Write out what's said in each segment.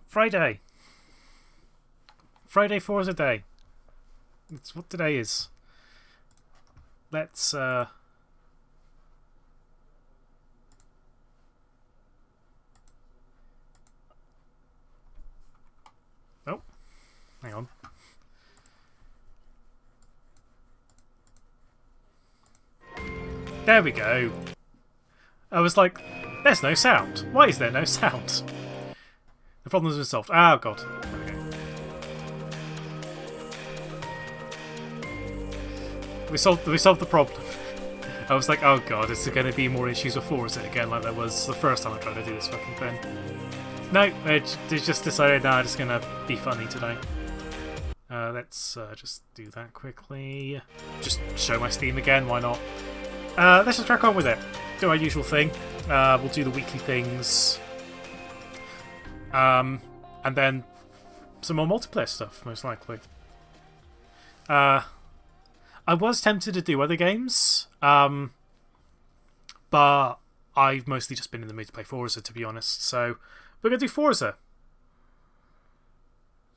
Friday. Friday Forza Day. It's what today is. Let's oh, hang on. There we go. I was like, there's no sound. Why is there no sound? The problem has been solved. Oh god. Okay. We solved the problem. I was like, oh god, is there going to be more issues with Forza again like there was the first time I tried to do this fucking thing? No, they just decided, no, it's going to be funny today. Let's just do that quickly. Just show my Steam again, why not? Let's just crack on with it. Do our usual thing. We'll do the weekly things. And then some more multiplayer stuff, most likely. I was tempted to do other games, but I've mostly just been in the mood to play Forza, to be honest. So we're going to do Forza.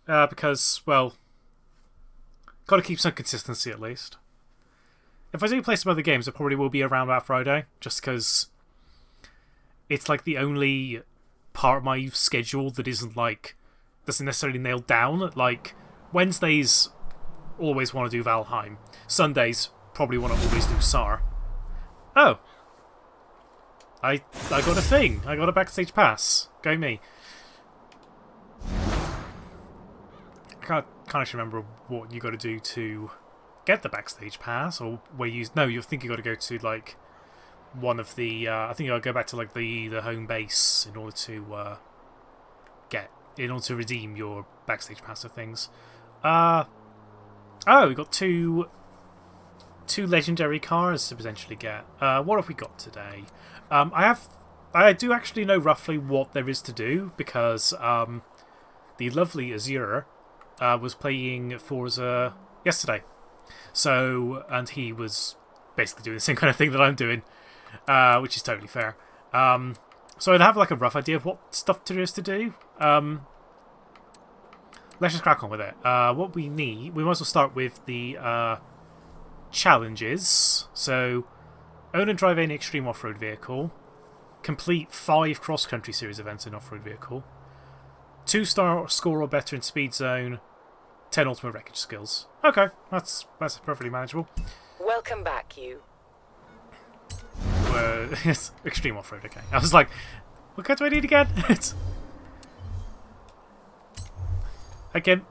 Because, well, got to keep some consistency at least. If I do play some other games, it probably will be around that Friday, just because it's like the only part of my schedule that isn't necessarily nailed down. Like, Wednesdays always want to do Valheim. Sundays probably want to always do SAR. Oh. I got a thing. I got a backstage pass. Go me. I can't actually remember what you got to do to get the backstage pass, or where you think you got to go to like one of the I think you got to go back to like the home base in order to redeem your backstage pass of things. Oh, we got two legendary cars to potentially get. What have we got today? I do actually know roughly what there is to do, because the lovely Azure was playing Forza yesterday. So, and he was basically doing the same kind of thing that I'm doing, which is totally fair. So I'd have like a rough idea of what stuff there is to do. Let's just crack on with it. What we need, we might as well start with the challenges. So, own and drive any extreme off-road vehicle. Complete 5 cross-country series events in off-road vehicle. 2-star score or better in speed zone. 10 ultimate wreckage skills. Okay, that's perfectly manageable. Welcome back, you. It's extreme off-road, okay. I was like, what kind do I need again? Again.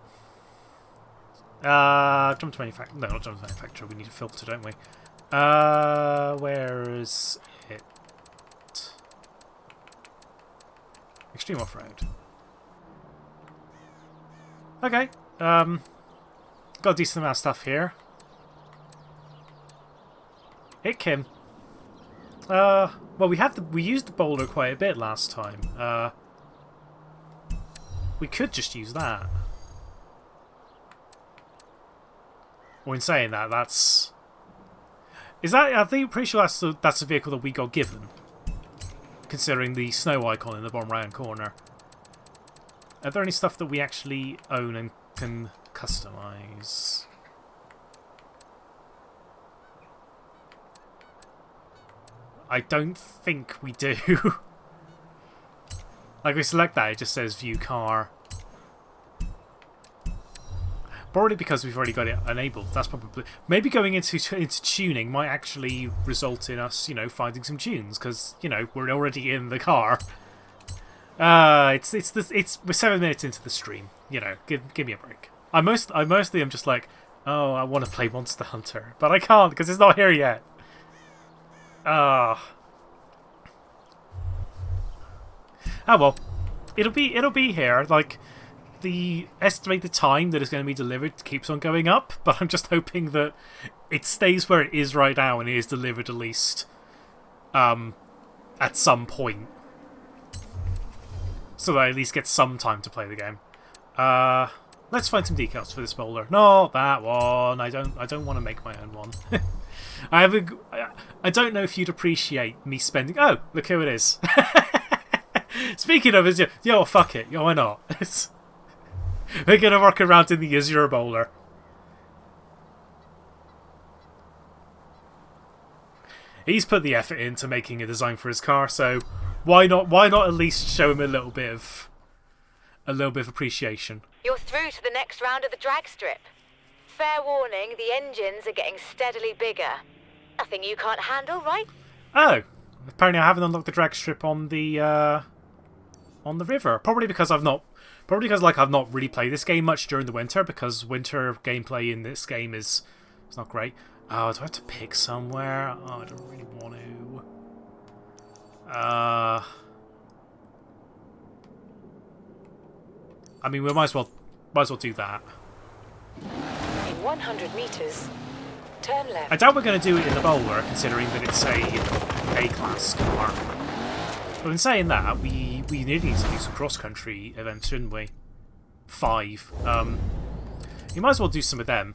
Jump to manufacture. No, not jump to manufacturer. We need a filter, don't we? Where is it? Extreme off-road. Okay. Got a decent amount of stuff here. Hit Kim. Well, we used the boulder quite a bit last time. We could just use that. Or in saying that, that's... Is that... I think I'm pretty sure that's the vehicle that we got given. Considering the snow icon in the bottom right-hand corner. Are there any stuff that we actually own and can customize? I don't think we do. Like, we select that, it just says view car. Probably because we've already got it enabled. That's probably... Maybe going into tuning might actually result in us, finding some tunes, because, we're already in the car. We're 7 minutes into the stream. Give me a break. I mostly am just like, oh, I want to play Monster Hunter, but I can't because it's not here yet. Oh well, it'll be here. Like, the estimated time that it's going to be delivered keeps on going up, but I'm just hoping that it stays where it is right now and it is delivered at least at some point. So that I at least get some time to play the game. Let's find some decals for this boulder. No, that one. I don't want to make my own one. I don't know if you'd appreciate me spending... Oh, look who it is. Speaking of, fuck it. Why not? We're going to work around in the Azure Bowler. He's put the effort into making a design for his car, so why not at least show him a little bit of appreciation. You're through to the next round of the drag strip. Fair warning, the engines are getting steadily bigger. Nothing you can't handle, right? Oh, apparently I haven't unlocked the drag strip on the river. Probably because I've not really played this game much during the winter, because winter gameplay in this game is not great. Oh, do I have to pick somewhere? Oh, I don't really want to. I mean, we might as well do that. In 100 meters, turn left. I doubt we're going to do it in the bowler, considering that it's a A-class car. But in saying that, we need to do some cross-country events, shouldn't we? 5. You might as well do some of them,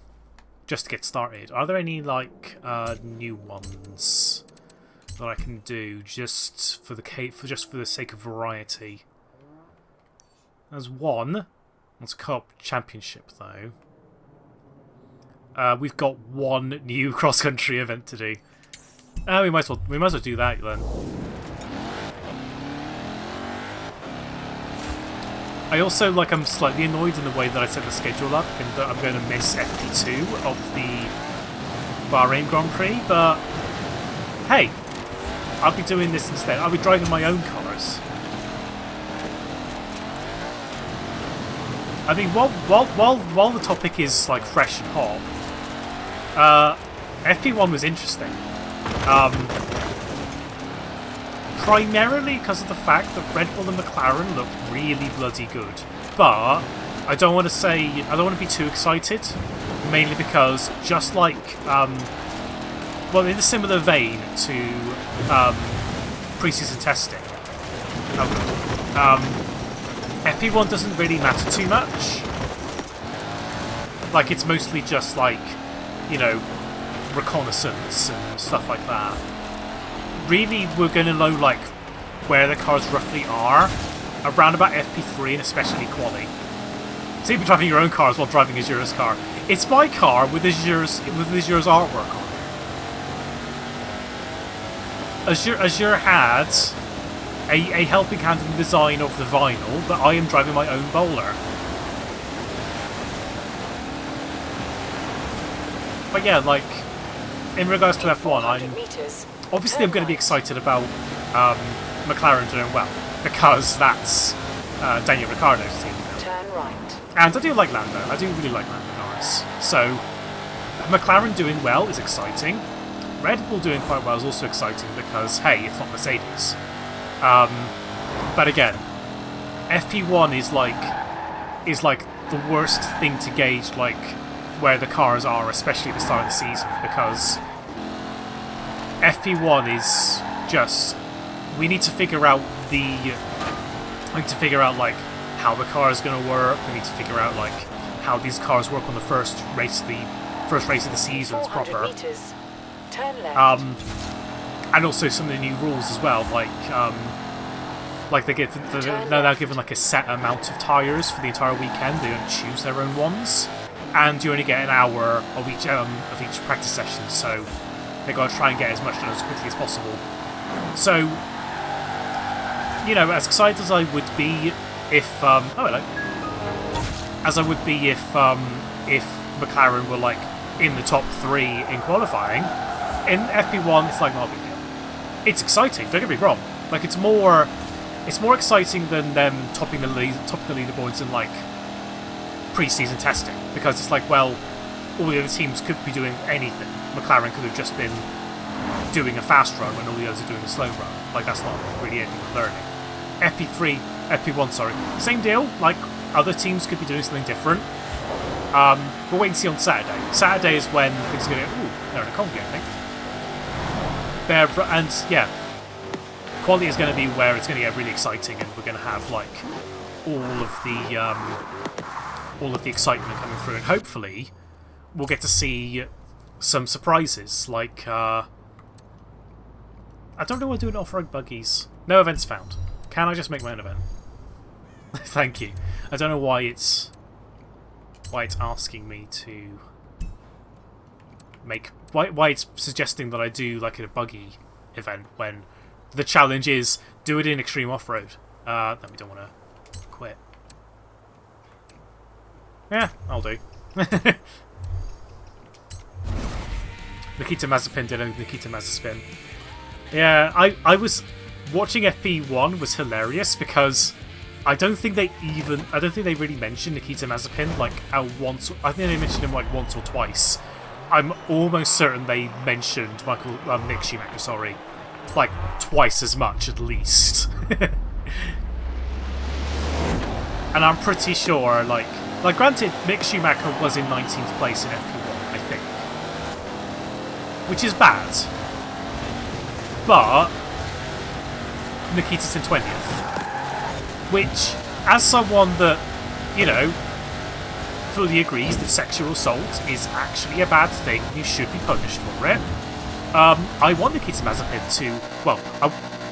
just to get started. Are there any, like, new ones that I can do, just for the sake of variety? There's one. It's a co-op championship, though. We've got one new cross-country event to do. We might as well do that then. I also, I'm slightly annoyed in the way that I set the schedule up, and that I'm going to miss FP2 of the Bahrain Grand Prix, but hey, I'll be doing this instead. I'll be driving my own cars. I mean, while the topic is fresh and hot, FP1 was interesting. Primarily because of the fact that Red Bull and McLaren looked really bloody good. But I don't want to be too excited, mainly because just in a similar vein to pre-season testing, FP1 doesn't really matter too much. It's mostly just reconnaissance and stuff like that. Really, we're going to know where the cars roughly are around about FP3 and especially quali. So you'll be driving your own cars while driving Azure's car. It's my car with Azure's artwork on it. Azure had a helping hand in the design of the vinyl, but I am driving my own bowler. But yeah, in regards to F1, I'm going to be excited about McLaren doing well, because that's Daniel Ricciardo's team. Turn right. And I do like Lando. I do really like Lando Norris. So, McLaren doing well is exciting. Red Bull doing quite well is also exciting because, hey, it's not Mercedes. But again, FP1 is the worst thing to gauge where the cars are, especially at the start of the season, because FP1 is just, we need to figure out how the car is going to work. We need to figure out how these cars work on the first race of the season is proper. Meters, turn left. And also some of the new rules as well, they're now given a set amount of tyres for the entire weekend. They don't choose their own ones, and you only get an hour of each practice session. So they got to try and get as much done as quickly as possible. So, as excited as I would be if McLaren were in the top 3 in qualifying, in FP1 it's not a big deal. It's exciting. Don't get me wrong. It's more exciting than them topping the leaderboards in pre-season testing, because it's all the other teams could be doing anything. McLaren could have just been doing a fast run when all the others are doing a slow run. That's not really anything we're learning. FP1, same deal. Other teams could be doing something different. We'll wait and see on Saturday. Saturday is when things are going to go, they're in a combi, I think. Quality is going to be where it's going to get really exciting, and we're going to have all of the excitement coming through, and hopefully we'll get to see some surprises. I don't know what to do in off-road buggies. No events found. Can I just make my own event? Thank you. I don't know why it's asking me to make why it's suggesting that I do like a buggy event when the challenge is do it in extreme off-road. Then we don't want to quit. Yeah, I'll do. Nikita Mazepin did a Nikita Mazepin. Yeah, I was watching FP1 was hilarious because I don't think they really mentioned Nikita Mazepin like once. I think they mentioned him like once or twice. I'm almost certain they mentioned Mick Schumacher, sorry, like twice as much at least. And I'm pretty sure, like granted, Mick Schumacher was in 19th place in FP1, I think, which is bad, but Nikita's in 20th, which, as someone that, you know, fully agrees that sexual assault is actually a bad thing, you should be punished for it. I want Nikita Mazepin to, well,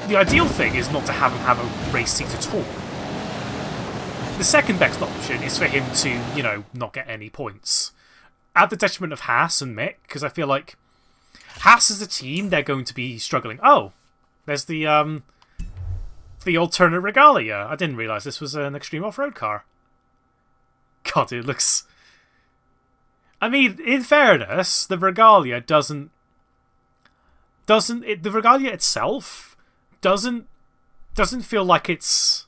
the ideal thing is not to have him have a race seat at all. The second best option is for him to, you know, not get any points. At the detriment of Haas and Mick, because I feel like Haas as a team, they're going to be struggling. Oh, there's the alternate Regalia. I didn't realise this was an extreme off-road car. God, it looks... I mean, in fairness, the Regalia the Regalia itself doesn't feel like it's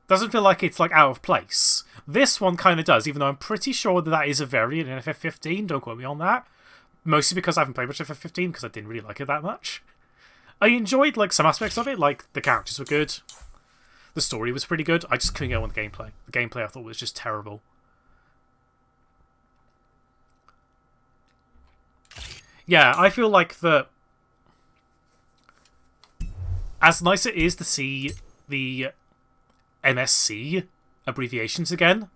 like out of place. This one kind of does, even though I'm pretty sure that is a variant in FF15. Don't quote me on that. Mostly because I haven't played much FF15 because I didn't really like it that much. I enjoyed like some aspects of it, like the characters were good, the story was pretty good. I just couldn't get on with the gameplay. The gameplay I thought was just terrible. Yeah, I feel like that. As nice it is to see the MSC abbreviations again,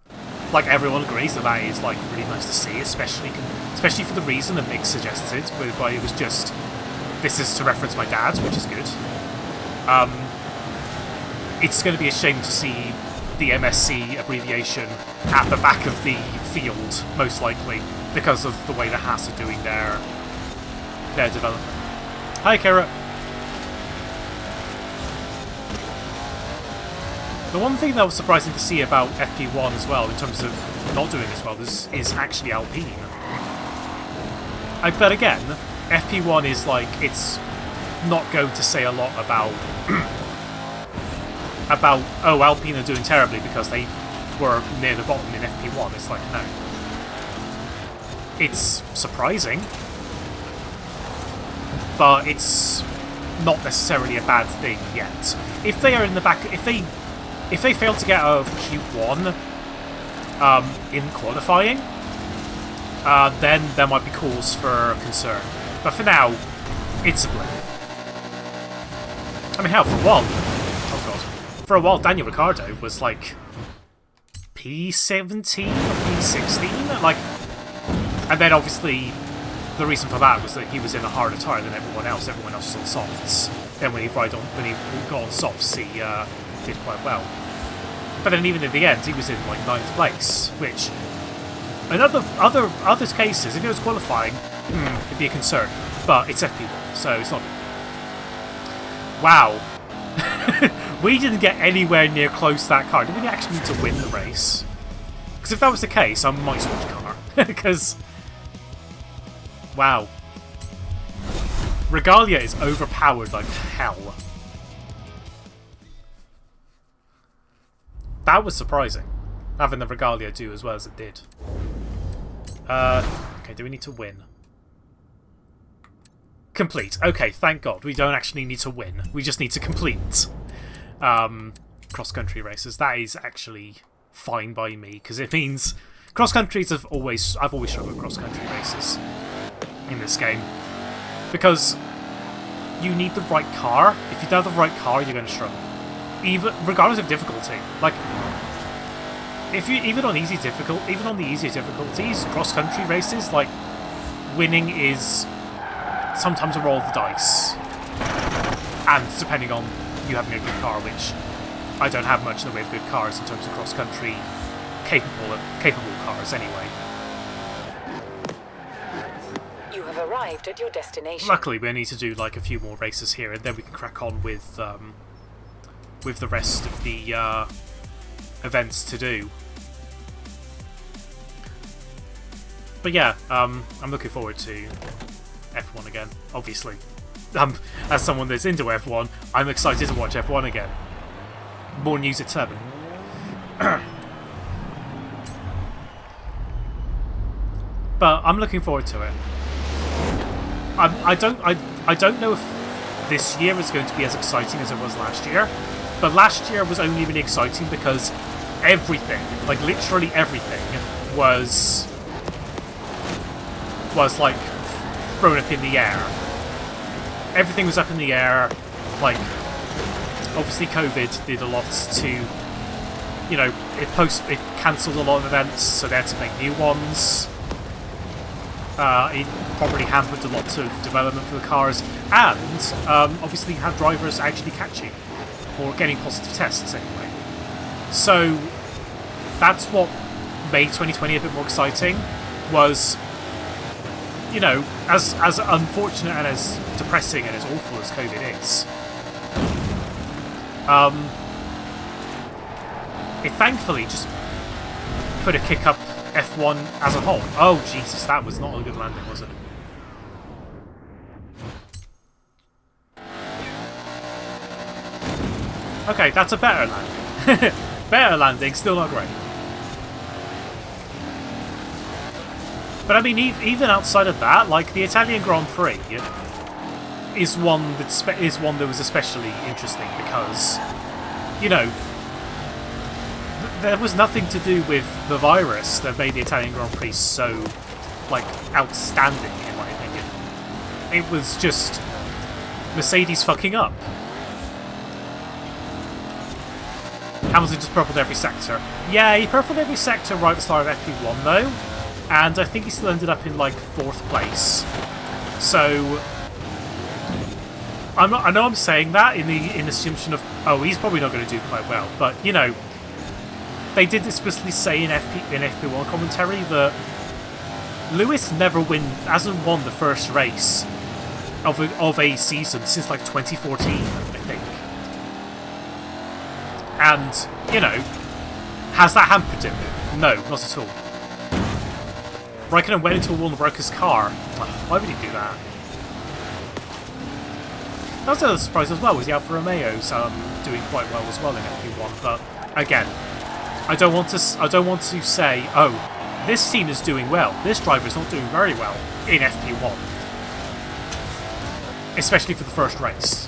like everyone agrees that is like really nice to see, especially for the reason that Mick suggested, whereby it was just, this is to reference my dad, which is good. It's going to be a shame to see the MSC abbreviation at the back of the field, most likely, because of the way the Haas are doing their development. Hi, Kara. The one thing that was surprising to see about FP1 as well, in terms of not doing as well, is actually Alpine. But again, FP1 is like, it's not going to say a lot about oh, Alpine are doing terribly because they were near the bottom in FP1. It's like, no. It's surprising, but it's not necessarily a bad thing yet. If they are in the back, if they fail to get out of Q1 in qualifying, then there might be cause for concern. But for now, it's a blip. I mean, hell, for a while... Oh, God. For a while, Daniel Ricciardo was, like, P17 or P16? Like... And then, obviously, the reason for that was that he was in a harder tyre than everyone else. Everyone else was on softs. Then when he got on softs, he did quite well. But then even in the end, he was in, like, 9th place, which... In other cases, if it was qualifying, it'd be a concern. But it's FP1, so it's not... Wow. We didn't get anywhere near close to that car. Did we actually need to win the race? Because if that was the case, I might switch car. Because... Wow. Regalia is overpowered like hell. That was surprising. Having the Regalia do as well as it did. Okay, do we need to win? Complete. Okay, thank God. We don't actually need to win. We just need to complete cross-country races. That is actually fine by me, because it means cross-countries I've always struggled with cross-country races in this game. Because you need the right car. If you don't have the right car, you're going to struggle. Regardless of difficulty. Like, even on the easier difficulties, cross-country races, like, winning is sometimes a roll of the dice. And depending on you having a good car, which I don't have much in the way of good cars in terms of cross-country capable cars anyway. You have arrived at your destination. Luckily, we need to do like a few more races here, and then we can crack on with the rest of the events to do. But yeah, I'm looking forward to F1 again, obviously. As someone that's into F1, I'm excited to watch F1 again. More news at 7. But I'm looking forward to it. I don't know if this year is going to be as exciting as it was last year, but last year was only really exciting because everything, like literally everything, was like thrown up in the air. Everything was up in the air. Like, obviously COVID did a lot to, you know, it cancelled a lot of events, so they had to make new ones. It probably hampered a lot of development for the cars, and obviously had drivers actually catching or getting positive tests anyway. So that's what made 2020 a bit more exciting. Was, you know, as unfortunate and as depressing and as awful as COVID is, it thankfully just put a kick up F1 as a whole. Oh Jesus, that was not a good landing, was it? Okay, that's a better landing. Better landing, still not great. But I mean, even outside of that, like the Italian Grand Prix is one that was especially interesting because, you know, there was nothing to do with the virus that made the Italian Grand Prix so, like, outstanding, in my opinion. It was just Mercedes fucking up. Hamilton just purpled every sector. Yeah, he purpled every sector right at the start of FP1 though, and I think he still ended up in like 4th place. So I know I'm saying that in the assumption of, oh, he's probably not going to do quite well, but you know, they did explicitly say in FP1 commentary that Lewis hasn't won the first race of a season since like 2014, I think. And, you know, has that hampered him? No, not at all. Raikkonen went into a wall and broke his car. Why would he do that? That was another surprise as well, was the Alfa Romeo's doing quite well as well in FP1, but again, I don't want to say, oh, this team is doing well, this driver is not doing very well in FP1. Especially for the first race.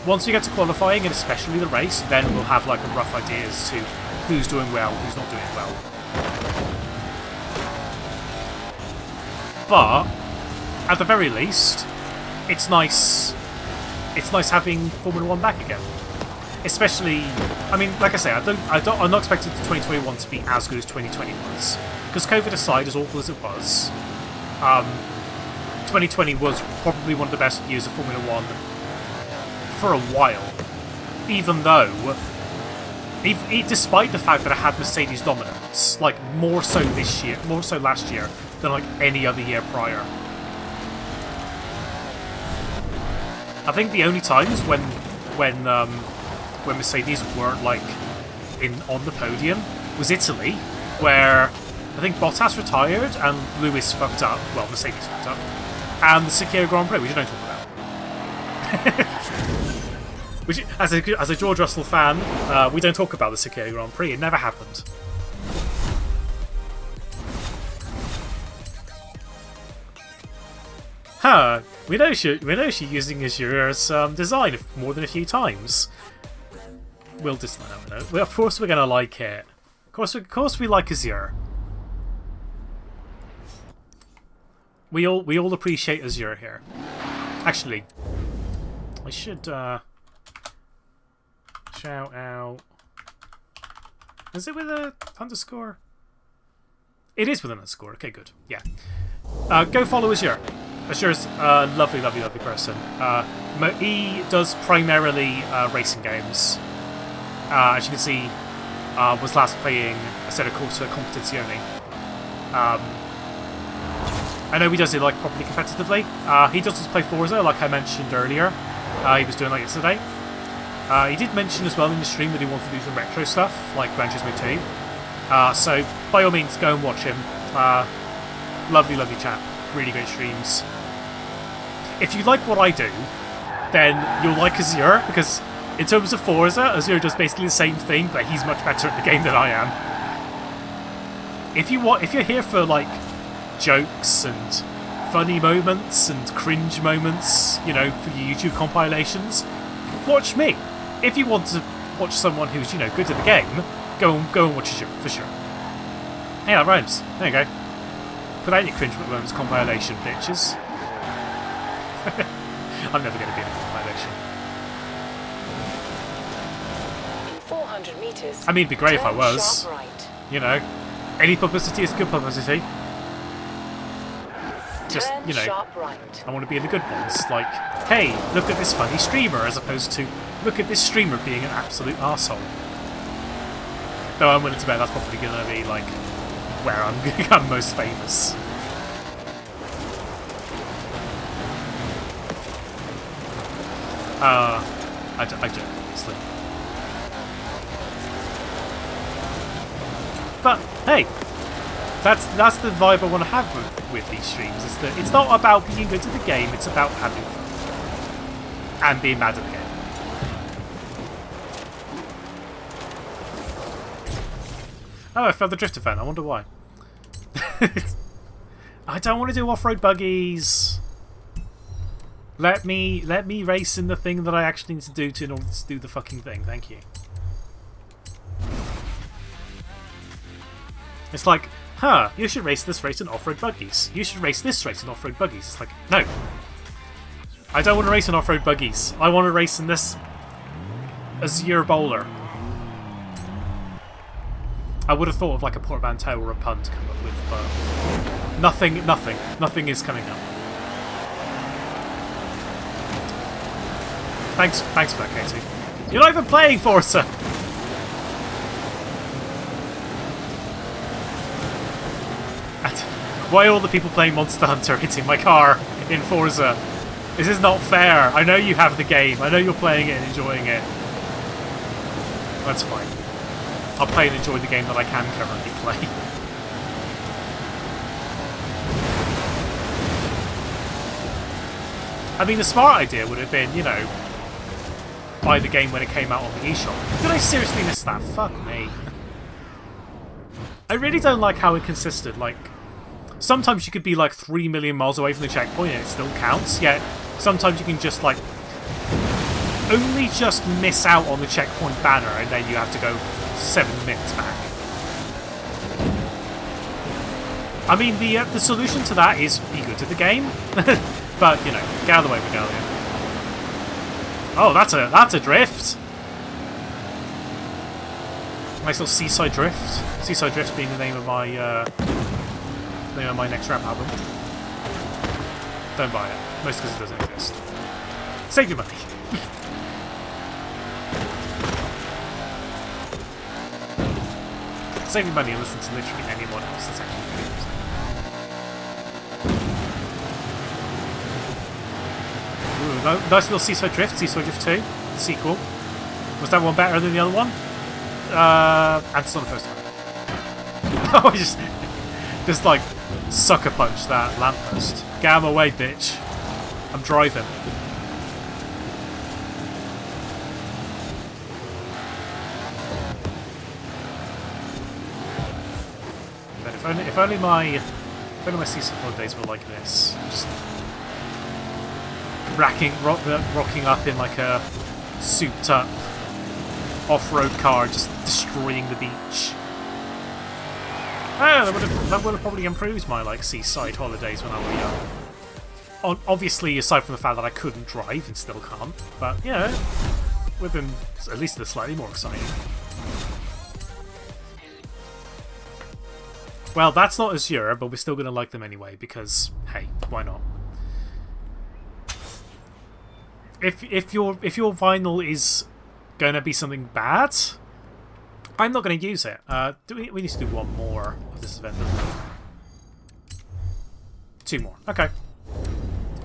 Once we get to qualifying, and especially the race, then we'll have like a rough idea as to who's doing well, who's not doing well. But at the very least, it's nice having Formula 1 back again. Especially, I mean, like I say, I'm not expecting 2021 to be as good as 2020 was, because COVID aside, as awful as it was, 2020 was probably one of the best years of Formula 1 for a while, even though, despite the fact that it had Mercedes dominance, like more so last year than like any other year prior. I think the only times when Mercedes weren't like on the podium was Italy, where I think Bottas retired and Lewis fucked up. Well, Mercedes fucked up, and the Sakira Grand Prix, which you don't talk about. Which, as a George Russell fan, we don't talk about the Sakira Grand Prix. It never happened. Huh? We know she's using Azure's design more than a few times. We'll dislike it. Well, of course we're gonna like it. Of course we like Azure. We all appreciate Azure here. Actually, I should shout out. Is it with a underscore? It is with an underscore. Okay, good. Yeah. Go follow Azure. Azure's a lovely, lovely, lovely person. He does primarily racing games. As you can see, was last playing a set of Corsa Competizione. I know he does it like properly competitively. He does just play Forza, like I mentioned earlier. He was doing like yesterday. He did mention as well in the stream that he wanted to do some retro stuff, like Gran Turismo 2. So by all means, go and watch him. Lovely, lovely chap. Really great streams. If you like what I do, then you'll like Azure, because in terms of Forza, Azure does basically the same thing, but he's much better at the game than I am. If you're here for like jokes and funny moments and cringe moments, you know, for your YouTube compilations, watch me. If you want to watch someone who's, you know, good at the game, go and watch Azure for sure. Hey, that rhymes. There you go. Put out your cringe moments compilation, bitches. I'm never going to be in a compilation. In 400 meters. I mean, it'd be great if I turn was. sharp right. You know, any publicity is good publicity. Just, Turn you know, sharp right. I want to be in the good ones. Like, hey, look at this funny streamer, as opposed to look at this streamer being an absolute arsehole. Though I'm willing to bet that's probably going to be like where I'm going to become most famous. I joke, obviously. But hey, that's the vibe I want to have with these streams. Is that it's not about being good at the game; it's about having fun and being mad at the game. Oh, I failed the drift event. I wonder why. I don't want to do off-road buggies. Let me race in the thing that I actually need to do in order to do the fucking thing. Thank you. It's like, huh, you should race this race in off-road buggies. You should race this race in off-road buggies. It's like, no. I don't want to race in off-road buggies. I want to race in this Azure Bowler. I would have thought of like a portmanteau or a pun to come up with, but nothing is coming up. Thanks for that, Katie. You're not even playing Forza! And why are all the people playing Monster Hunter hitting my car in Forza? This is not fair. I know you have the game. I know you're playing it and enjoying it. That's fine. I'll play and enjoy the game that I can currently play. I mean, the smart idea would have been, you know, buy the game when it came out on the eShop. Did I seriously miss that? Fuck me. I really don't like how inconsistent, like, sometimes you could be like 3 million miles away from the checkpoint and it still counts, yet sometimes you can just like only just miss out on the checkpoint banner and then you have to go 7 minutes back. I mean, the solution to that is be good at the game, but you know, get out of the way, Regalia. Oh, that's a drift. Nice little seaside drift. Seaside drift being the name of my next rap album. Don't buy it, mostly because it doesn't exist. Save your money. Save your money and listen to literally anyone else that's actually doing it. Ooh, nice little Seaside Drift 2, the sequel. Was that one better than the other one? And it's not the first time. Oh, I just like sucker punch that lamppost. Get out of my way, bitch. I'm driving. But if only my season holidays were like this. Just rocking up in like a souped up off-road car, just destroying the beach. Oh, that would have probably improved my like seaside holidays when I was young. Obviously, aside from the fact that I couldn't drive and still can't, but yeah, would have been at least slightly more exciting. Well, that's not Azure, but we're still going to like them anyway, because, hey, why not? if your vinyl is gonna be something bad, I'm not gonna use it. We need to do one more of this event, doesn't we? 2 more. Okay,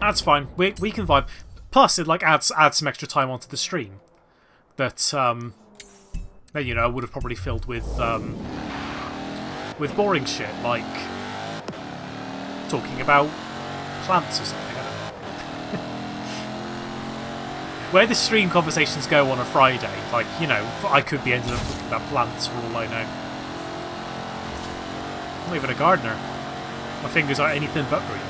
that's fine. We can vibe. Plus, it like adds some extra time onto the stream that that you know would have probably filled with boring shit like talking about plants or something. I don't know. Where the stream conversations go on a Friday, like, you know, I could be ending up talking about plants for all I know. I'm not even a gardener. My fingers are anything but green.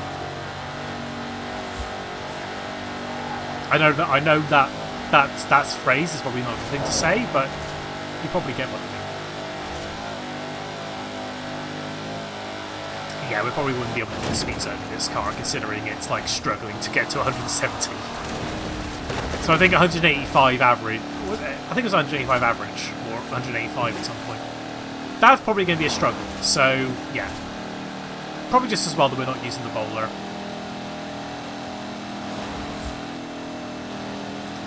I know that phrase is probably not the thing to say, but you probably get what I mean. Yeah, we probably wouldn't be able to do the speed zone in this car, considering it's like struggling to get to 170. So I think 185 average. I think it was 185 average, or 185 at some point. That's probably going to be a struggle. So yeah, probably just as well that we're not using the bowler.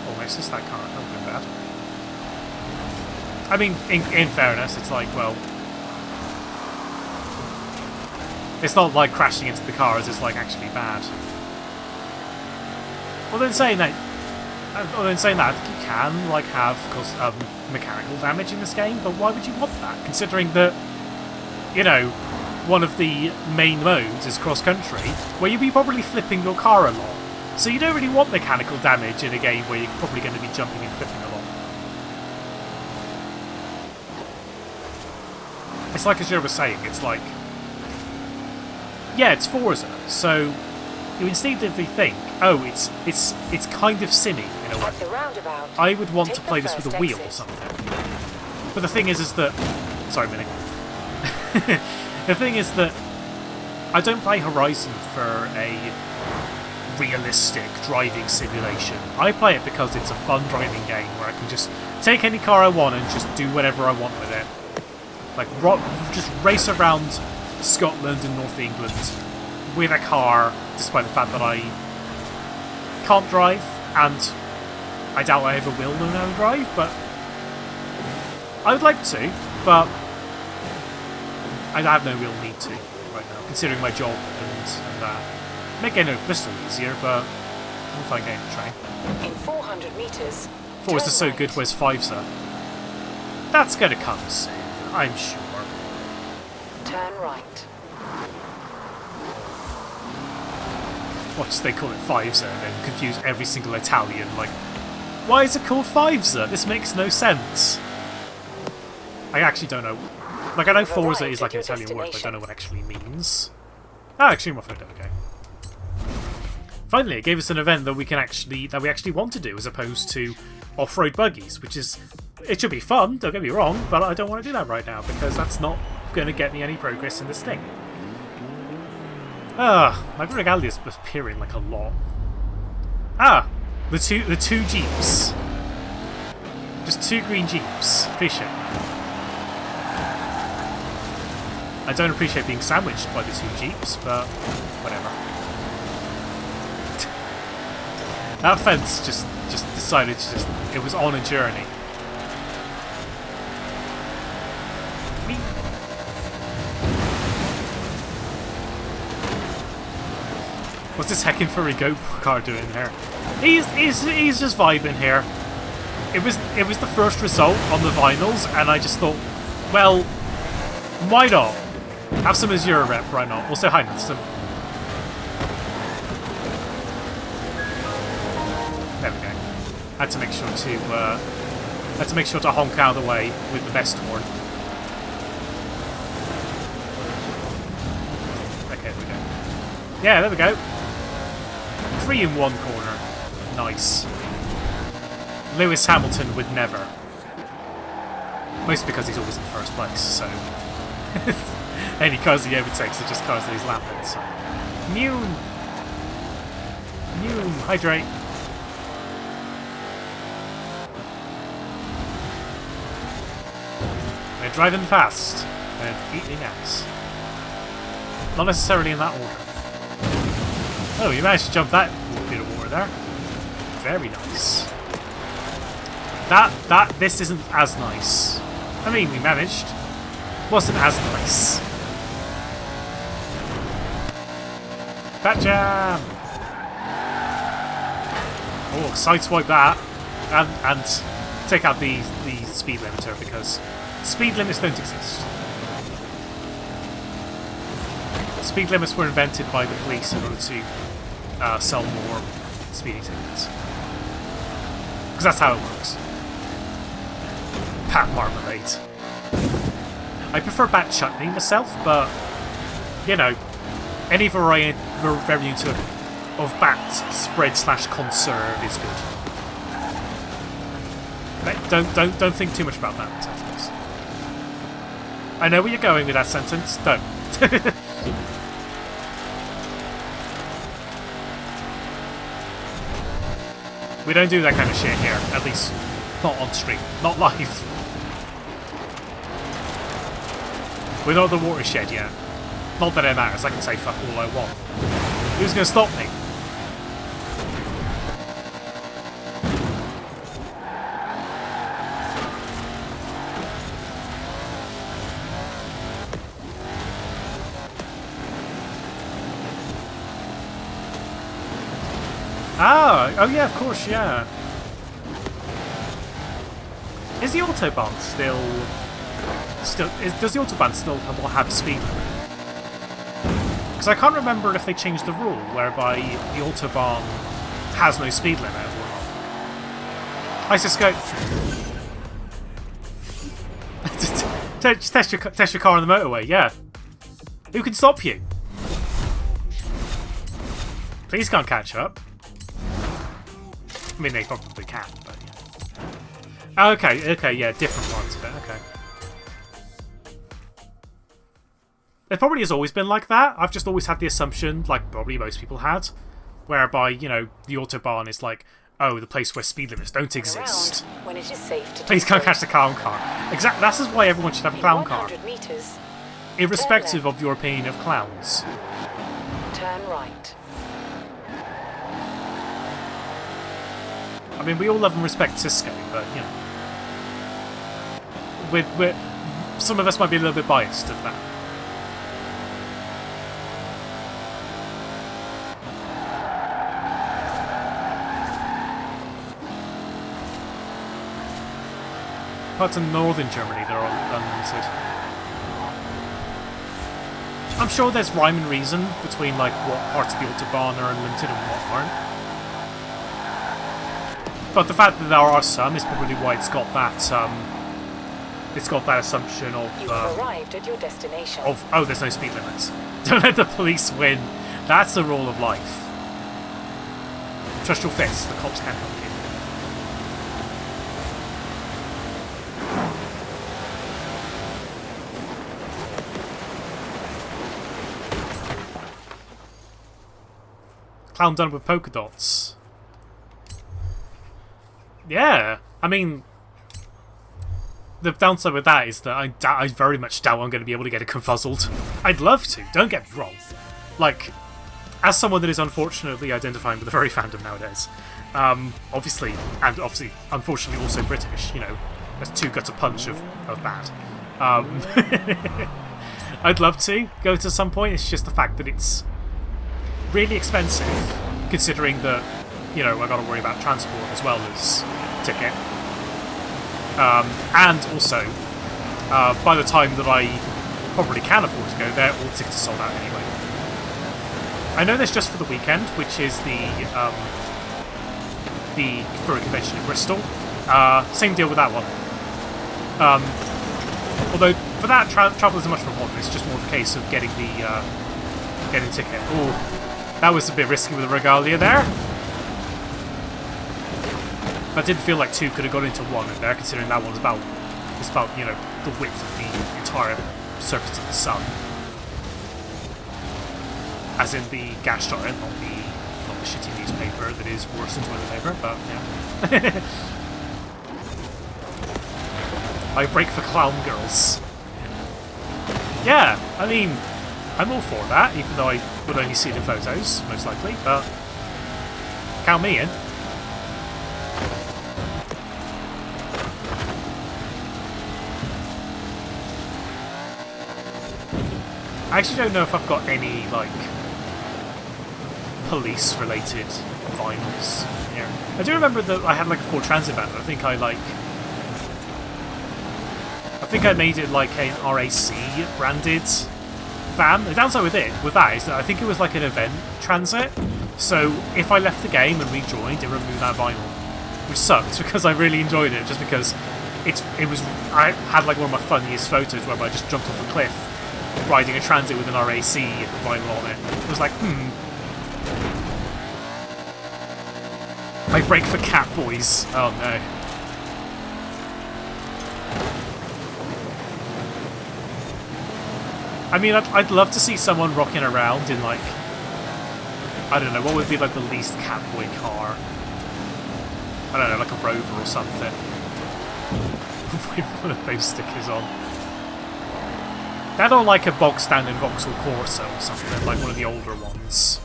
Almost just that car. That would have been bad. I mean, in fairness, it's like, well, it's not like crashing into the cars is like actually bad. Well, then saying that, I think you can like have mechanical damage in this game, but why would you want that? Considering that, you know, one of the main modes is cross country, where you'll be probably flipping your car a lot. So you don't really want mechanical damage in a game where you're probably going to be jumping and flipping a lot. It's like as you were saying, it's like, yeah, it's Forza, so you instinctively think, oh, it's kind of simmy in a way. I would want to play this with a wheel or something. But the thing is that, sorry, Minnie. The thing is that I don't play Horizon for a realistic driving simulation. I play it because it's a fun driving game where I can just take any car I want and just do whatever I want with it. Like, just race around Scotland and North England with a car, despite the fact that I can't drive, and I doubt I ever will learn how to drive, but I would like to, but I have no real need to right now, considering my job and that. Make getting a Bristol easier, but I'm fine getting the train. In 400 meters. Forza's so good, where's Fiveser? That's gonna come soon, I'm sure. Turn right. Watch, they call it Fiveser and then confuse every single Italian, like, why is it called Fiveser? This makes no sense. I actually don't know. Like, I know Forza is like an Italian word, but I don't know what it actually means. Ah, actually, my phone, okay. Finally, it gave us an event that we actually want to do, as opposed to off-road buggies, which is, it should be fun, don't get me wrong, but I don't want to do that right now, because that's not going to get me any progress in this thing. My regalia is appearing like a lot. The two jeeps. Just 2 green jeeps. Fishing. I don't appreciate being sandwiched by the 2 jeeps, but whatever. That fence just decided to it was on a journey. What's this heckin' furry goat car doing here? He's just vibing here. It was the first result on the vinyls, and I just thought, well, why not? Have some Azure rep, right now. Also, hi, some. There we go. Had to make sure to honk out of the way with the best horn. Okay, there we go. Yeah, there we go. 3 in 1 corner. Nice. Lewis Hamilton would never. Mostly because he's always in first place, so. Any cars he overtakes are just cars that he's lapping, so. Noom! Hydrate! They're driving fast. They're eating ass. Not necessarily in that order. Oh, you managed to jump that bit of water there. very nice. This isn't as nice. I mean, we managed. Wasn't as nice. Bat jam! Oh, sideswipe that. And take out the speed limiter, because speed limits don't exist. Speed limits were invented by the police in order to sell more speeding tickets. Because that's how it works. Pat marmalade. I prefer bat chutney myself, but, you know, any variant of bat spread / conserve is good. But don't think too much about that sentence. I know where you're going with that sentence. Don't. We don't do that kind of shit here, at least not on stream, not live. We're not at the watershed yet. Not that it matters, I can say fuck all I want. Who's going to stop me? Oh yeah, of course, yeah. Is the Autobahn does the Autobahn still have a speed limit? Because I can't remember if they changed the rule whereby the Autobahn has no speed limit or not. I just go... test your car on the motorway, yeah. Who can stop you? Please can't catch up. I mean, they probably can, but yeah. Okay, yeah, different parts of it, okay. It probably has always been like that. I've just always had the assumption, like probably most people had, whereby, you know, the Autobahn is like, oh, the place where speed limits don't exist. When it is safe to Please can't catch the clown car. Exactly, that's why everyone should have a clown car. Meters, irrespective of your opinion of clowns. Turn right. I mean, we all love and respect Cisco, but, you know... some of us might be a little bit biased at that. Parts of northern Germany, they're all unlimited. I'm sure there's rhyme and reason between, like, what parts of the Autobahn are unlimited and what aren't. But the fact that there are some is probably why it's got that assumption of You have arrived at your destination. Of oh, there's no speed limits. Don't let the police win. That's the rule of life. Trust your fists. The cops can't help you. Clown done with polka dots. Yeah, I mean, the downside with that is that I very much doubt I'm going to be able to get it confuzzled. I'd love to, don't get me wrong. Like, as someone that is unfortunately identifying with the furry fandom nowadays, obviously, unfortunately also British, you know, that's two guts a punch of bad. I'd love to go to some point, it's just the fact that it's really expensive, considering that, you know, I got to worry about transport as well as ticket. And also, by the time that I probably can afford to go there, all tickets are sold out anyway. I know there's just for the weekend, which is the furry convention in Bristol. Same deal with that one. Although for that, travel isn't much of a problem. It's just more of a case of getting the ticket. Oh, that was a bit risky with the regalia there. I did feel like two could have got into one in there, considering that one's about, you know, the width of the entire surface of the sun. As in the gas jar, not the shitty newspaper that is worse than toilet paper, but yeah. I break for clown girls. Yeah, I mean, I'm all for that, even though I would only see it in photos, most likely, but count me in. I actually don't know if I've got any, like, police-related vinyls here. I do remember that I had, like, a Ford Transit van. I think I made it like an RAC branded van. The downside with that is that I think it was like an event transit. So if I left the game and rejoined, it removed that vinyl, which sucked because I really enjoyed it. Just because I had like one of my funniest photos where I just jumped off a cliff riding a transit with an RAC vinyl on it. It was like, I brake for cat boys. Oh no. I mean, I'd love to see someone rocking around in, like, I don't know, what would be, like, the least catboy car? I don't know, like a Rover or something. With one of those stickers on. That or, like, a bog-standard Vauxhall Corsa or something, like one of the older ones.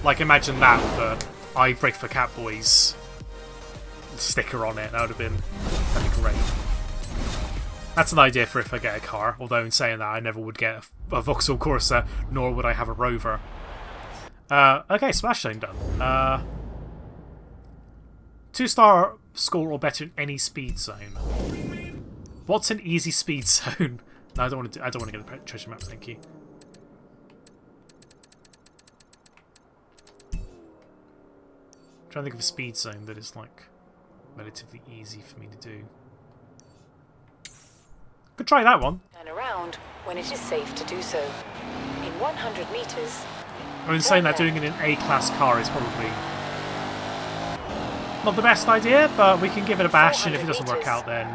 Like, imagine that with a I brake for catboys sticker on it. That'd be great. That's an idea for if I get a car, although in saying that I never would get a Vauxhall Corsa, nor would I have a Rover. Okay, Smash Zone done. 2-star score or better in any speed zone. What's an easy speed zone? No, I don't want to get the treasure map, thank you. I'm trying to think of a speed zone that is like relatively easy for me to do. Could try that one. Turn around when it is safe to do so. In 100 meters. I mean, saying that doing it in an A-class car is probably not the best idea, but we can give it a bash, and if it doesn't work out, then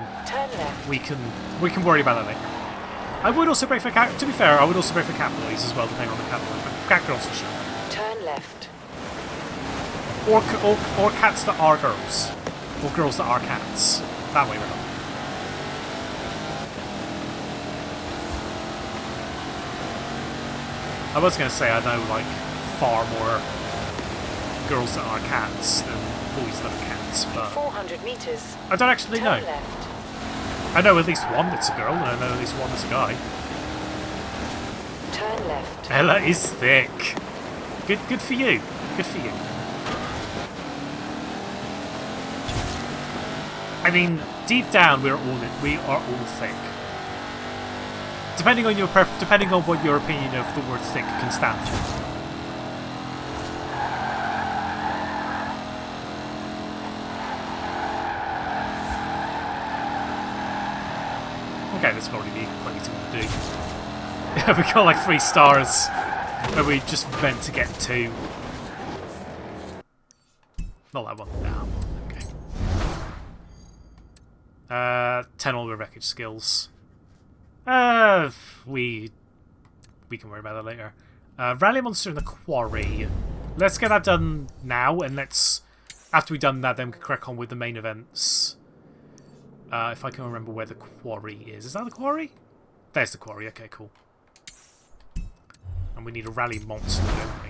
we can worry about that later. I would also brake for cat. To be fair, I would also brake for cat boys as well, depending on the cat boy, but cat girls for sure. Turn left. Or cats that are girls, or girls that are cats. That way around. I was going to say I know, like, far more girls that are cats than boys that are cats, but 400 meters. I don't actually know. Left. I know at least one that's a girl, and I know at least one that's a guy. Turn left. Ella is thick. Good for you. Good for you. I mean, deep down, we are all thick. Depending on what your opinion of the word thick can stand for. Okay, that's probably the plenty to do. We got like 3 stars, where we just meant to get 2. Not that one. No. Okay. 10 all the wreckage skills. We can worry about that later. Rally monster in the quarry. Let's get that done now, and after we've done that, then we can crack on with the main events. If I can remember where the quarry is. Is that the quarry? There's the quarry. Okay, cool. And we need a rally monster, don't we?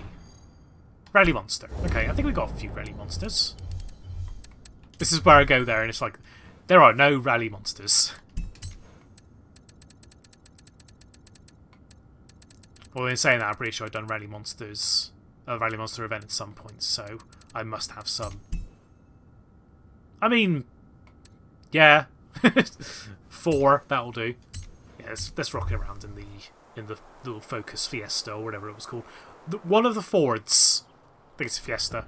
Rally monster. Okay, I think we got a few rally monsters. This is where I go there, and it's like, there are no rally monsters. Well, in saying that, I'm pretty sure I've done Rally Monsters, a Rally Monster event at some point, so I must have some. I mean, yeah, 4, that'll do. Yeah, let's rock it around in the little Focus Fiesta or whatever it was called. One of the Fords. I think it's a Fiesta.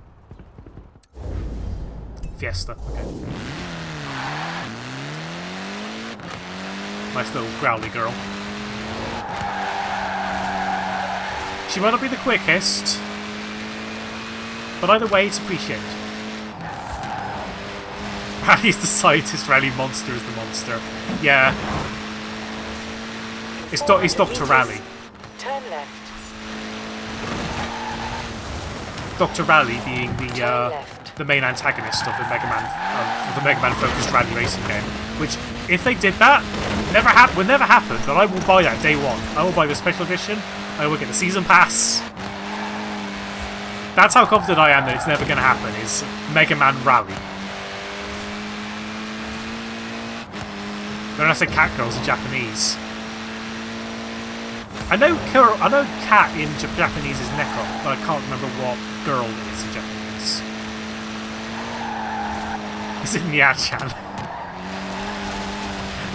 Fiesta. Okay. Nice little growly girl. She might not be the quickest, but either way, it's appreciated. Rally's the scientist, Rally Monster is the monster. Yeah. It's Dr. Rally. Turn left. Dr. Rally being the main antagonist of the Mega Man focused rally racing game. Which, if they did that, will never happen. But I will buy that day one. I will buy the special edition. I will get the season pass. That's how confident I am that it's never going to happen. Is Mega Man Rally. When I say cat girls in Japanese. I know cat in Japanese is neko, but I can't remember what girl it is in Japanese. Is it Nya-chan?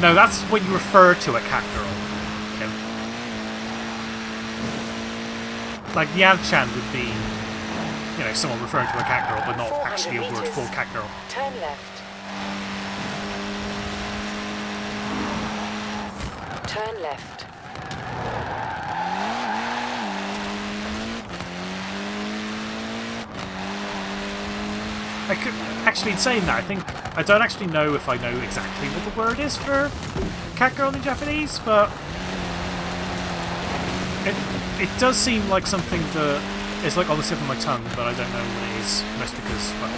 No, that's when you refer to a cat girl. Okay. Like Nya-chan would be, you know, someone referring to a cat girl, but not actually a word for cat girl. Turn left. Turn left. I could actually, in saying that, I don't actually know if I know exactly what the word is for cat girl in Japanese, but it does seem like something that is like on the tip of my tongue, but I don't know what it is. Most because, well,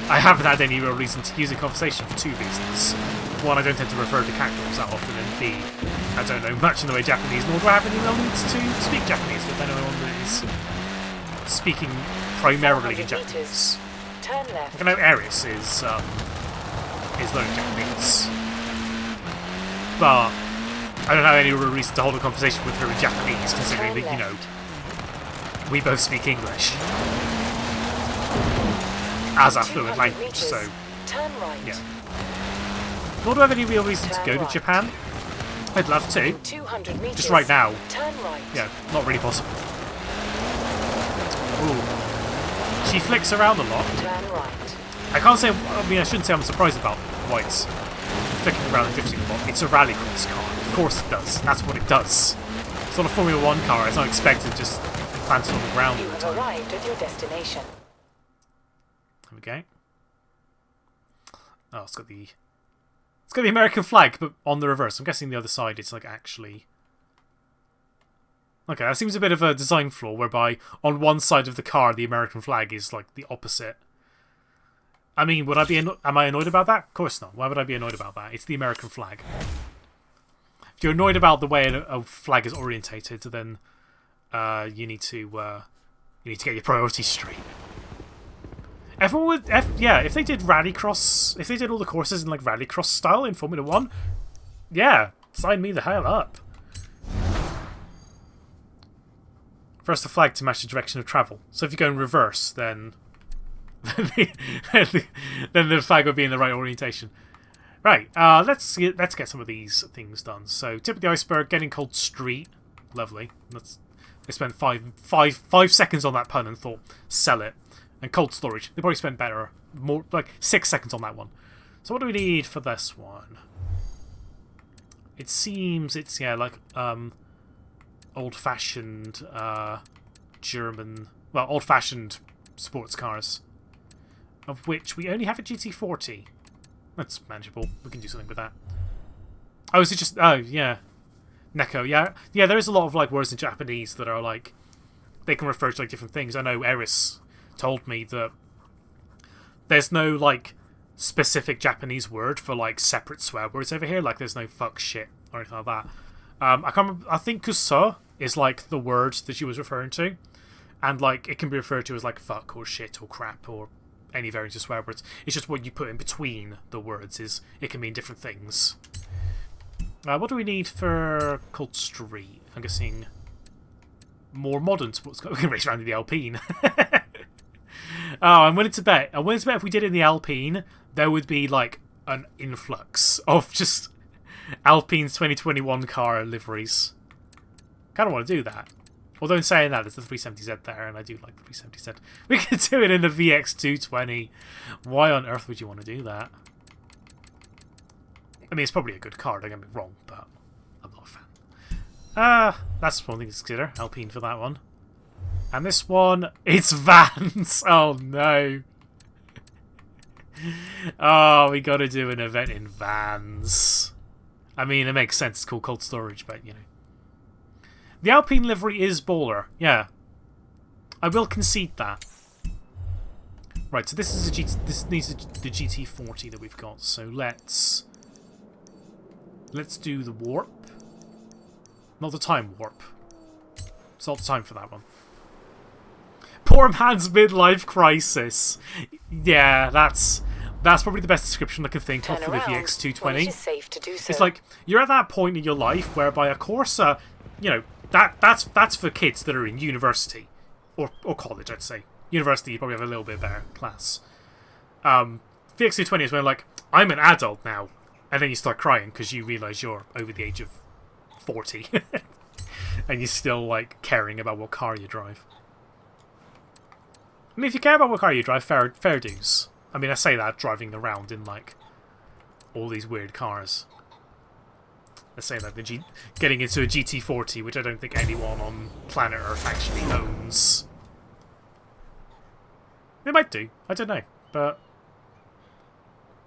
I haven't had any real reason to use in conversation for two reasons. One, I don't tend to refer to cat girls that often, and B, I don't know much in the way Japanese, nor do I have any real needs to speak Japanese with anyone that is speaking primarily in Japanese. Turn left. I know Eris is learning Japanese, but I don't have any real reason to hold a conversation with her in Japanese, considering that, you know, we both speak English as our fluent language, so Turn right. yeah. Nor do I have any real reason to go to Japan. I'd love to. 200 meters. Just right now. Turn right. Yeah, not really possible. Ooh. She flicks around a lot. Turn right. I can't say, I mean, I shouldn't say I'm surprised about why it's flicking around and drifting a lot. It's a rallycross car. Of course it does. That's what it does. It's not a Formula 1 car. It's not expected to just plant on the ground You all the have time. arrived at your destination. There we go. Oh, it's got the American flag, but on the reverse. I'm guessing the other side it's like actually... Okay, that seems a bit of a design flaw, whereby on one side of the car the American flag is like the opposite. I mean, would I be am I annoyed about that? Of course not. Why would I be annoyed about that? It's the American flag. If you're annoyed about the way a flag is orientated, then you need to get your priorities straight. Everyone would, if they did rallycross, if they did all the courses in like rallycross style in Formula 1, yeah, sign me the hell up. First, the flag to match the direction of travel. So if you go in reverse, then the flag would be in the right orientation. Right, let's get some of these things done. So, tip of the iceberg, getting cold street, lovely. They spent five seconds on that pun and thought, sell it. And cold storage, they probably spent more like 6 seconds on that one. So what do we need for this one? It seems it's like old-fashioned German, well, old-fashioned sports cars, of which we only have a GT40. That's manageable. We can do something with that. Oh, is it just... Oh, yeah. Neko, yeah. Yeah, there is a lot of like words in Japanese that are like... They can refer to like different things. I know Eris told me that there's no like specific Japanese word for like separate swear words over here. Like there's no fuck, shit, or anything like that. I can't remember, I think kuso is like the word that she was referring to. And like it can be referred to as like fuck or shit or crap or any variant of swear words. It's just what you put in between the words is it can mean different things. What do we need for Cold Street? I'm guessing more modern sports cars. We can race around in the Alpine. Oh, I'm willing to bet. I'm willing to bet if we did it in the Alpine, there would be like an influx of just Alpine's 2021 car liveries. Kind of want to do that. Although in saying that, there's the 370Z there, and I do like the 370Z. We could do it in the VX220. Why on earth would you want to do that? I mean, it's probably a good car, don't get me wrong, but I'm not a fan. That's one thing to consider. Alpine for that one. And this one, it's Vans. Oh, no. Oh, we got to do an event in Vans. I mean, it makes sense. It's called cold storage, but, you know. The Alpine livery is baller. Yeah. I will concede that. Right, so this is this needs the GT40 that we've got. So let's do the warp. Not the time warp. It's not the time for that one. Poor man's midlife crisis. Yeah, that's probably the best description I can think of for the VX220. Safe to do so. It's like you're at that point in your life whereby a Corsa, you know, that's for kids that are in university or college, I'd say. University, you probably have a little bit better class. VX220 is when like, I'm an adult now, and then you start crying because you realise you're over the age of 40, and you're still like caring about what car you drive. I mean, if you care about what car you drive, fair dues. I mean, I say that driving around in like all these weird cars. Let's say that getting into a GT40, which I don't think anyone on planet Earth actually owns. They might do. I don't know, but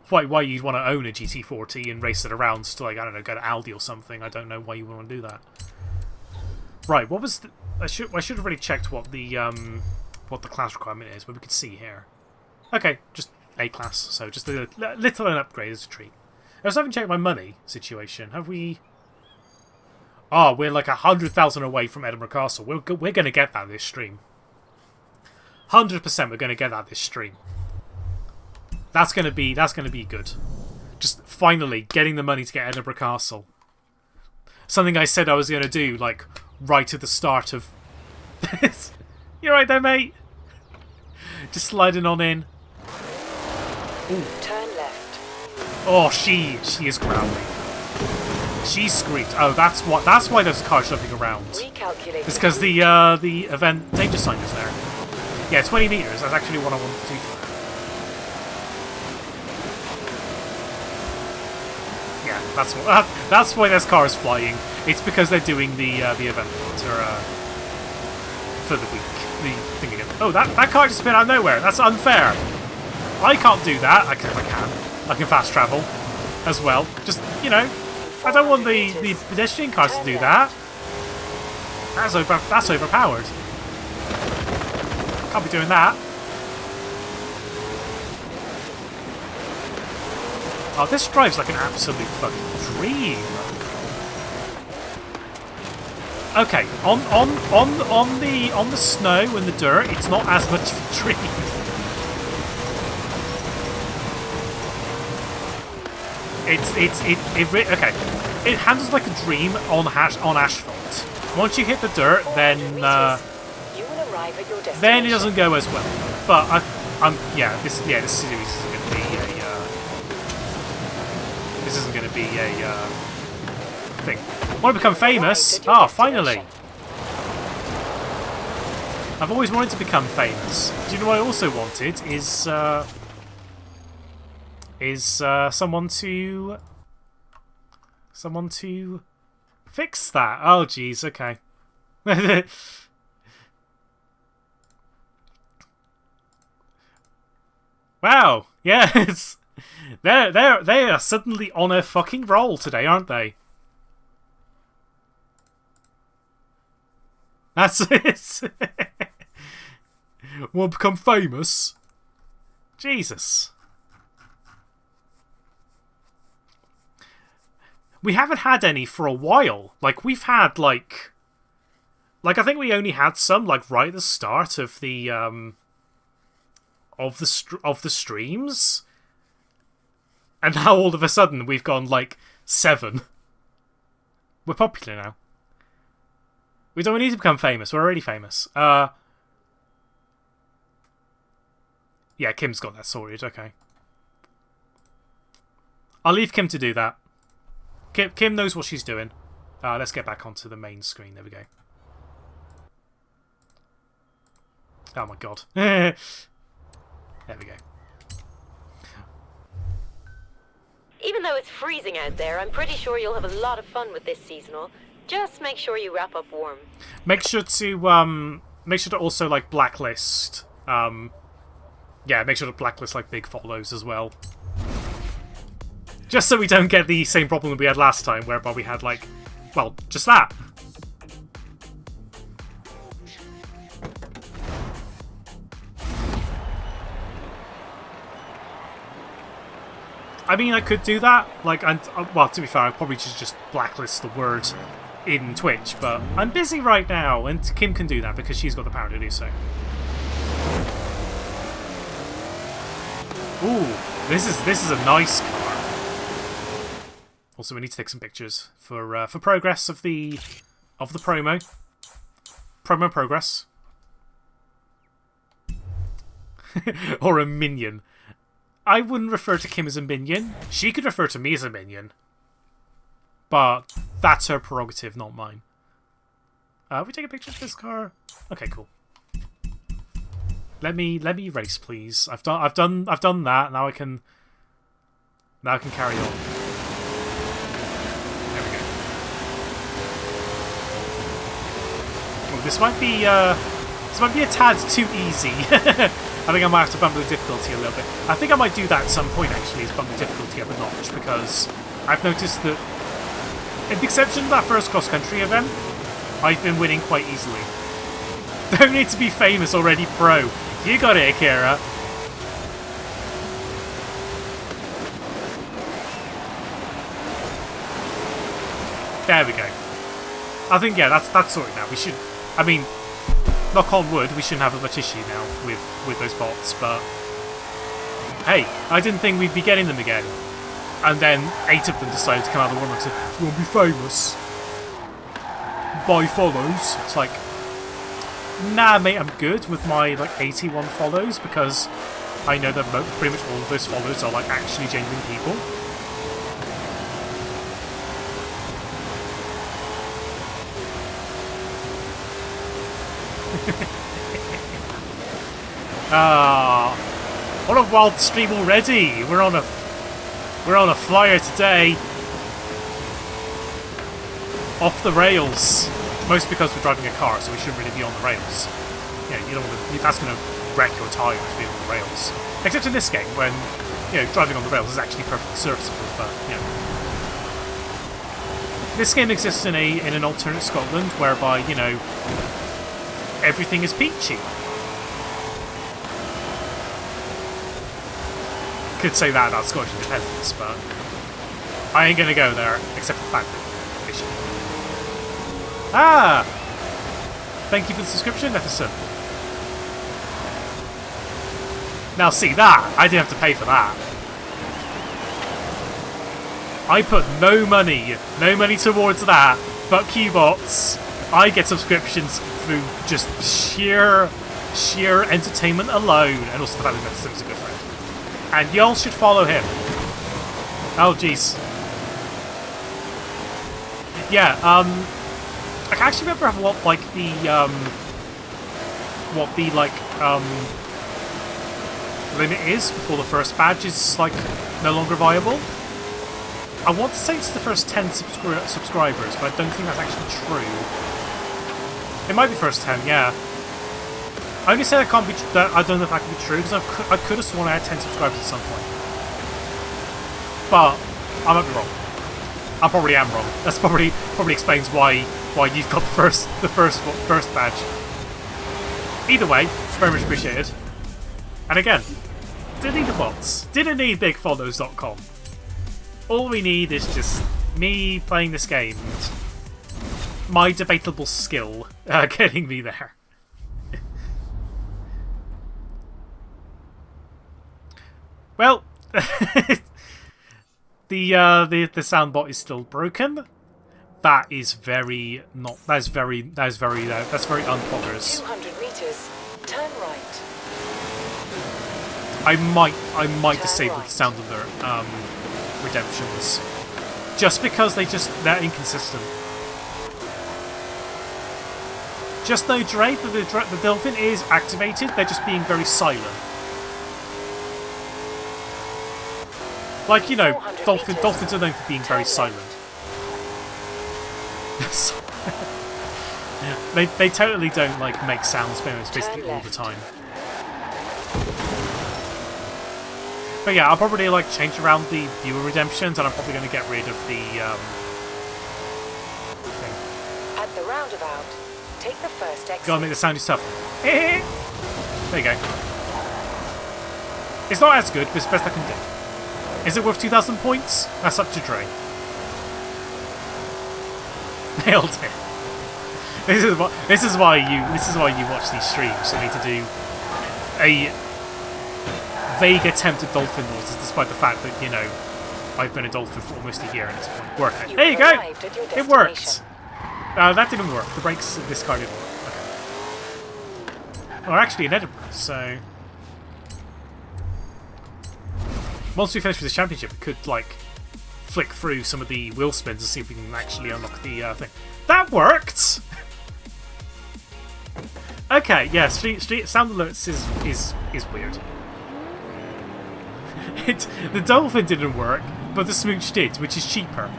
why you'd want to own a GT40 and race it around to, like, I don't know, go to Aldi or something? I don't know why you want to do that. Right, what was the... I should have really checked what the class requirement is, but we can see here. Okay, just A class, so just a little an upgrade as a treat. I also haven't checked my money situation. Have we... Oh, we're like 100,000 away from Edinburgh Castle. We're going to get that this stream. 100% we're going to get that this stream. That's going to be good. Just finally getting the money to get Edinburgh Castle. Something I said I was going to do, like, right at the start of this. You right there, mate? Just sliding on in. Ooh. Turn left. Oh, she is growling. She screams. Oh, that's why there's cars jumping around. Recalculate. It's because the event danger sign is there. Yeah, 20 meters. That's actually what I wanted to do for her. Yeah, that's why there's cars flying. It's because they're doing the event for the week. The thing again. Oh, that car just spin out of nowhere. That's unfair. I can't do that. I can fast travel as well. Just, you know, I don't want the pedestrian cars to do that. That's overpowered. Can't be doing that. Oh, this drives like an absolute fucking dream. Okay, on the snow and the dirt, it's not as much of a dream. Okay. It handles like a dream on asphalt. Once you hit the dirt, then it doesn't go as well. But this series isn't going to be a thing. Want to become famous? Ah, finally! I've always wanted to become famous. Do you know what I also wanted? Is someone to fix that? Oh, jeez. Okay. Wow. Yes. They are suddenly on a fucking roll today, aren't they? That's it. Want to become famous? Jesus. We haven't had any for a while. Like, we've had, like I think we only had some, like, right at the start of the streams. And now, all of a sudden, we've gone, like, 7. We're popular now. We don't need to become famous. We're already famous. Yeah, Kim's got that sorted. Okay. I'll leave Kim to do that. Kim knows what she's doing. Let's get back onto the main screen. There we go. Oh my god. There we go. Even though it's freezing out there, I'm pretty sure you'll have a lot of fun with this seasonal. Just make sure you wrap up warm. Make sure to also, like, blacklist. Yeah, make sure to blacklist, like, big follows as well. Just so we don't get the same problem that we had last time, whereby we had, like, well, just that. I mean, I could do that. Like, well, to be fair, I'd probably just blacklist the word in Twitch, but I'm busy right now, and Kim can do that because she's got the power to do so. Ooh, this is a nice car. Also, we need to take some pictures for progress of the of the promo. Promo progress. Or a minion. I wouldn't refer to Kim as a minion. She could refer to me as a minion. But that's her prerogative, not mine. We take a picture of this car. Okay, cool. Let me race, please. I've done that. Now I can carry on. There we go. Oh, this might be a tad too easy. I think I might have to bump the difficulty a little bit. I think I might do that at some point, actually, is bump the difficulty up a notch, because I've noticed that, with the exception of that first cross-country event, I've been winning quite easily. Don't need to be famous already pro. You got it, Akira. There we go. I think, yeah, that's sorted now. We should... I mean... knock on wood, we shouldn't have much issue now with those bots, but hey, I didn't think we'd be getting them again. And then 8 of them decided to come out of the woodwork and say, "We'll be famous. Buy follows." It's like, nah, mate, I'm good with my like 81 follows because I know that pretty much all of those follows are like actually genuine people. What a wild stream already! We're on a flyer today. Off the rails. Most because we're driving a car, so we shouldn't really be on the rails. Yeah, you don't want to, that's going to wreck your tyres being on the rails. Except in this game, when driving on the rails is actually perfectly serviceable. But this game exists in an alternate Scotland whereby everything is peachy. Could say that about Scottish independence, but I ain't gonna go there, except for the fact that fishing. Ah! Thank you for the subscription, Efferson. Now see that, I didn't have to pay for that. I put no money towards that. Fuck you, bots. I get subscriptions through just sheer entertainment alone, and also the fact that Efferson is a good friend. And y'all should follow him. Oh, jeez. Yeah, I can actually remember what the limit is before the first badge is like no longer viable. I want to say it's the first 10 subscribers, but I don't think that's actually true. It might be first 10, yeah. I only say that can't be. That I don't know if that can be true because I could have sworn I had 10 subscribers at some point, but I might be wrong. I probably am wrong. That's probably explains why you've got the first badge. Either way, very much appreciated. And again, didn't need the bots. Didn't need bigfollows.com. All we need is just me playing this game and my debatable skill getting me there. Well, the soundbot is still broken. That is very not. That's very unpoggers. 200 meters. Turn right. I might disable the sound alert redemptions, just because they're inconsistent. Just know, Dre, that the Dolphin is activated. They're just being very silent. Like, dolphins are known for being very silent. they totally don't like make sounds basically all the time. But yeah, I'll probably like change around the viewer redemptions, and I'm probably going to get rid of the thing. At the roundabout, take the first exit. Gotta make the sound yourself. There you go. It's not as good, but it's the best I can do. Is it worth 2,000 points? That's up to Dre. Nailed it. This is why you watch these streams. You need to do a vague attempt at dolphin noises, despite the fact that I've been a dolphin for almost a year at this point. Worth it. There you go. It worked. That didn't work. The brakes in this car didn't work. Okay. Well, actually in Edinburgh, so... Once we finish with this championship, we could, like, flick through some of the wheel spins and see if we can actually unlock the thing. That worked! Okay, yeah, street sound alerts is weird. The Dolphin didn't work, but the Smooch did, which is cheaper.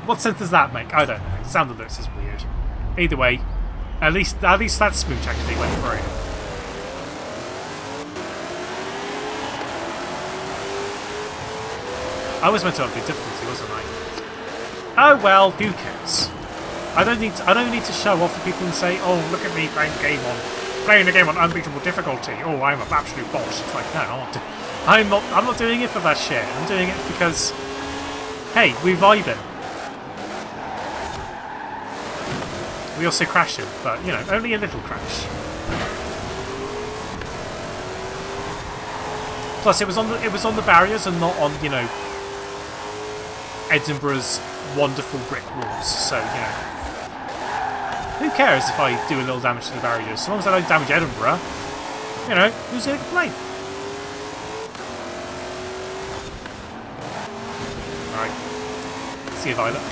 What sense does that make? I don't know. Sound alerts is weird. Either way, at least that Smooch actually went through. I was meant to upgrade difficulty, wasn't I? Oh well, who cares? I don't need to show off for people and say, "Oh, look at me playing the game on unbeatable difficulty. Oh, I'm an absolute boss." It's like, no, I'm not doing it for that shit. I'm doing it because, hey, we're vibing. We also crashed him, but you know, only a little crash. Plus, it was on the barriers and not on, you know, Edinburgh's wonderful brick walls. So, you know, who cares if I do a little damage to the barriers? As long as I don't damage Edinburgh, you know, who's going to complain? Alright. See you, Violet.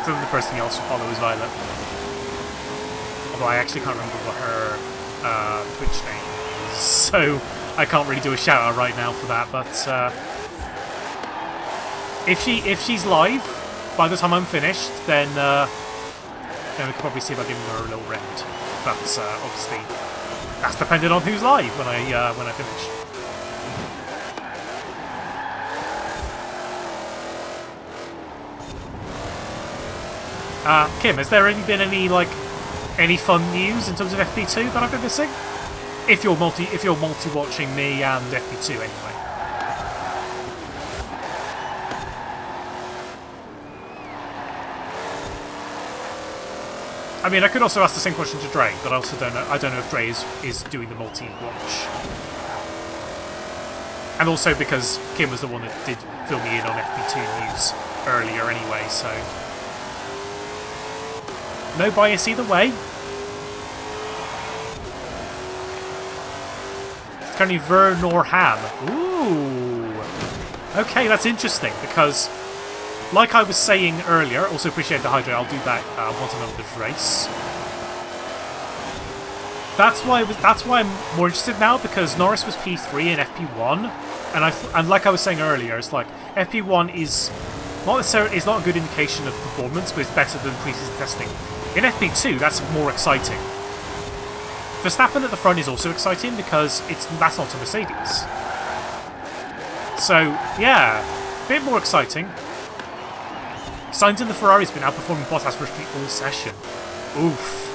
So the person you also follow is Violet. Although I actually can't remember what her Twitch name is, so I can't really do a shout out right now for that, but if she's live by the time I'm finished, then we can probably see about giving her a little round. But obviously that's dependent on who's live when I finish. Kim, has there been any fun news in terms of FP2 that I've been missing? If you're multi-watching me and FP2 anyway. I mean, I could also ask the same question to Dre, but I also don't know. I don't know if Dre is doing the multi-watch. And also because Kim was the one that did fill me in on FP2 news earlier anyway, so no bias either way. It's currently Ver nor Ham. Ooh. Okay, that's interesting because, like I was saying earlier, also appreciate the hydrate. I'll do that once I'm over this race. That's why I'm more interested now, because Norris was P3 and FP1, and like I was saying earlier, it's like FP1 is not necessarily not a good indication of performance, but it's better than pre-season testing. In FP2, that's more exciting. Verstappen at the front is also exciting because that's not a Mercedes. So yeah, a bit more exciting. Sainz in the Ferrari's been outperforming Bottas virtually all session. Oof.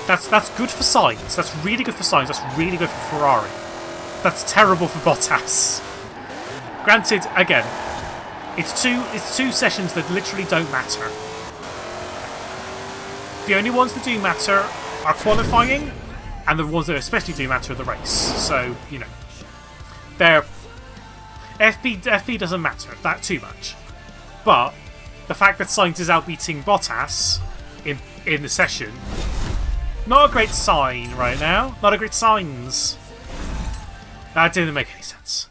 That's good for Sainz. That's really good for Sainz. That's really good for Ferrari. That's terrible for Bottas. Granted, again, it's two sessions that literally don't matter. The only ones that do matter are qualifying, and the ones that especially do matter are the race. So, you know, FP doesn't matter that too much, but the fact that Sainz is outbeating Bottas in the session, not a great sign right now. Not a great signs. That didn't make any sense.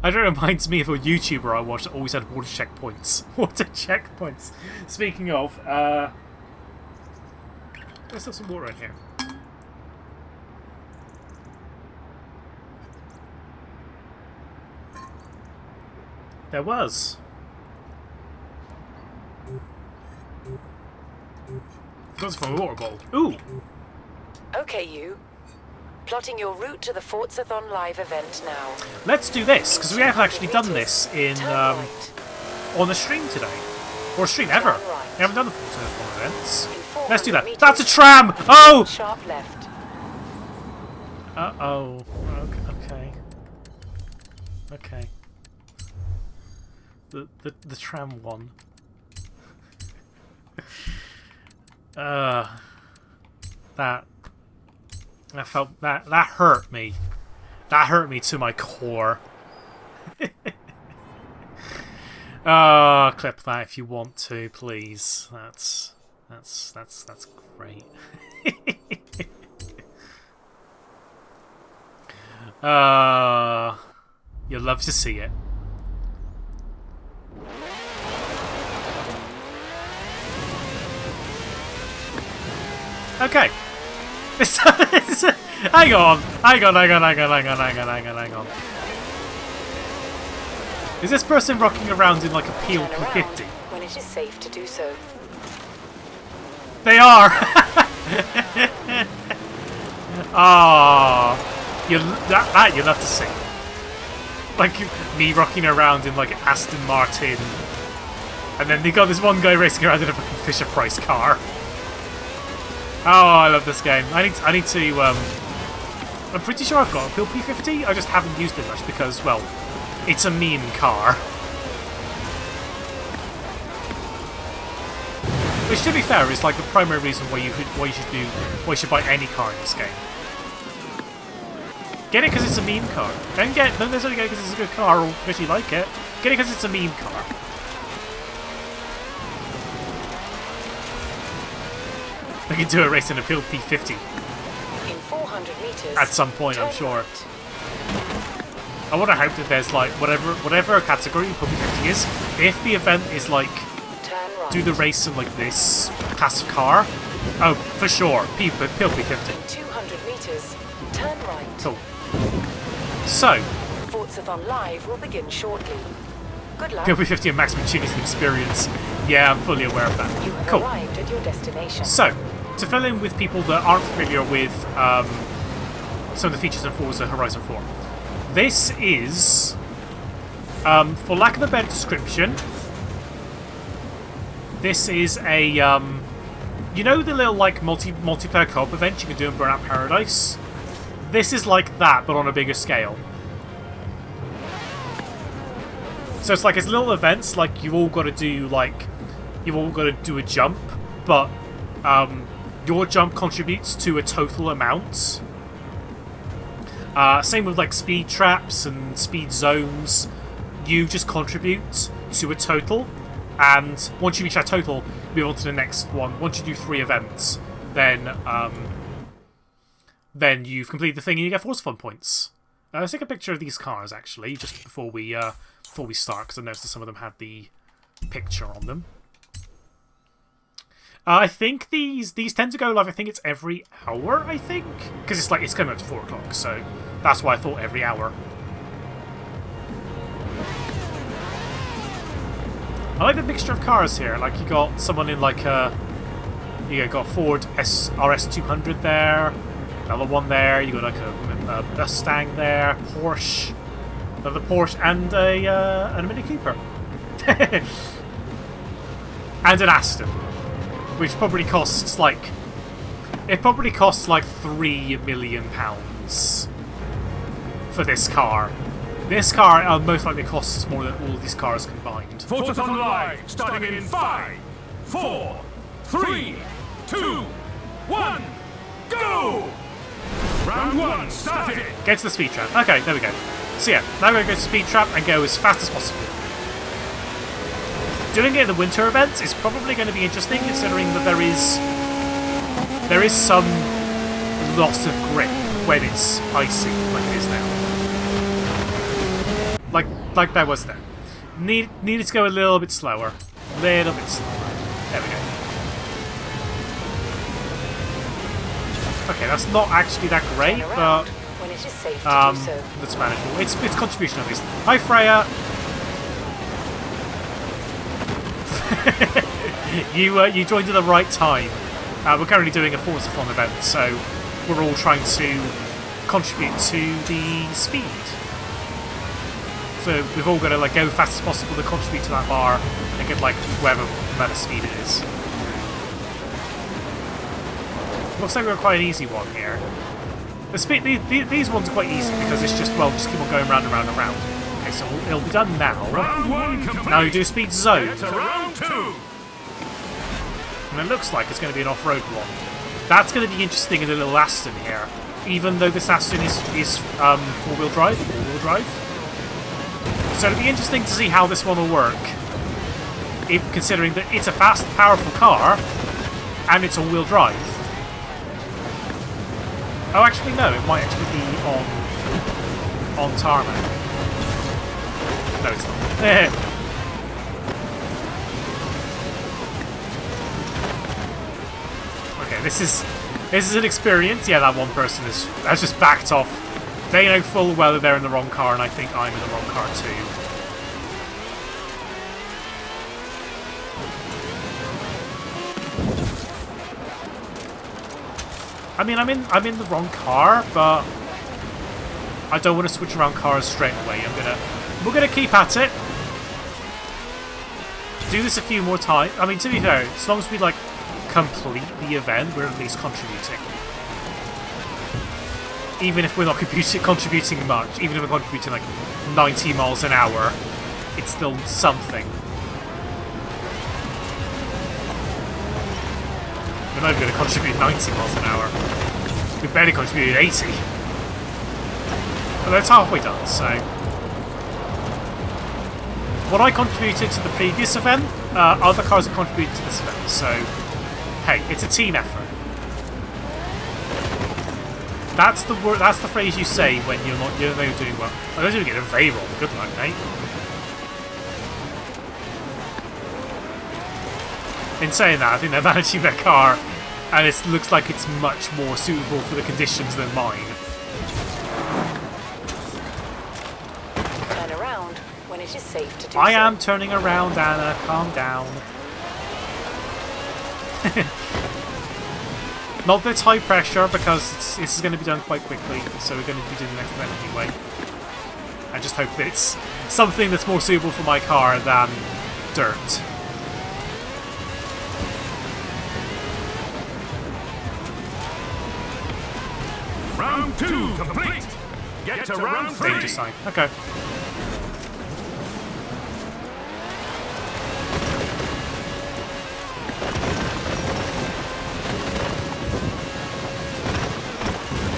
It reminds me of a YouTuber I watched that always had water checkpoints. Water checkpoints. Speaking of, let's have some water in here. There was. That's from a water bowl. Ooh! Okay, you. Plotting your route to the Forzathon live event now. Let's do this, because we haven't actually done this in on the stream today. Or stream ever. We haven't done the Forzathon events. Let's do that. That's a tram! Oh! Sharp left. Uh-oh. Okay. Okay. The tram one. That hurt me. That hurt me to my core. Clip that if you want to, please. That's great. You'll love to see it. Okay. Hang on. Is this person rocking around in like a PLP-50? When it is safe to do so. They are! Ah, that you'll have to see. Like me rocking around in like Aston Martin, and then they got this one guy racing around in a fucking Fisher Price car. Oh, I love this game. I need to. I'm pretty sure I've got a PLP-50. I just haven't used it much because, well, it's a meme car. Which, to be fair, is like the primary reason why you should buy any car in this game. Get it because it's a meme car. Don't necessarily get it because it's a good car or because you like it. Get it because it's a meme car. I can do a race in a PLP-50. In 400 meters. At some point, I'm sure. I want to hope that there's like whatever category PLP-50 is. If the event is like do the race in like this class of car, oh for sure, PLP-50. 200 meters. Turn right. Cool. So, Forzathon Live will begin shortly. Good luck. PLP-50 and maximum tuning experience. Yeah, I'm fully aware of that. You have Cool. arrived at your destination. So, to fill in with people that aren't familiar with some of the features in Forza Horizon 4, this is, for lack of a better description, this is a, you know the little like multiplayer co-op event you can do in Burnout Paradise? This is like that, but on a bigger scale. So it's like it's little events, like you've all got to do a jump, but your jump contributes to a total amount. Same with like speed traps and speed zones. You just contribute to a total, and once you reach that total, move on to the next one. Once you do 3 events, then you've completed the thing and you get Forza Fun points. Let's take a picture of these cars actually, just before we start, because I noticed that some of them had the picture on them. I think these tend to go live. I think it's every hour. I think because it's coming up to 4 o'clock, so that's why I thought every hour. I like the mixture of cars here. Like you got someone in like you got Ford RS200 there, another one there. You got like a Mustang there, Porsche, another Porsche, and a Mini Cooper, and an Aston. Which probably costs like... It probably costs like £3 million for this car. This car most likely costs more than all these cars combined. Forzathon Live, starting in 5, 4, 3, 2, 1, go! Round 1 started! Get to the speed trap. Okay, there we go. So yeah, now we're going to go to speed trap and go as fast as possible. Doing it in the winter events is probably going to be interesting, considering that there is some loss of grip when it's icy, like it is now. Like there was there. Needed to go a little bit slower. Little bit slower. There we go. Okay, that's not actually that great, but when it is safe to do so. That's manageable. It's contribution at least. Hi Freya. You joined at the right time. We're currently doing a Forzathon event, so we're all trying to contribute to the speed. So we've all got to like go fast as possible to contribute to that bar and get like whatever amount of speed it is. Looks like we've got quite an easy one here. The speed, these ones are quite easy because it's just just keep on going round and round and round. Okay, so it'll be done now. Round 1 complete. Now you do speed zone. Get to round 2. And it looks like it's going to be an off-road one. That's going to be interesting in the little Aston here. Even though this Aston is four-wheel drive. So it'll be interesting to see how this one will work if considering that it's a fast, powerful car, and it's all-wheel drive. Oh, actually, no, it might actually be on tarmac. No, it's not. Okay, this is an experience. Yeah, that one person has just backed off. They know full well that they're in the wrong car, and I think I'm in the wrong car too. I mean, I'm in the wrong car, but I don't want to switch around cars straight away. We're gonna keep at it. Do this a few more times. I mean, to be fair, as long as we like complete the event, we're at least contributing. Even if we're not contributing much, even if we're contributing like 90 miles an hour, it's still something. We're not even going to contribute 90 miles an hour. We barely contributed 80. But that's halfway done, so... What I contributed to the previous event, other cars have contributed to this event, so... Hey, it's a team effort. That's the word. That's the phrase you say when you're not doing well. I don't even get a very wrong. Good luck, mate. In saying that, I think they're managing their car, and it looks like it's much more suitable for the conditions than mine. Turn around when it is safe to do I so. am turning around, Anna. Calm down. Not that it's high pressure, because this is going to be done quite quickly, so we're going to be doing the next event anyway. I just hope that it's something that's more suitable for my car than dirt. Round 2 complete. Get to round 3. Danger sign. Okay.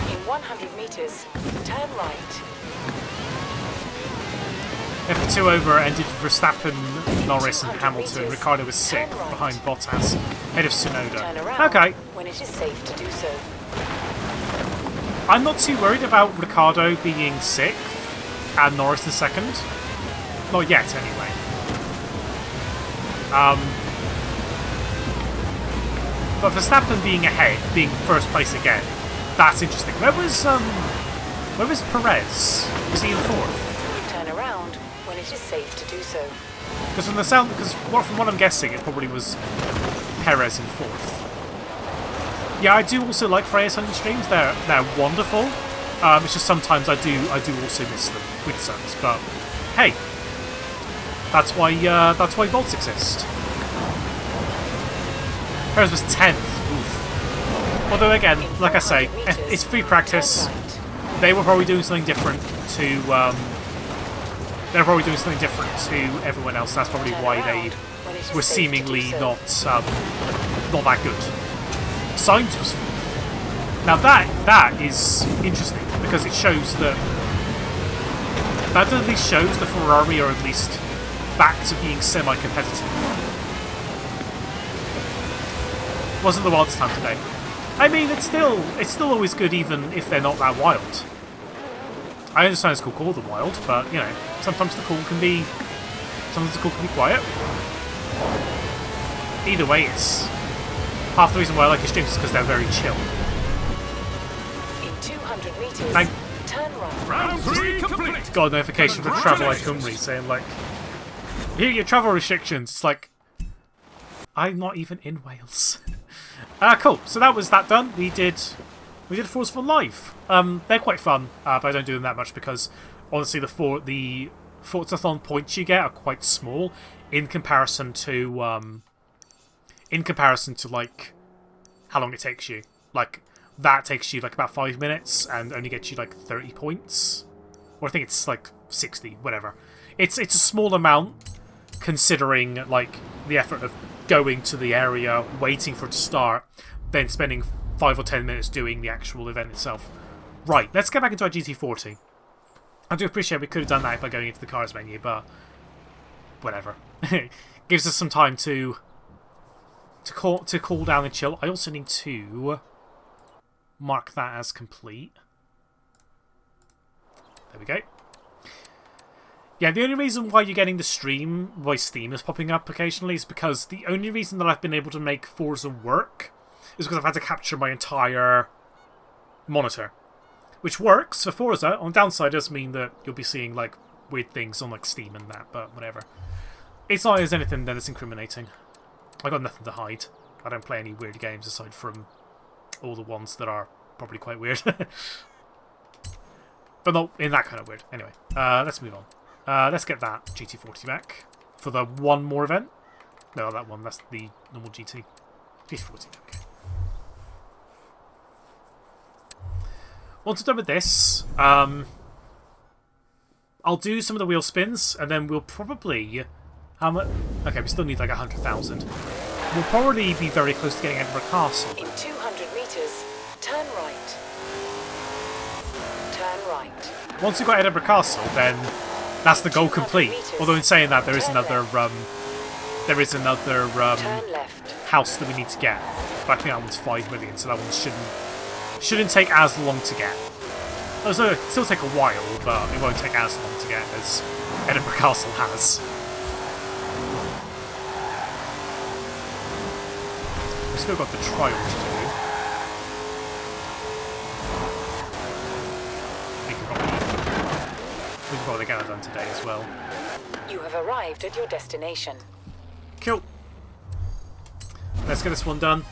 In 100 meters, turn right. F2 over ended Verstappen, Norris and Hamilton. Ricciardo was 6th behind Bottas, head of Turn Tsunoda. around Okay. when it is safe to do so. I'm not too worried about Ricciardo being 6th and Norris in 2nd. Not yet, anyway. But Verstappen being ahead, being first place again, that's interesting. Where was Perez? Was he in 4th? Turn around when it is safe to do so. Because from what I'm guessing, it probably was Perez in 4th. Yeah, I do also like Freya's hunting streams. They're wonderful. It's just sometimes I do also miss them with suns. But hey, that's why vaults exist. Hers was 10th. Oof. Although again, like I say, it's free practice. They were probably doing something different to everyone else. That's probably why they were seemingly not that good. Sainz was 4th. Now that is interesting because it shows that at least shows the Ferrari are at least back to being semi-competitive. Wasn't the wildest time today. I mean, it's still always good even if they're not that wild. I understand it's called them wild, but you know, sometimes the cool can be quiet. Either way, it's half the reason why I like your streams is because they're very chill. In 200 meters, turn right. Round 3 complete. Got a notification from Travel Itinerary saying like, here are your travel restrictions. It's like, I'm not even in Wales. Cool. So that was that done. We did Forza Horizon live. They're quite fun, but I don't do them that much because honestly, the Forza-thon points you get are quite small in comparison to like how long it takes you. Like that takes you like about 5 minutes and only gets you like 30 points, or I think it's like 60, whatever. It's a small amount considering like the effort of going to the area, waiting for it to start, then spending 5 or 10 minutes doing the actual event itself. Right, let's get back into our GT40. I do appreciate we could have done that by going into the cars menu, but whatever. gives us some time to cool down and chill. I also need to mark that as complete. There we go. Yeah, the only reason why you're getting the stream, why Steam is popping up occasionally, is because the only reason that I've been able to make Forza work is because I've had to capture my entire monitor. Which works for Forza. On the downside, does mean that you'll be seeing like weird things on like Steam and that, but whatever. It's not as anything that is incriminating. I got nothing to hide. I don't play any weird games aside from all the ones that are probably quite weird. But not in that kind of weird. Anyway, let's move on. Let's get that GT40 back for the one more event. No, that one. That's the normal GT. GT40. Okay. Once we're done with this, I'll do some of the wheel spins, and then we'll probably... How much? Okay, we still need like 100,000. We'll probably be very close to getting Edinburgh Castle. In 200 meters, turn right. Turn right. Once we've got Edinburgh Castle, then that's the goal complete. Although in saying that, there is another turn left. house that we need to get. But I think that one's 5 million, so that one shouldn't take as long to get. It'll still take a while, but it won't take as long to get as Edinburgh Castle has. We've still got the trial to do. We can probably get that done today as well. You have arrived at your destination. Cool. Let's get this one done.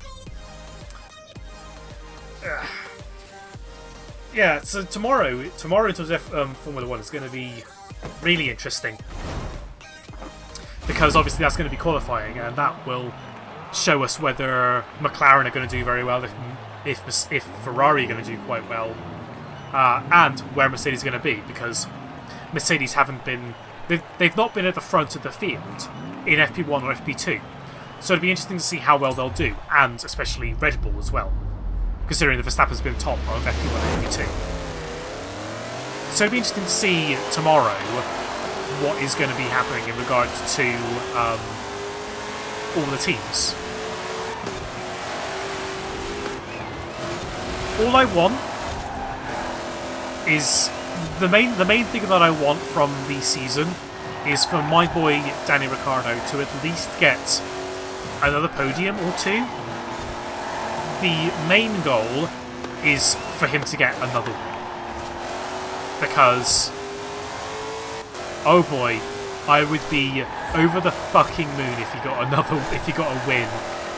Yeah, so tomorrow in terms of Formula 1 is going to be really interesting. Because obviously that's going to be qualifying, and that will show us whether McLaren are going to do very well, if Ferrari are going to do quite well, and where Mercedes is going to be, because Mercedes haven't been... They've not been at the front of the field in FP1 or FP2. So it'll be interesting to see how well they'll do, and especially Red Bull as well, considering that Verstappen's been top of FP1 and FP2. So it'll be interesting to see tomorrow what is going to be happening in regards to all the teams. All I want is the main thing that I want from the season is for my boy Danny Ricciardo to at least get another podium or two. The main goal is for him to get another one, because oh boy, I would be over the fucking moon if he got a win,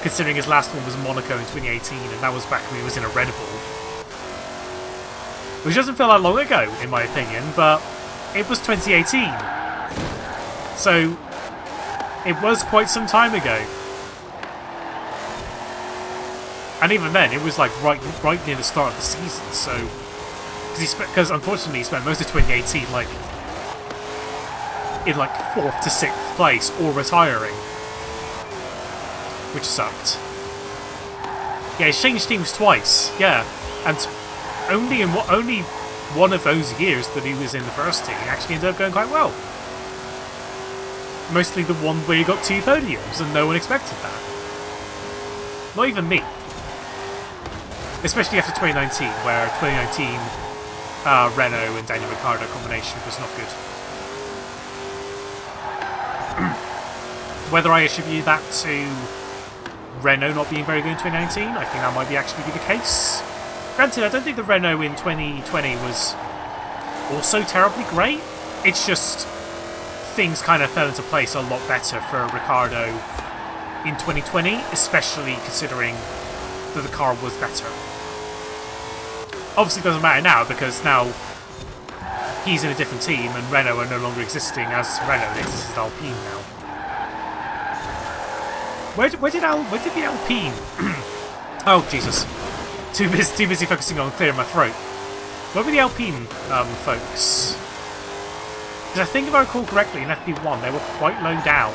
considering his last one was Monaco in 2018, and that was back when he was in a Red Bull. Which doesn't feel that long ago, in my opinion, but it was 2018. So, it was quite some time ago. And even then, it was like right near the start of the season, so... Because unfortunately he spent most of 2018, like, in like 4th to 6th place, or retiring. Which sucked. Yeah, he's changed teams twice, yeah. And only one of those years that he was in the first team actually ended up going quite well. Mostly the one where he got 2 podiums, and no one expected that. Not even me. Especially after 2019, where 2019 Renault and Daniel Ricciardo combination was not good. Whether I attribute that to Renault not being very good in 2019, I think that might actually be the case. Granted, I don't think the Renault in 2020 was also terribly great. It's just things kind of fell into place a lot better for Ricciardo in 2020, especially considering that the car was better. Obviously it doesn't matter now, because now he's in a different team and Renault are no longer existing as Renault, it exists as Alpine now. Where did the Alpine... oh, Jesus. Too busy focusing on clearing my throat. Where were the Alpine folks? Because I think if I recall correctly, in FP1 they were quite low down.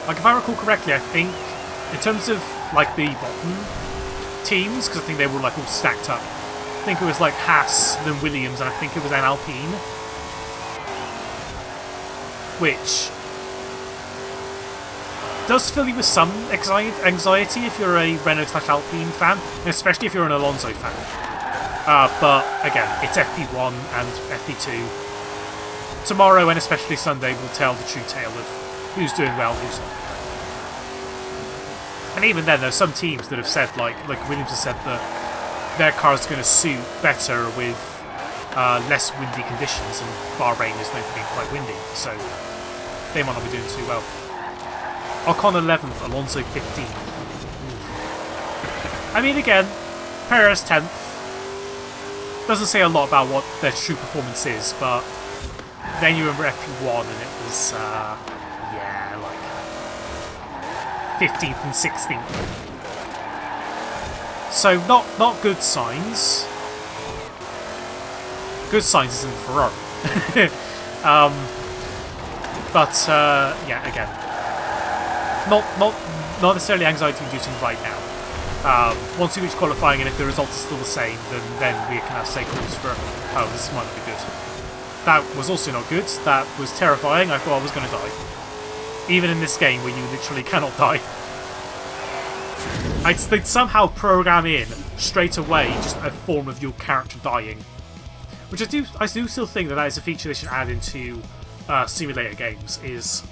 Like, if I recall correctly, I think, in terms of, like, the bottom teams, because I think they were, like, all stacked up. I think it was, like, Haas, then Williams, and I think it was then Alpine. Which does fill you with some anxiety if you're a Renault/Alpine fan, and especially if you're an Alonso fan. But again, it's FP1 and FP2. Tomorrow and especially Sunday will tell the true tale of who's doing well, who's not. And even then, there's some teams that have said, like Williams has said, that their car's going to suit better with less windy conditions, and Bahrain is known for being quite windy, so they might not be doing too well. Ocon 11th, Alonso 15th. I mean, again, Perez 10th. Doesn't say a lot about what their true performance is, but then you remember FP1 and it was, yeah, like 15th and 16th. So not good signs. Good signs is in Ferrari. But yeah, again, not necessarily anxiety-inducing right now. Once we reach qualifying, and if the result is still the same, then we can have say calls for, oh, this might not be good. That was also not good. That was terrifying. I thought I was going to die. Even in this game where you literally cannot die. They'd somehow program in straight away just a form of your character dying, which I do still think that is a feature they should add into simulator games. Is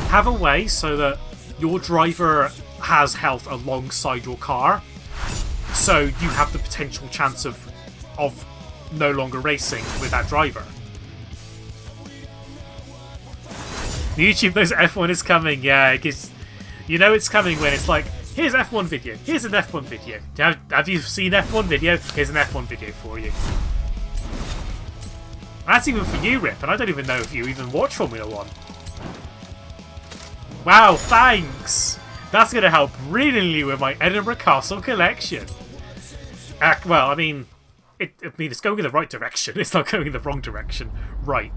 have a way so that your driver has health alongside your car, so you have the potential chance of no longer racing with that driver. YouTube knows F1 is coming, yeah, because you know it's coming when it's like, here's F1 video, here's an F1 video. Have you seen F1 video? Here's an F1 video for you. That's even for you, Rip, and I don't even know if you even watch Formula 1. Wow, thanks! That's going to help brilliantly with my Edinburgh Castle collection. Well, I mean, it's going in the right direction. It's not going in the wrong direction. Right.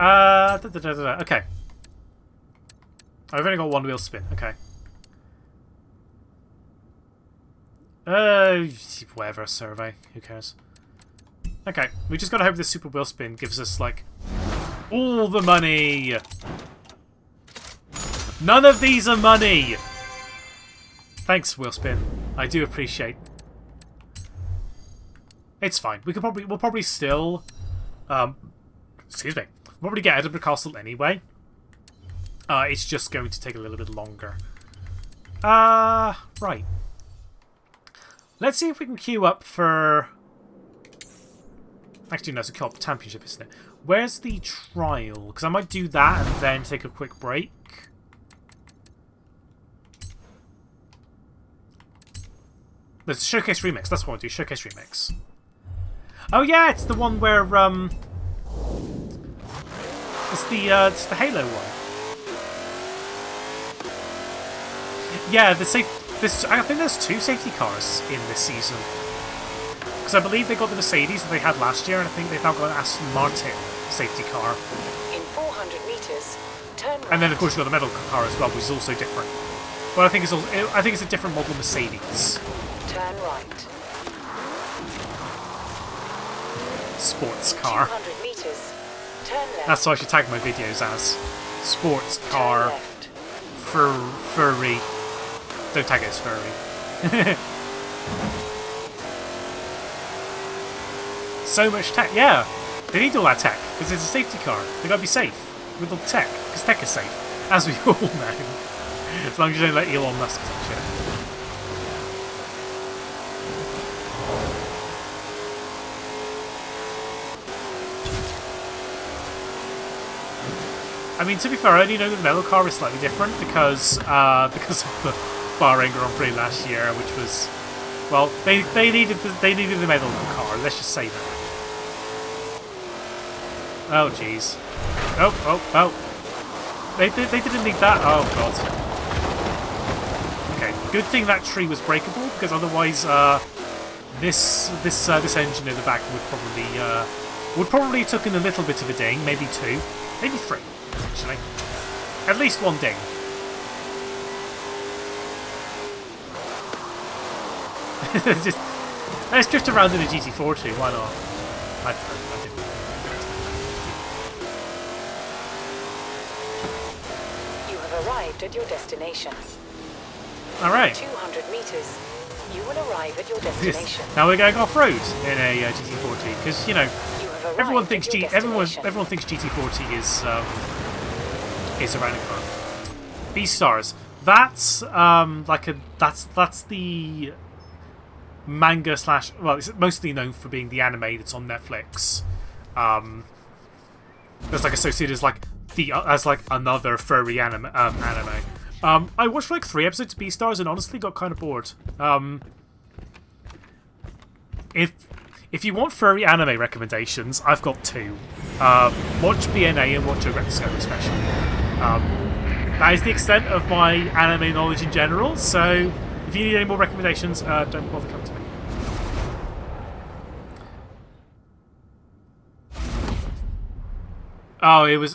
Okay. I've only got one wheel spin. Okay. Whatever, survey. Who cares? Okay, we just gotta hope this super wheel spin gives us, like, all the money! None of these are money! Thanks, wheel spin. I do appreciate. It's fine. We'll probably still, excuse me. We'll probably get Edinburgh Castle anyway. It's just going to take a little bit longer. Right. Let's see if we can queue up for... Actually, no, it's a co-op championship, isn't it? Where's the trial? Because I might do that and then take a quick break. There's Showcase Remix. That's what I'll do. Showcase Remix. Oh yeah, it's the one where it's the Halo one. Yeah, I think there's 2 safety cars in this season. Because I believe they got the Mercedes that they had last year, and I think they've now got an Aston Martin safety car. In 400 meters, turn right. And then of course you've got the medal car as well, which is also different. But I think it's a different model Mercedes. Turn right. Sports car. 200 meters, turn left. That's what I should tag my videos as. Sports car. Furry. Don't tag it as furry. So much tech. Yeah, they need all that tech because it's a safety car. They gotta be safe with all the tech because tech is safe, as we all know. As long as you don't let Elon Musk touch it. I mean, to be fair, I only know the medal car is slightly different because of the Bahrain Grand Prix last year, which was, well, they needed the medal car. Let's just say that. Oh jeez. Oh. They didn't need that. Oh god. Okay, good thing that tree was breakable because otherwise, this engine in the back would probably have taken a little bit of a ding, maybe 2, maybe 3. Actually, at least 1 ding. Let's drift around in a GT4 too. Why not? I didn't. arrived at your destination. All right. 200 meters. You will arrive at your destination. Now we're going off-road in a GT40 because you know You have arrived everyone at thinks your everyone destination. thinks GT40 is a random car. Beastars. That's that's the manga slash, well, it's mostly known for being the anime that's on Netflix. That's like associated as like another furry anime. I watched like 3 episodes of Beastars and honestly got kind of bored. If you want furry anime recommendations, I've got 2. Watch BNA and watch Oretsuko especially. That is the extent of my anime knowledge in general, so if you need any more recommendations, don't bother coming to me. Oh, it was...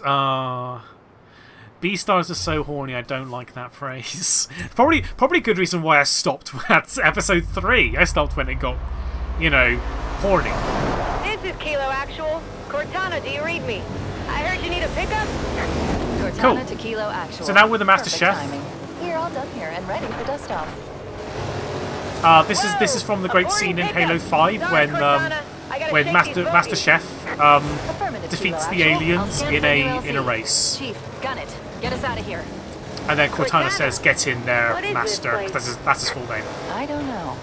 Beastars are so horny, I don't like that phrase. Probably a good reason why I stopped at episode 3. I stopped when it got, you know, horny. This is Kilo Actual. Cortana, do you read me? I heard you need a pickup. Cortana Cool. to Kilo Actual. So now we're the Master Perfect Chef. timing. Here, all done here and ready for dust off. This is from the great scene in Halo 5 when Master Chef Affirmative, defeats Kilo the Actual. aliens I'll in cancel a ULZ. race, Chief, gun it. Get us out of here. and then Cortana Cortana? says, "Get in there, What is this Master." place? That's his full name. I don't know.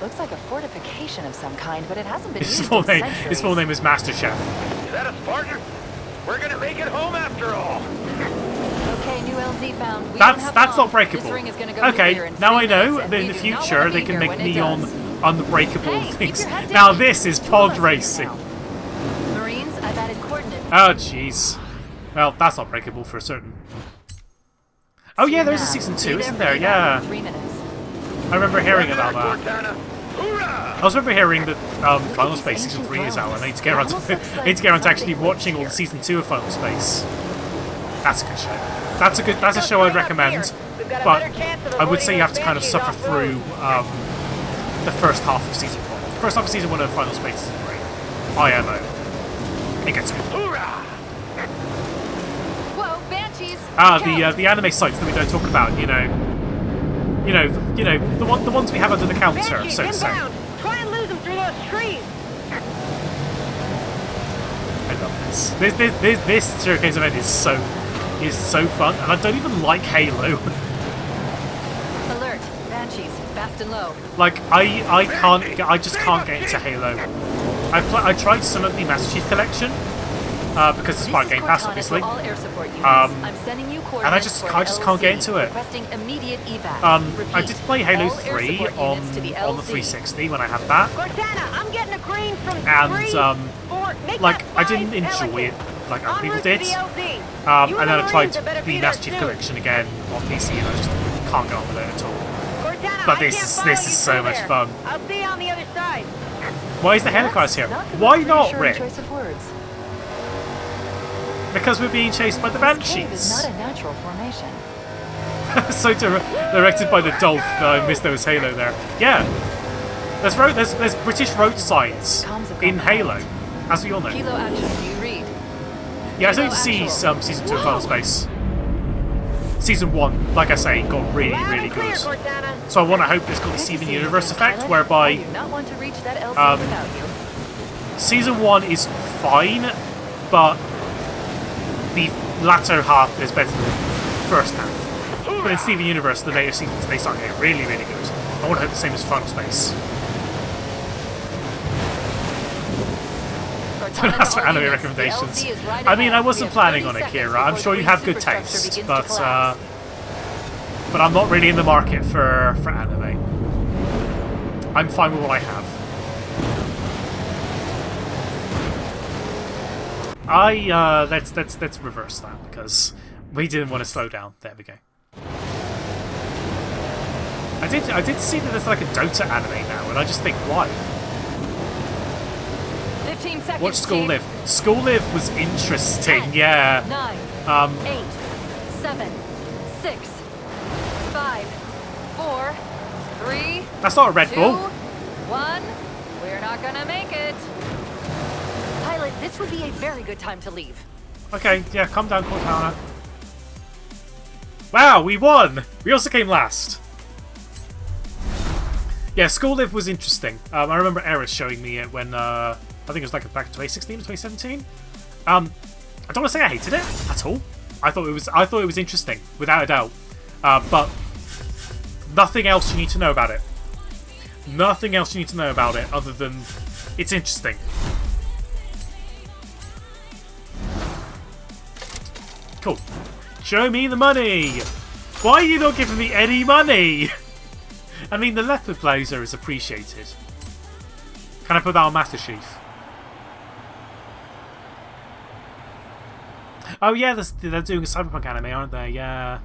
Looks like a fortification of some kind, but it hasn't been His used full in name. centuries. His full name is Master Chef. Is that us, partner? We're gonna make it home after all. Okay, new LZ found. We don't That's have not long. breakable. This ring is gonna go nuclear Okay, in now 3 I know minutes, that and in the we do not future wanna they be can here make when it me on does. unbreakable Hey, keep things. your head down. Now this is Two pod of us here racing. now. Marines, I've added coordinates. Oh jeez. Well, that's not breakable for certain. Oh yeah, there is a season 2, isn't there? Yeah. 3 minutes. I remember hearing about that. Cortana. Hoorah! I also remember hearing that Final Space Season 3 is out, and I need to get around to actually watching all the Season 2 of Final Space. That's a good show. That's a show I'd recommend, but I would say you have to kind of suffer through the first half of Season 1. The first half of Season 1 of Final Space is great. IMO. It gets good. Hoorah! Whoa, Banshees! The anime sites that we don't talk about, you know, the ones we have under the counter, Banshees so to say. inbound. Try and lose them through those trees. I love this. This showcase event is so fun, and I don't even like Halo. Alert, Banshees, fast and low. Like I just can't get into Halo. I tried some of the Master Chief Collection because it's part of Game Pass, obviously. All air support units. Um, I'm sending you and I just can't get into it. Requesting immediate evac. I did play Halo All air 3 support on units to the the LZ. 360 when I had that, Cortana, I'm getting a green from and 3, 4, make like that I didn't 5 enjoy it elegant. like other En people route to did. the LZ. You And then I the tried Marines had better the be there Master Chief soon. Collection again on PC, and I just can't get on with it at all. Cortana, But I this can't is- follow this you is so through much there. fun. I'll see you on the other side. Why is the helicopter here? Not the Why most not, reassuring Rick? choice of words. Because we're being chased by the This cave is Banshees. not a natural formation. So directed by the Dolph that I missed there was Halo there. Yeah. There's British road signs in Halo, as we all know. Kilo Action, do you read? Yeah, I started to Kilo see Actual. Season 2 of Final Space. Season 1, like I say, got really, Loud really and clear, good. Cortana. So I want to hope it's got the Good to Steven see you, Universe Mr. effect, Pilot. I whereby do not want to reach that LZ um, without you. Season 1 is fine, but the latter half is better than the first half. But in Steven Universe, the later seasons, they start getting really, really good. I want to hope the same as Final Space. Don't ask for anime recommendations. I mean, I wasn't planning on it, Kira. I'm sure you have good taste, but I'm not really in the market for anime. I'm fine with what I have. Let's reverse that because we didn't want to slow down. There we go. I did see that there's like a Dota anime now, and I just think why? 15 seconds. Watch School Chief. Live. School Live was interesting, 10, yeah. 9, 8, 7, 6, 5, 4, 3, That's not a Red 2, Bull. 1. We're not gonna make it. Pilot, this would be a very good time to leave. Okay, yeah, calm down, Cortana. Wow, we won! We also came last. Yeah, School Live was interesting. I remember Eris showing me it when, I think it was like back in 2016 or 2017. I don't want to say I hated it at all. I thought it was interesting, without a doubt. But nothing else you need to know about it. Nothing else you need to know about it other than it's interesting. Cool. Show me the money! Why are you not giving me any money? I mean, the leopard blazer is appreciated. Can I put that on Master Chief? Oh yeah, they're doing a Cyberpunk anime, aren't they? Yeah.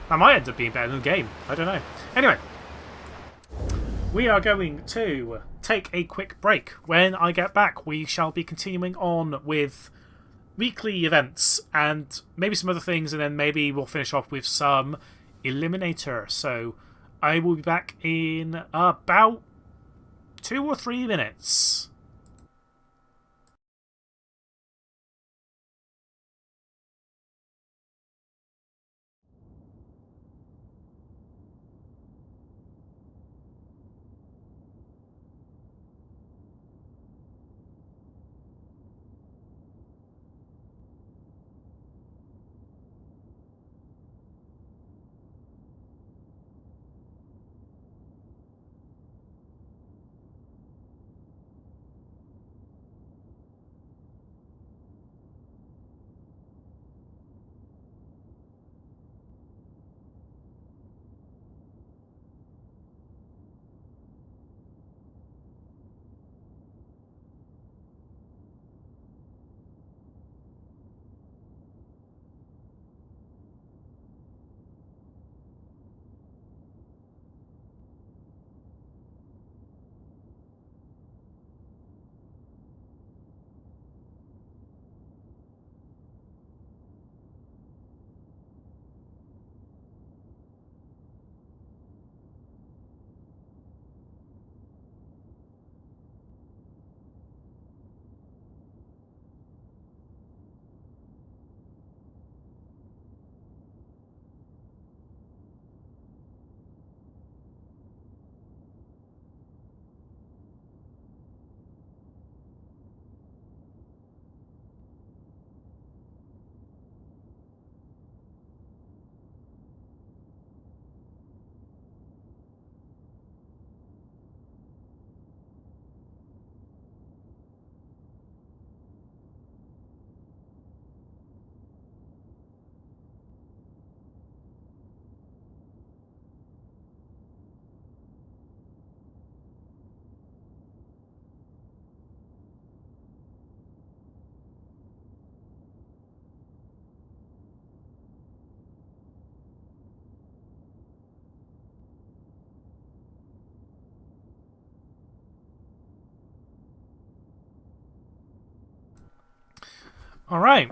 That might end up being better than the game. I don't know. Anyway. We are going to take a quick break. When I get back, we shall be continuing on with weekly events and maybe some other things, and then maybe we'll finish off with some Eliminator. So I will be back in about 2 or 3 minutes. All right.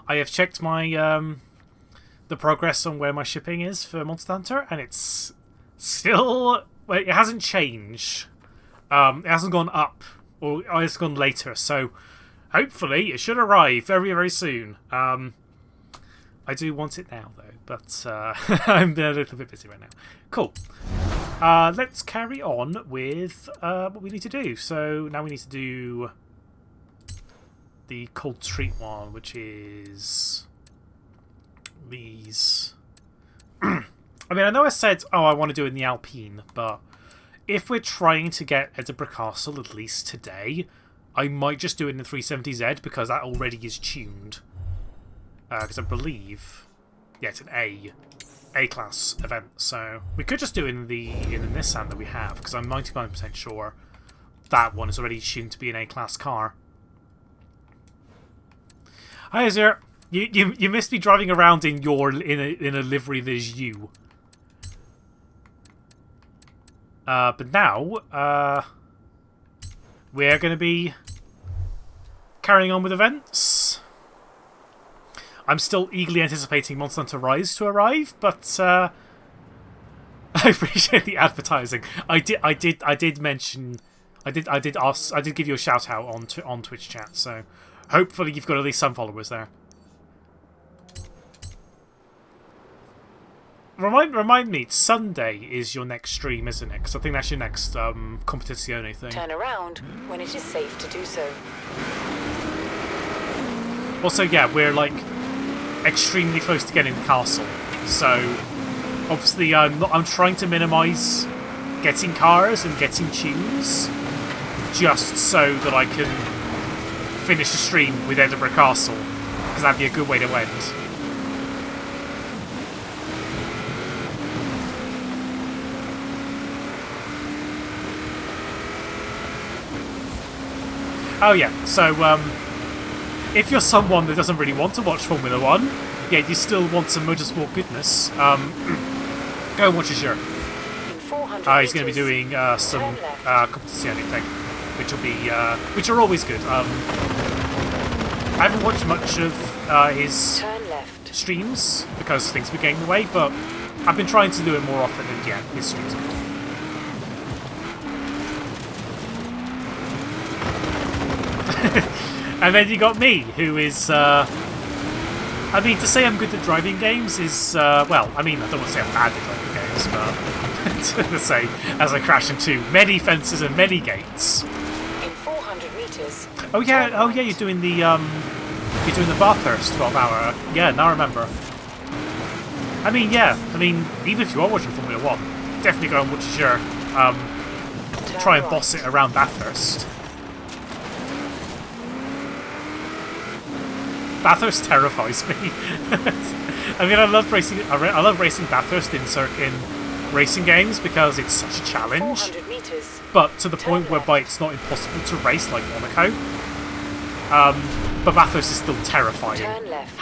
I have checked my the progress on where my shipping is for Monster Hunter, and it's still, well, it hasn't changed. It hasn't gone up, or it's gone later. So hopefully it should arrive very, very soon. I do want it now, though, but I'm a little bit busy right now. Cool. Let's carry on with what we need to do. So now we need to do the Cold Street one, which is these. I mean, I know I said, oh, I want to do it in the Alpine, but if we're trying to get Edinburgh Castle at least today, I might just do it in the 370Z because that already is tuned. Because I believe, yeah, it's an A-class event, so we could just do it in the Nissan that we have, because I'm 99% sure that one is already tuned to be an A-class car. Hi, Azir. You missed me driving around in a livery that is you. But now we're going to be carrying on with events. I'm still eagerly anticipating Monster Hunter Rise to arrive, but I appreciate the advertising. I did mention I did give you a shout out on Twitch chat, so hopefully you've got at least some followers there. Remind me, Sunday is your next stream, isn't it? Because I think that's your next competizione thing. Turn around when it is safe to do so. Also, yeah, we're like extremely close to getting the castle, so obviously I'm trying to minimise getting cars and getting tunes, just so that I can finish the stream with Edinburgh Castle, because that'd be a good way to end. Oh yeah, so if you're someone that doesn't really want to watch Formula 1, yet you still want some motorsport goodness, go and watch his shirt. He's going to be doing some competizione thing, which are always good. I haven't watched much of his streams because things were getting in the way, but I've been trying to do it more often, and yeah, his streams are good. And then you got me, who is, I mean, to say I'm good at driving games is, well, I mean, I don't want to say I'm bad at driving games, but to say, as I crash into many fences and many gates. In 400 meters. Oh yeah, you're doing the Bathurst 12-hour. Yeah, now I remember. I mean, yeah, even if you are watching Formula 1, definitely go and watch your, try and boss it around Bathurst. Bathurst terrifies me. I mean, I love racing. I love racing Bathurst in racing games because it's such a challenge. 400 meters. But to the point whereby it's not impossible to race like Monaco. But Bathurst is still terrifying. Turn left.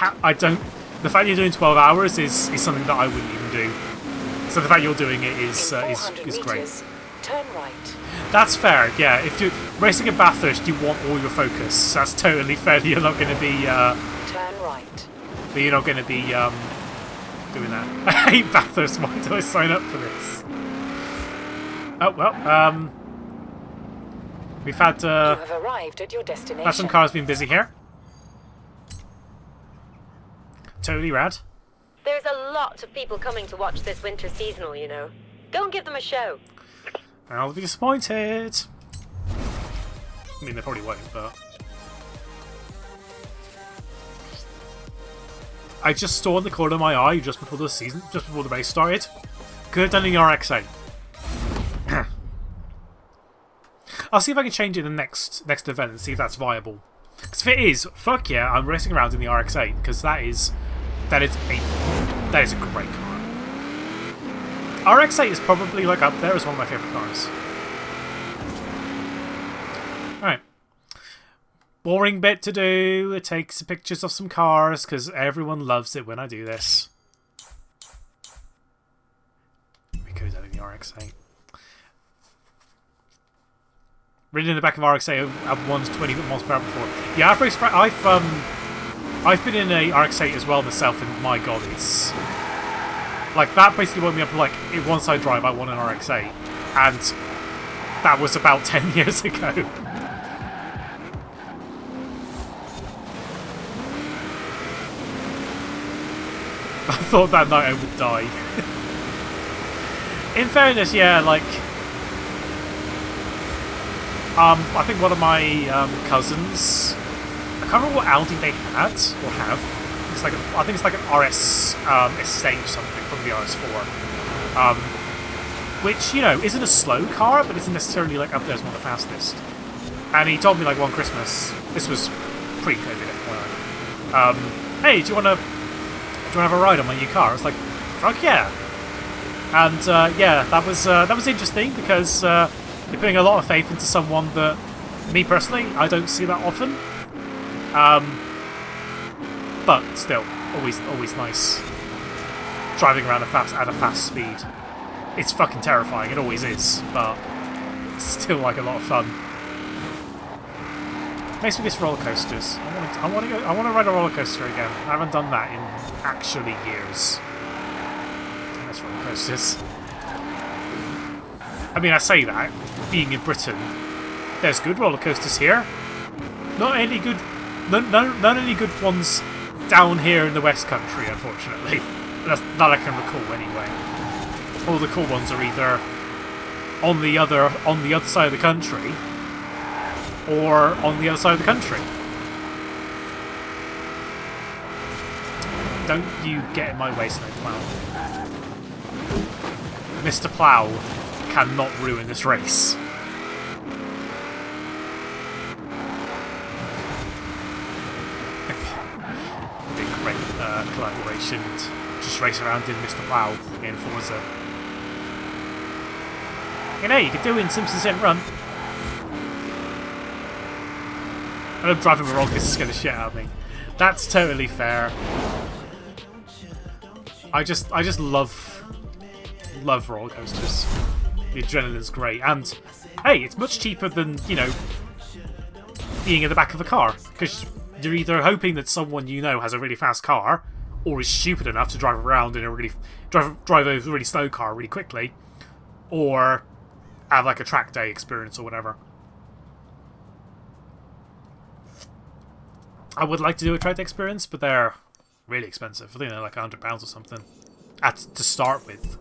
The fact you're doing 12 hours is something that I wouldn't even do. So the fact you're doing it is great. Turn right. That's fair, yeah. If you're racing at Bathurst, you want all your focus. That's totally fair. You're not going to be. Turn right. But you're not going to be doing that. I hate Bathurst. Why do I sign up for this? Oh well. We've had. You have arrived at your destination. Had some cars been busy here. Totally rad. There's a lot of people coming to watch this winter seasonal, you know. Go and give them a show. I'll be disappointed. I mean, they probably won't, but I just saw in the corner of my eye just before the race started. Could have done the RX-8. I'll see if I can change it in the next event and see if that's viable. Because if it is, fuck yeah, I'm racing around in the RX-8 because that is a great car. RX-8 is probably like up there as one of my favourite cars. Alright. Boring bit to do. It takes pictures of some cars because everyone loves it when I do this. We could have done it in the RX-8. Ridden in the back of RX-8 at 120 miles per hour before. Yeah, I've been in a RX-8 as well myself, and my god, it's like that basically woke me up. Like once I drive, I want an RX-8, and that was about 10 years ago. I thought that night I would die. In fairness, yeah, like I think one of my cousins, I can't remember what Audi they had or have. It's like I think it's like an RS Estate or something, probably the RS4, which, you know, isn't a slow car, but isn't necessarily like up there as one of the fastest. And he told me like one Christmas, this was pre-COVID, FYI. Hey, do you want to have a ride on my new car? I was like, fuck yeah. And yeah, that was interesting because you're putting a lot of faith into someone that, me personally, I don't see that often. But still, always nice. Driving around at a fast speed. It's fucking terrifying, it always is, but it's still like a lot of fun. Makes me miss roller coasters. I want to ride a roller coaster again. I haven't done that in actually years. I miss roller coasters. I mean, I say that being in Britain, There's good roller coasters here. Not any good, none any good ones down here in the West Country, unfortunately. That's that I can recall anyway. All the cool ones are either on the other side of the country, or on the other side of the country. Don't you get in my way, Snowplow. Mr. Plow cannot ruin this race. Big great collaboration and just race around in Mr. Plow in Forza. You know, you could do in Simpsons Hit and Run. I know driving the roller coaster is scared the shit out of me. That's totally fair. I just love roller coasters. The adrenaline's great, and hey, it's much cheaper than, you know, being in the back of a car, because you're either hoping that someone you know has a really fast car, or is stupid enough to drive around in a really drive a really slow car really quickly, or have like a track day experience or whatever. I would like to do a track day experience, but they're really expensive. I think they're like £100 or something to start with.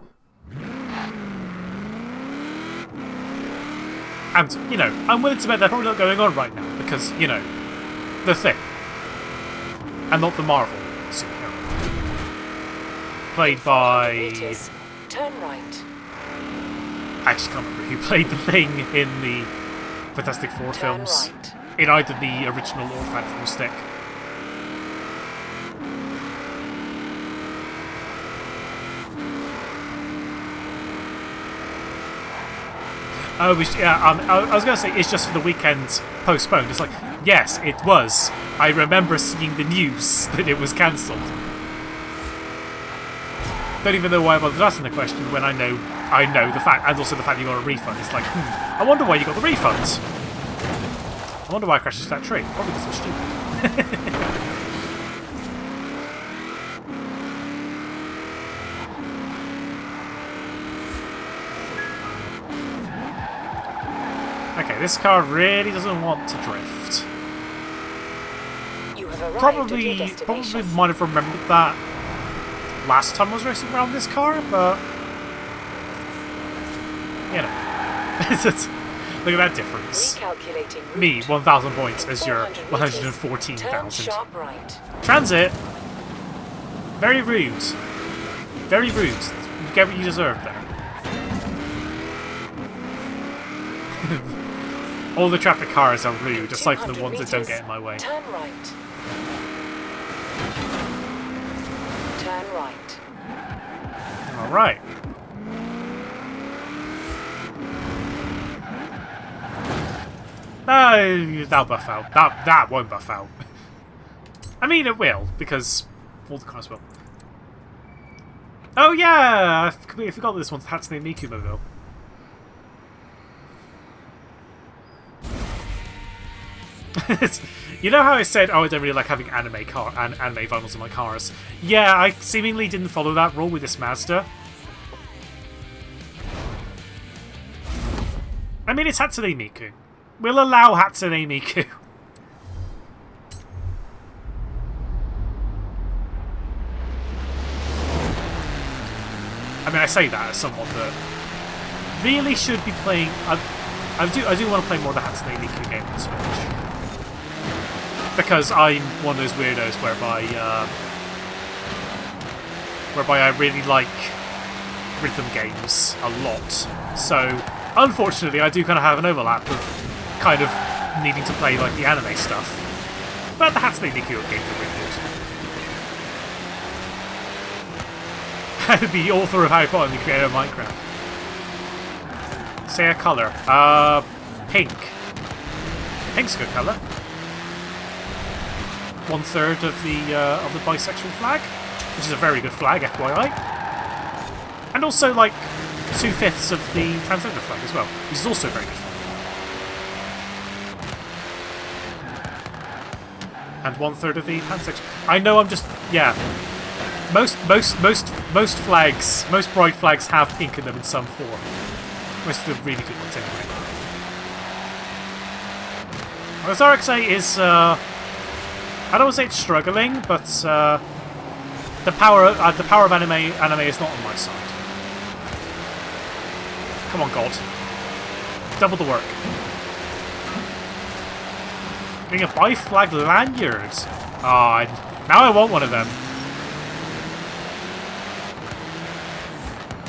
And, you know, I'm willing to bet they're probably not going on right now, because, you know, the Thing. And not the Marvel superhero. Played by... Turn right. I actually can't remember who played the Thing in the Fantastic Four films. Right. In either the original or Phantom Stick. Oh, yeah, I was going to say it's just for the weekend postponed. It's like, yes, it was. I remember seeing the news that it was cancelled. Don't even know why I bothered asking the question when I know the fact, and also the fact you got a refund. It's like, I wonder why you got the refund. I wonder why I crashed into that tree. Probably because I'm stupid. Okay, this car really doesn't want to drift. You have arrived Probably at your destination. might have remembered that last time I was racing around this car, but you know, look at that difference. Recalculating route. Me, 1,000 points as your 400 meters. Turn 114,000. sharp right. Transit. Very rude. Very rude. You get what you deserve there. All the traffic cars are rude, aside from the ones that don't get in my way. Turn right. Turn right. Alright. That'll buff out. That won't buff out. I mean, it will, because all the cars will. Oh yeah! I completely forgot this one's Hatsune Miku mobile. You know how I said, oh, I don't really like having anime vinyls in my cars? Yeah, I seemingly didn't follow that rule with this Mazda. I mean, it's Hatsune Miku. We'll allow Hatsune Miku. I mean, I say that as someone that really should be playing... I do want to play more of the Hatsune Miku game on Switch. Because I'm one of those weirdos whereby I really like rhythm games a lot. So, unfortunately, I do kind of have an overlap of kind of needing to play like the anime stuff. But the Hatsune Miku games are really good. The author of Harry Potter and the creator of Minecraft. Say a colour. Pink. Pink's a good colour. 1/3 of the bisexual flag, which is a very good flag, FYI. And also like 2/5 of the transgender flag as well, which is also a very good flag. And 1/3 of the pansexual. I know I'm just Most flags, most bright flags have pink in them in some form. Most of the really good ones anyway. This RX-8 is, I don't want to say it's struggling, but the power of anime is not on my side. Come on, God. Double the work. Getting a bi-flag lanyard. Oh, now I want one of them.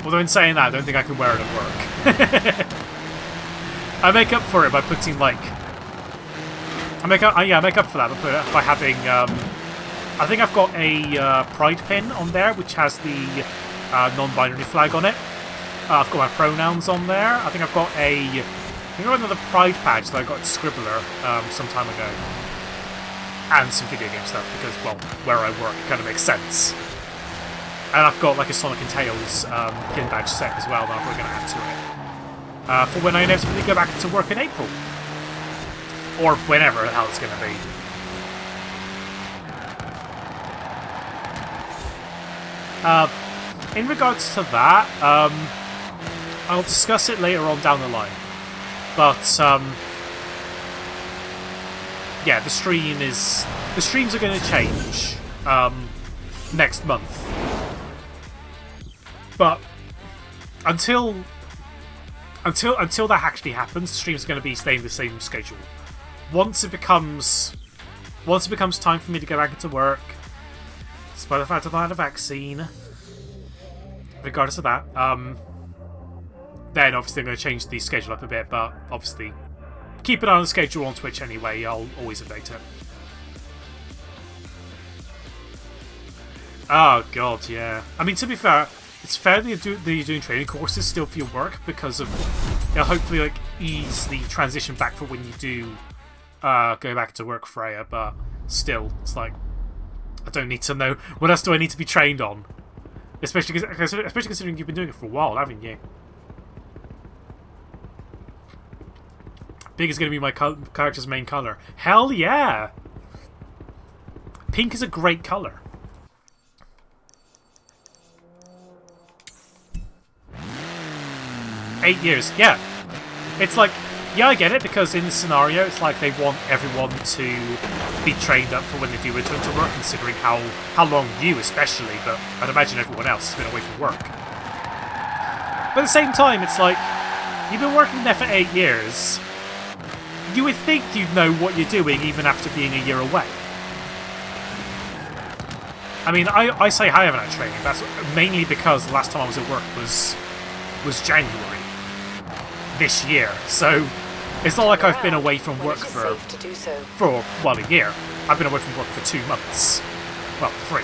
Although in saying that, I don't think I can wear it at work. I make up for it by putting, like... I make up for that by having, I think I've got a pride pin on there, which has the non-binary flag on it. I've got my pronouns on there. I think I've got another pride badge that I got at Scribbler some time ago. And some video game stuff, because, well, where I work kind of makes sense. And I've got, like, a Sonic and Tails pin badge set as well that I'm probably going to add to it. For when I inevitably go back to work in April. Or whenever the hell it's going to be. In regards to that, I'll discuss it later on down the line. But, yeah, the streams are going to change next month. But until that actually happens, the streams are going to be staying the same schedule. Once it becomes time for me to go back into work, despite the fact I've not had a vaccine, regardless of that, then obviously I'm going to change the schedule up a bit, but obviously keep an eye on the schedule on Twitch anyway, I'll always update it. Oh god, yeah. I mean, to be fair, it's fair that you're doing training courses still for your work, because of, it'll hopefully, like, ease the transition back for when you do go back to work, Freya, but still, it's like, I don't need to know. What else do I need to be trained on? Especially considering you've been doing it for a while, haven't you? Pink is going to be my character's main colour. Hell yeah! Pink is a great colour. Eight years, yeah. It's like, yeah, I get it, because in this scenario, it's like they want everyone to be trained up for when they do return to work, considering how long you especially, but I'd imagine everyone else has been away from work. But at the same time, it's like, you've been working there for 8 years. You would think you'd know what you're doing even after being a year away. I mean, I say I haven't had training. That's mainly because the last time I was at work was January this year. So it's not like I've been away from work for well, a year. I've been away from work for 2 months. Well, 3.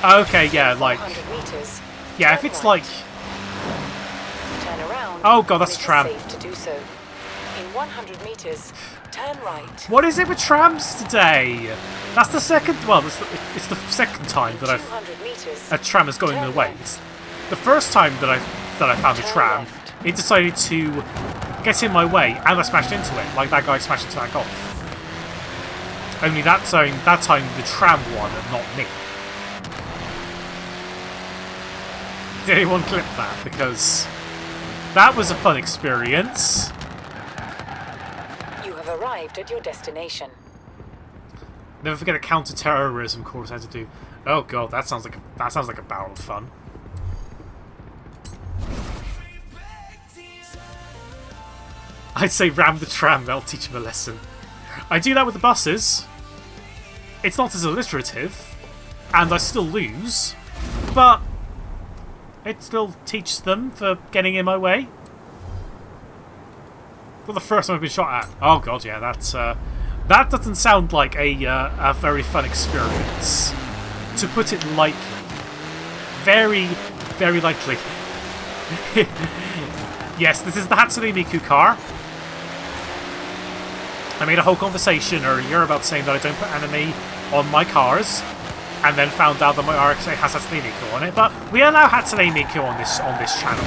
Okay, yeah, like... Yeah, if it's like... Oh god, that's a tram. In 100 meters, turn right. What is it with trams today? That's the second... Well, it's the second time that a tram has gone in the way. It's the first time that I found a tram, it decided to get in my way, and I smashed into it, like that guy smashed into that Golf. Only that time the tram won, and not me. Did anyone clip that? Because that was a fun experience. You have arrived at your destination. Never forget a counter-terrorism course I had to do. Oh god, that sounds like a barrel of fun. I'd say ram the tram, that'll teach him a lesson. I do that with the buses. It's not as alliterative, and I still lose, but it still teaches them for getting in my way. Well, the first time I've been shot at. Oh god, yeah, that doesn't sound like a very fun experience. To put it lightly. Very, very lightly. Yes, this is the Hatsune Miku car. I made a whole conversation earlier about saying that I don't put anime on my cars, and then found out that my RX-8 has Hatsune Miku on it, but we allow Hatsune Miku on this channel.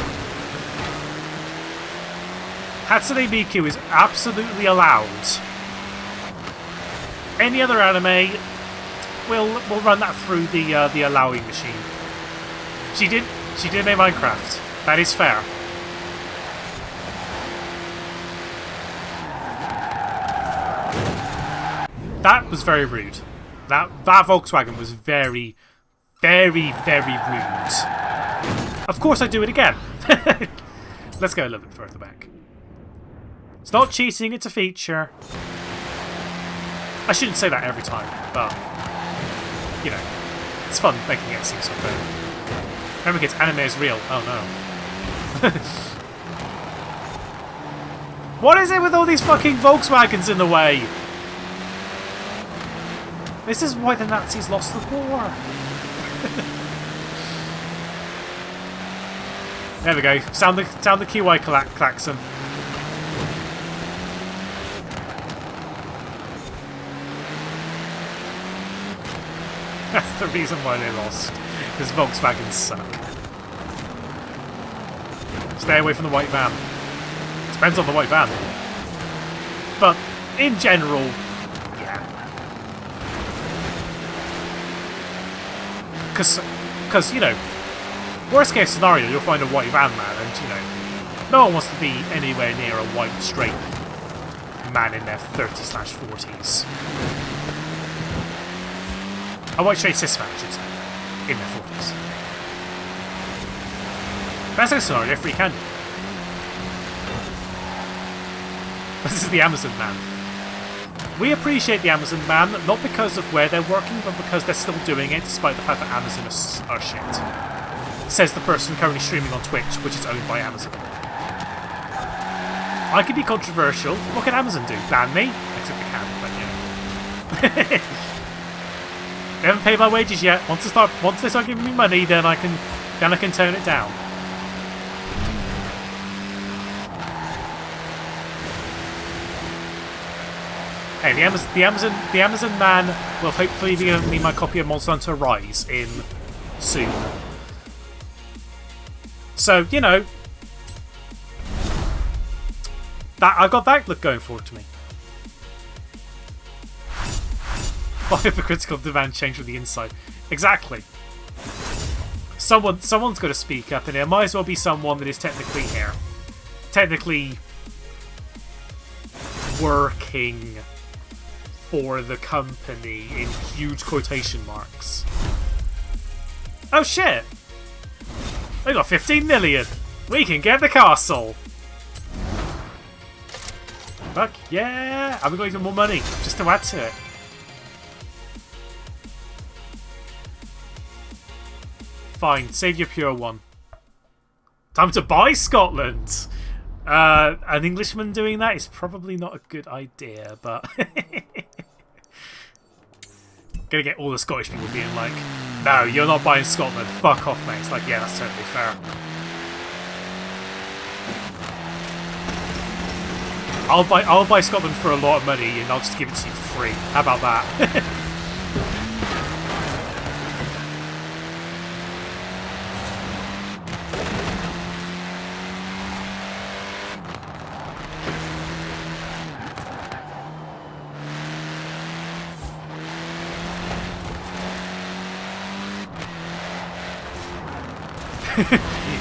Hatsune Miku is absolutely allowed. Any other anime, we'll run that through the allowing machine. She She did make Minecraft. That is fair. That was very rude. That Volkswagen was very, very, very rude. Of course I do it again. Let's go a little bit further back. It's not cheating, it's a feature. I shouldn't say that every time, but, you know, it's fun making it seem so fair. Remember kids, anime is real. Oh no. What is it with all these fucking Volkswagens in the way? This is why the Nazis lost the war. There we go. Sound the Kiwi klaxon. That's the reason why they lost. Because Volkswagens suck. Stay away from the white van. Depends on the white van. But in general, yeah. Because, you know, worst case scenario, you'll find a white van man, and, you know, no one wants to be anywhere near a white, straight man in their 30/40s. A white, straight cis man, I should say, in their 40s. Best case scenario, free candy. This is the Amazon man. We appreciate the Amazon man, not because of where they're working, but because they're still doing it, despite the fact that Amazon are shit. Says the person currently streaming on Twitch, which is owned by Amazon. I could be controversial. What can Amazon do? Ban me? Except they can, but you know. They haven't paid my wages yet. Once they start giving me money, then I can turn it down. Hey, the Amazon man will hopefully be giving me my copy of Monster Hunter Rise in soon. So, you know, that I got that look going forward to me. Why hypocritical demand change from the inside? Exactly. Someone's got to speak up, and it might as well be someone that is technically here, technically working for the company in huge quotation marks. Oh shit! We got 15 million! We can get the castle! Fuck yeah! And we got even more money, just to add to it. Fine, save your pure one. Time to buy Scotland! An Englishman doing that is probably not a good idea, but... Gonna get all the Scottish people being like, no, you're not buying Scotland, fuck off, mate. It's like, yeah, that's totally fair. I'll buy Scotland for a lot of money and I'll just give it to you for free. How about that?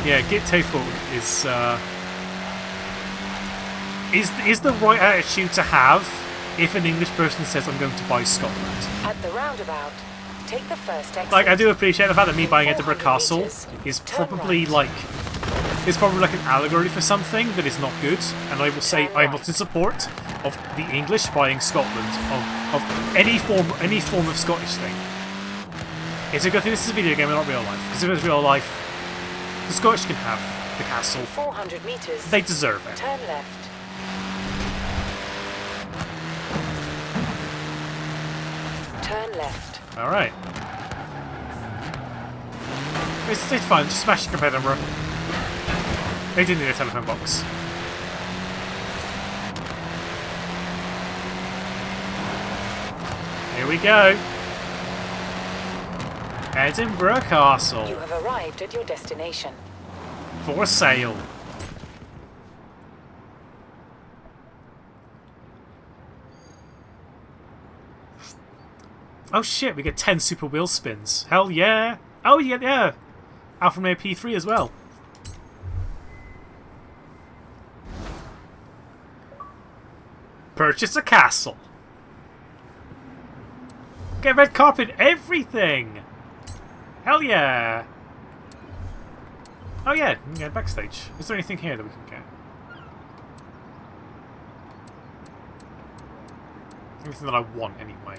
Yeah, Git Tofuk is the right attitude to have if an English person says I'm going to buy Scotland. At the roundabout, take the first exit. Like, I do appreciate the fact that me buying Edinburgh Castle is probably like an allegory for something that is not good, and I will say I'm not in support of the English buying Scotland of any form of Scottish thing. It's a good thing this is a video game and not real life, because if it was real life, the Scottish can have the castle. 400 meters. They deserve it. Turn left. Turn left. Alright. It's fine, just smash your Edinburgh. They didn't need a telephone box. Here we go. Edinburgh Castle. You have arrived at your destination. For sale. Oh shit, we get 10 super wheel spins. Hell yeah. Oh yeah, yeah. Alfa Romeo P3 as well. Purchase a castle. Get red carpet everything. Hell yeah. Oh yeah, we can get backstage. Is there anything here that we can get? Anything that I want anyway.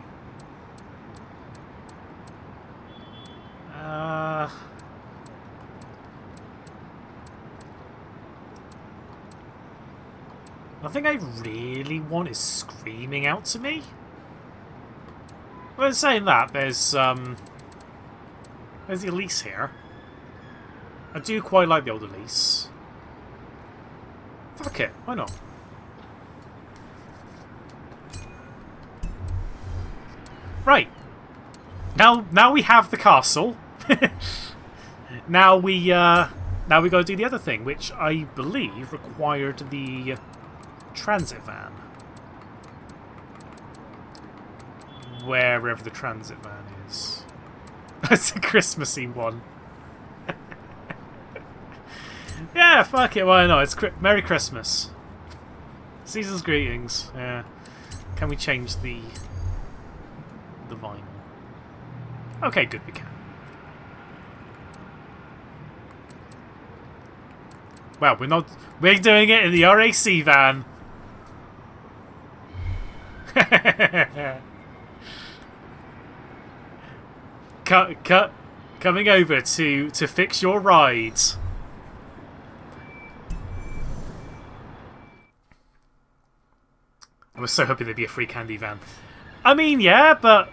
Nothing I really want is screaming out to me. Well, in saying that, there's the Elise here. I do quite like the old Elise. Fuck it, why not? Right. Now we have the castle. now we gotta do the other thing, which I believe required the transit van. Wherever the transit van is. It's a Christmassy one. Yeah, fuck it, why not? It's Merry Christmas. Season's greetings. Yeah. Can we change the vinyl? Okay, good, we can. Well, we're doing it in the RAC van. Coming over to fix your rides. I was so hoping there'd be a free candy van. I mean, yeah, but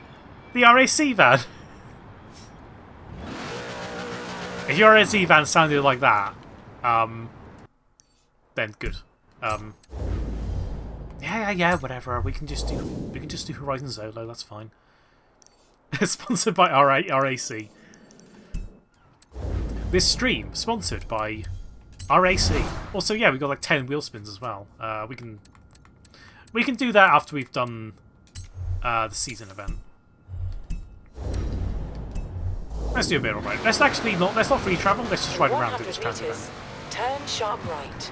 the RAC van. If your RAC van sounded like that, then good. Yeah, whatever. We can just do Horizon Solo. That's fine. Sponsored by RAC. This stream sponsored by RAC. Also, yeah, we got like 10 wheel spins as well. We can do that after we've done the season event. Let's do a bit of right. Let's not free travel. Let's just ride around to this transit event. Turn sharp right.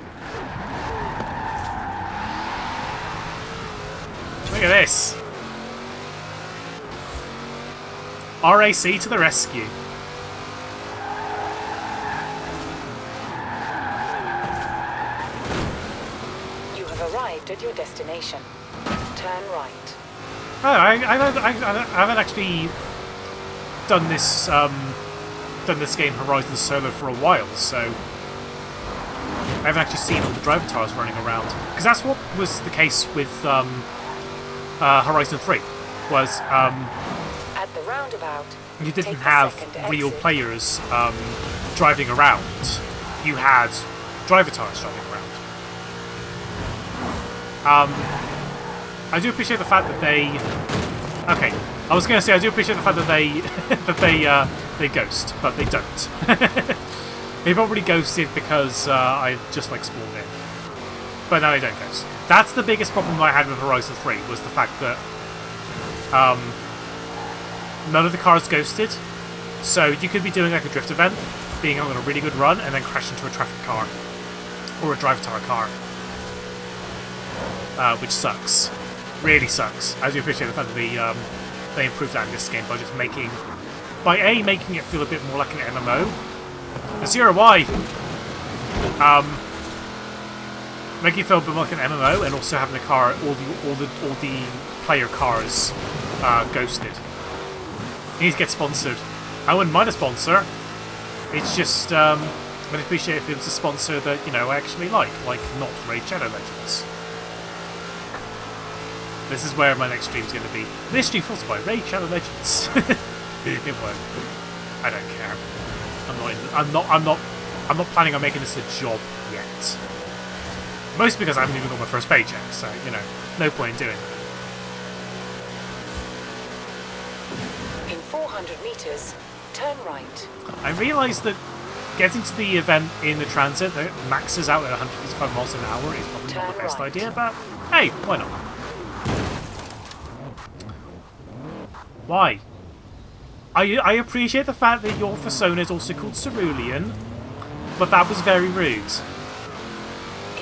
Look at this. RAC to the rescue. You have arrived at your destination. Turn right. Oh, I haven't actually done this game Horizon Solo for a while, so I haven't actually seen all the driver tires running around. Because that's what was the case with Horizon 3. Was at the roundabout, you didn't have real players driving around. You had driver tires driving around. I do appreciate the fact that they. Okay, I was going to say I do appreciate the fact that they ghost, but they don't. They've already ghosted because I just like spawned in, but now they don't ghost. That's the biggest problem I had with Horizon 3 was the fact that none of the cars ghosted. So you could be doing like a drift event, being on a really good run, and then crash into a traffic car or a driver tire car, which sucks. Really sucks. I do appreciate the fact that they improved that in this game by just making it feel a bit more like an MMO. And Zero Y, making it feel a bit more like an MMO, and also having the car, all the player cars ghosted. He needs to get sponsored. I wouldn't mind a sponsor. It's just I'd appreciate if it was a sponsor that I actually like not Raid Shadow Legends. This is where my next stream's going to be. This stream sponsored by Raid Shadow Legends. It won't. I don't care. I'm not planning on making this a job yet. Mostly because I haven't even got my first paycheck, so no point in doing it. In 400 meters, turn right. I realised that getting to the event in the transit that maxes out at 155 miles an hour is probably not the best idea, but hey, why not? Why? I appreciate the fact that your persona is also called Cerulean, but that was very rude.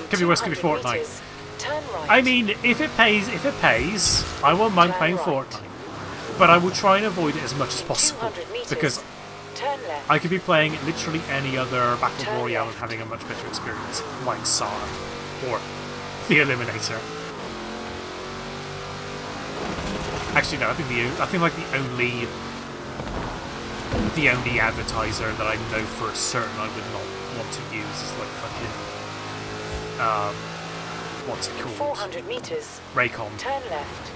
Could be worse, could be 200 Fortnite. meters, turn right. I mean, if it pays, I won't mind Turn playing right. Fortnite. But I will try and avoid it as much as possible. 200 meters, Because turn left. I could be playing literally any other Battle Turn Royale left. and having a much better experience, like SAR or the Eliminator. Actually, no. I think like the only advertiser that I know for certain I would not want to use is like fucking what's it called? 400 meters, Raycon. turn left.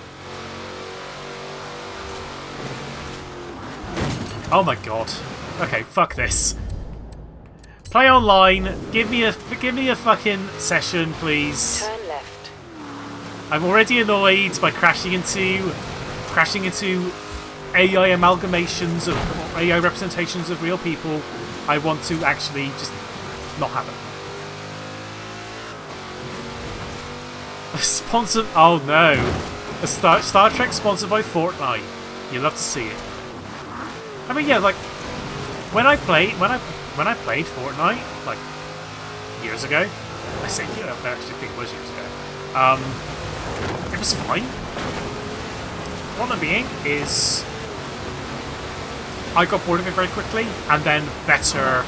Oh my god. Okay, fuck this. Play online. Give me a fucking session, please. Turn left. I'm already annoyed by crashing into AI amalgamations of AI representations of real people. I want to actually just not have it. A sponsor? Oh no! A Star Trek sponsored by Fortnite. You love to see it. I mean, yeah, like when I played Fortnite like years ago. I say, I actually think it was years ago. It was fine. What I'm being is, I got bored of it very quickly, and then better,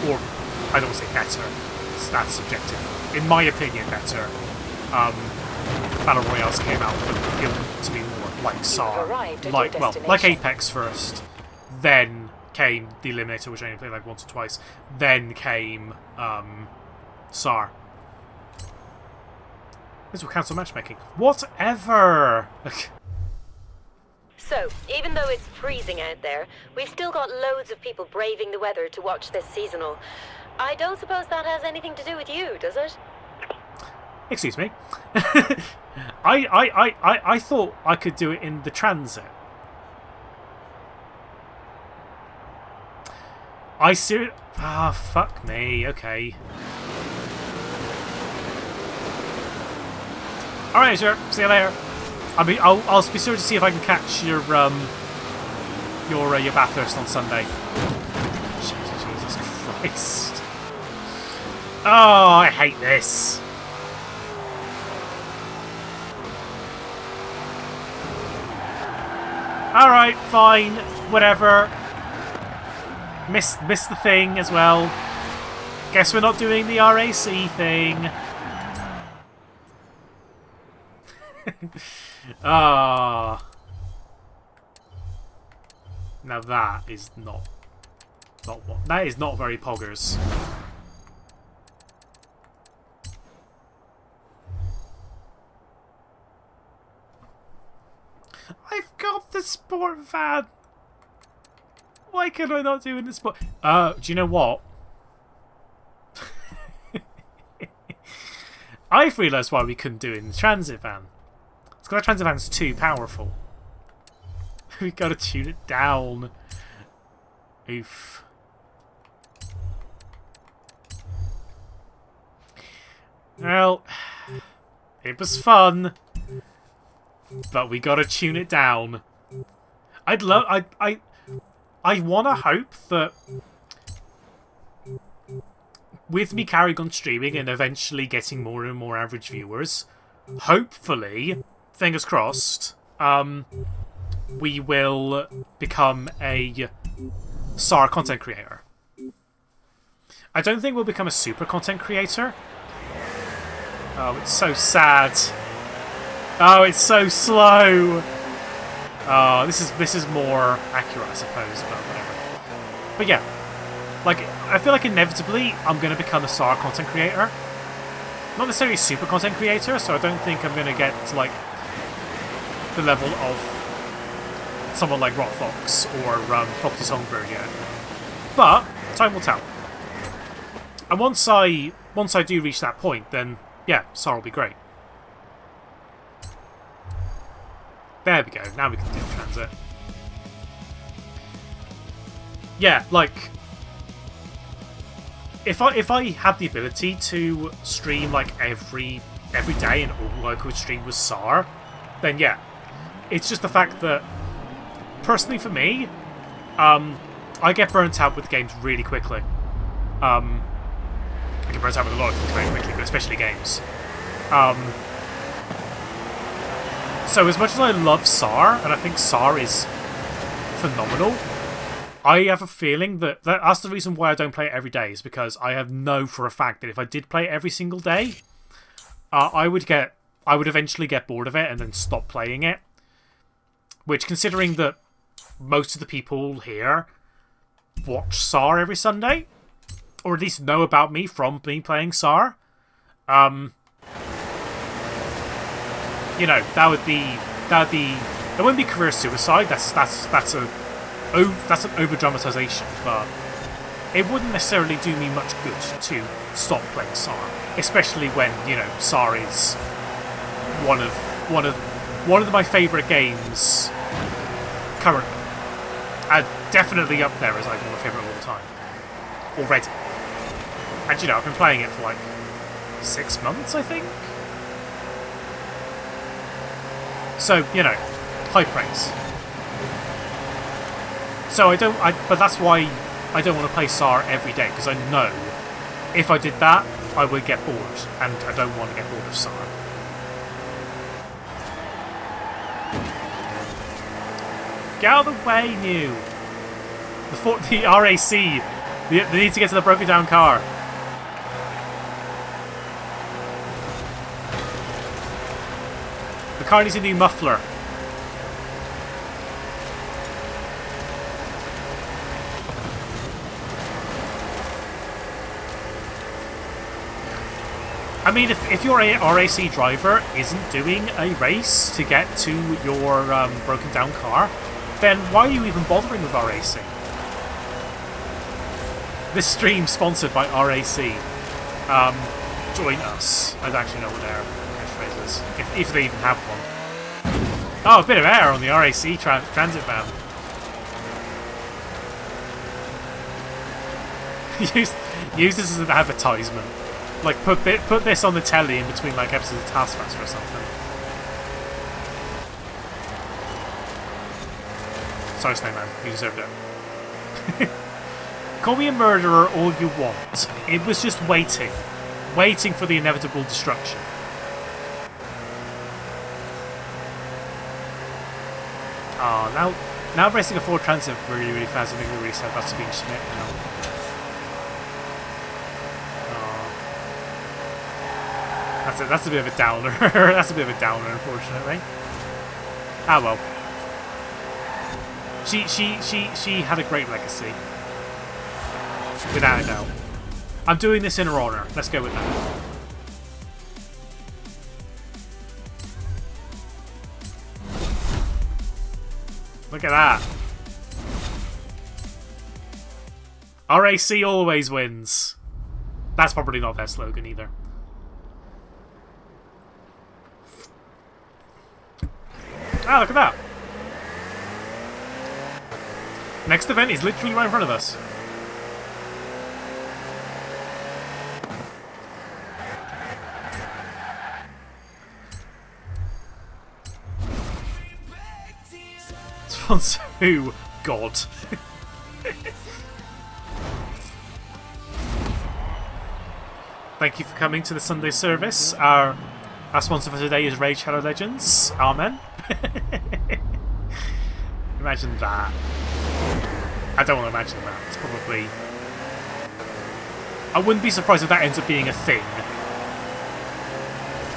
or I don't want to say better. That's subjective. In my opinion, better. Battle Royales came out and appealed to me more, like SAR, arrived at like your like destination. Apex first. Then came the Eliminator, which I only played like once or twice. Then came SAR. This will cancel matchmaking. Whatever. So, even though it's freezing out there, we've still got loads of people braving the weather to watch this seasonal. I don't suppose that has anything to do with you, does it? Excuse me. I thought I could do it in the transit. Fuck me. Okay. All right, sure. See you later. I'll be sure to see if I can catch your Bathurst on Sunday. Jesus Christ. Oh, I hate this. Alright, fine, whatever. Missed the thing as well. Guess we're not doing the RAC thing. Ah. Now that is not what. That is not very poggers. I've got the sport van. Why can I not do it in the sport? Do you know what? I've realised why we couldn't do it in the transit van. It's because our transit van's too powerful. We've got to tune it down. Oof. Well, it was fun, but we got to tune it down. I want to hope that with me carrying on streaming and eventually getting more and more average viewers, hopefully, fingers crossed, we will become a SAR content creator. I don't think we'll become a super content creator. Oh, it's so sad. Oh, it's so slow. Oh, this is more accurate, I suppose, but whatever. But yeah, like, I feel like inevitably I'm going to become a SAR content creator. Not necessarily a super content creator, so I don't think I'm going to get to, like, the level of someone like Rotfox or Foxy Songbird yet. But time will tell. And once I do reach that point, then yeah, SAR will be great. There we go. Now we can do the transit. Yeah, like if I had the ability to stream like every day and all I could stream was SAR, then yeah. It's just the fact that personally for me, I get burnt out with games really quickly. I get burnt out with a lot of things very quickly, but especially games. So as much as I love SAR, and I think SAR is phenomenal, I have a feeling that's the reason why I don't play it every day, is because I know for a fact that if I did play it every single day, I would eventually get bored of it and then stop playing it. Which, considering that most of the people here watch SAR every Sunday, or at least know about me from me playing SAR, you know, that wouldn't be career suicide. That's an over dramatization, but it wouldn't necessarily do me much good to stop playing SAR, especially when, you know, SAR is one of my favourite games currently, and definitely up there as like one of my favourite all the time already. And you know, I've been playing it for like 6 months, I think. So, you know, high praise. So but that's why I don't want to play SAR every day, because I know if I did that, I would get bored, and I don't want to get bored of SAR. Get out of the way, New! The RAC! They need to get to the broken down car. The car needs a new muffler. I mean, if your RAC driver isn't doing a race to get to your broken down car, then why are you even bothering with RAC? This stream sponsored by RAC. Join us. I don't actually know what their catchphrase is, if they even have one. Oh, a bit of air on the RAC transit van. use this as an advertisement. Like, put this on the telly in between, like, episodes of Taskmaster or something. Sorry, Snowman. You deserved it. Call me a murderer all you want. It was just waiting. Waiting for the inevitable destruction. Oh, now racing a Ford Transit really, really fast. I think we're really sad that's being Schmidt now. That's a bit of a downer. That's a bit of a downer, unfortunately. Ah well. She had a great legacy. Without a doubt. I'm doing this in her honour. Let's go with that. Look at that. RAC always wins. That's probably not their slogan either. Ah, look at that. Next event is literally right in front of us. Sponsor who? God. Thank you for coming to the Sunday service. Our sponsor for today is Raid Shadow Legends. Amen. Imagine that. I don't want to imagine that. It's probably... I wouldn't be surprised if that ends up being a thing.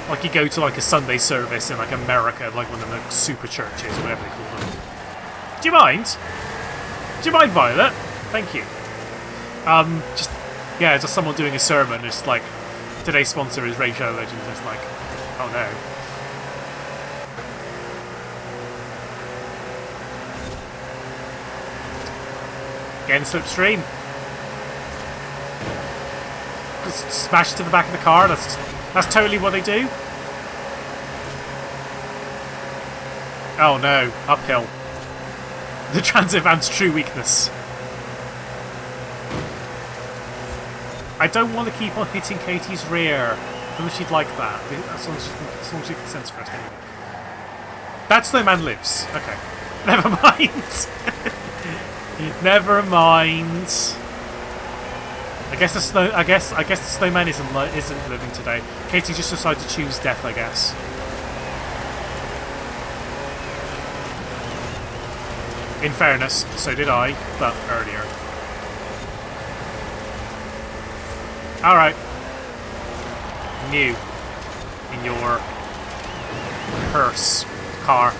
Like you go to like a Sunday service in like America, like one of the super churches, whatever they call them. Do you mind? Do you mind, Violet? Thank you. Just someone doing a sermon. It's like, today's sponsor is Raid Shadow Legends. It's like, oh no. Again, slipstream. Just smash to the back of the car. That's totally what they do. Oh no, uphill. The transit van's true weakness. I don't want to keep on hitting Katie's rear. I don't know if she'd like that. As long as she consents first, anyway. That snowman lives. Okay. Never mind. Never mind. I guess the snowman isn't living today. Katie just decided to choose death, I guess. In fairness, so did I, but earlier. Alright. New. In your hearse car.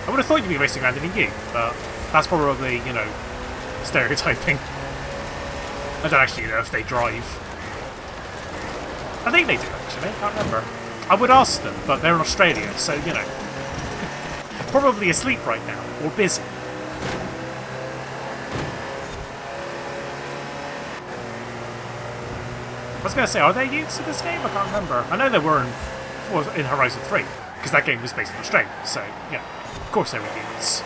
I would have thought you'd be racing around in a U, but that's probably, you know, stereotyping. I don't actually know if they drive. I think they do, actually. I can't remember. I would ask them, but they're in Australia, so, you know. Probably asleep right now, or busy. I was going to say, are there utes in this game? I can't remember. I know there were in Horizon 3, because that game was based in Australia, so, yeah. Of course there were utes.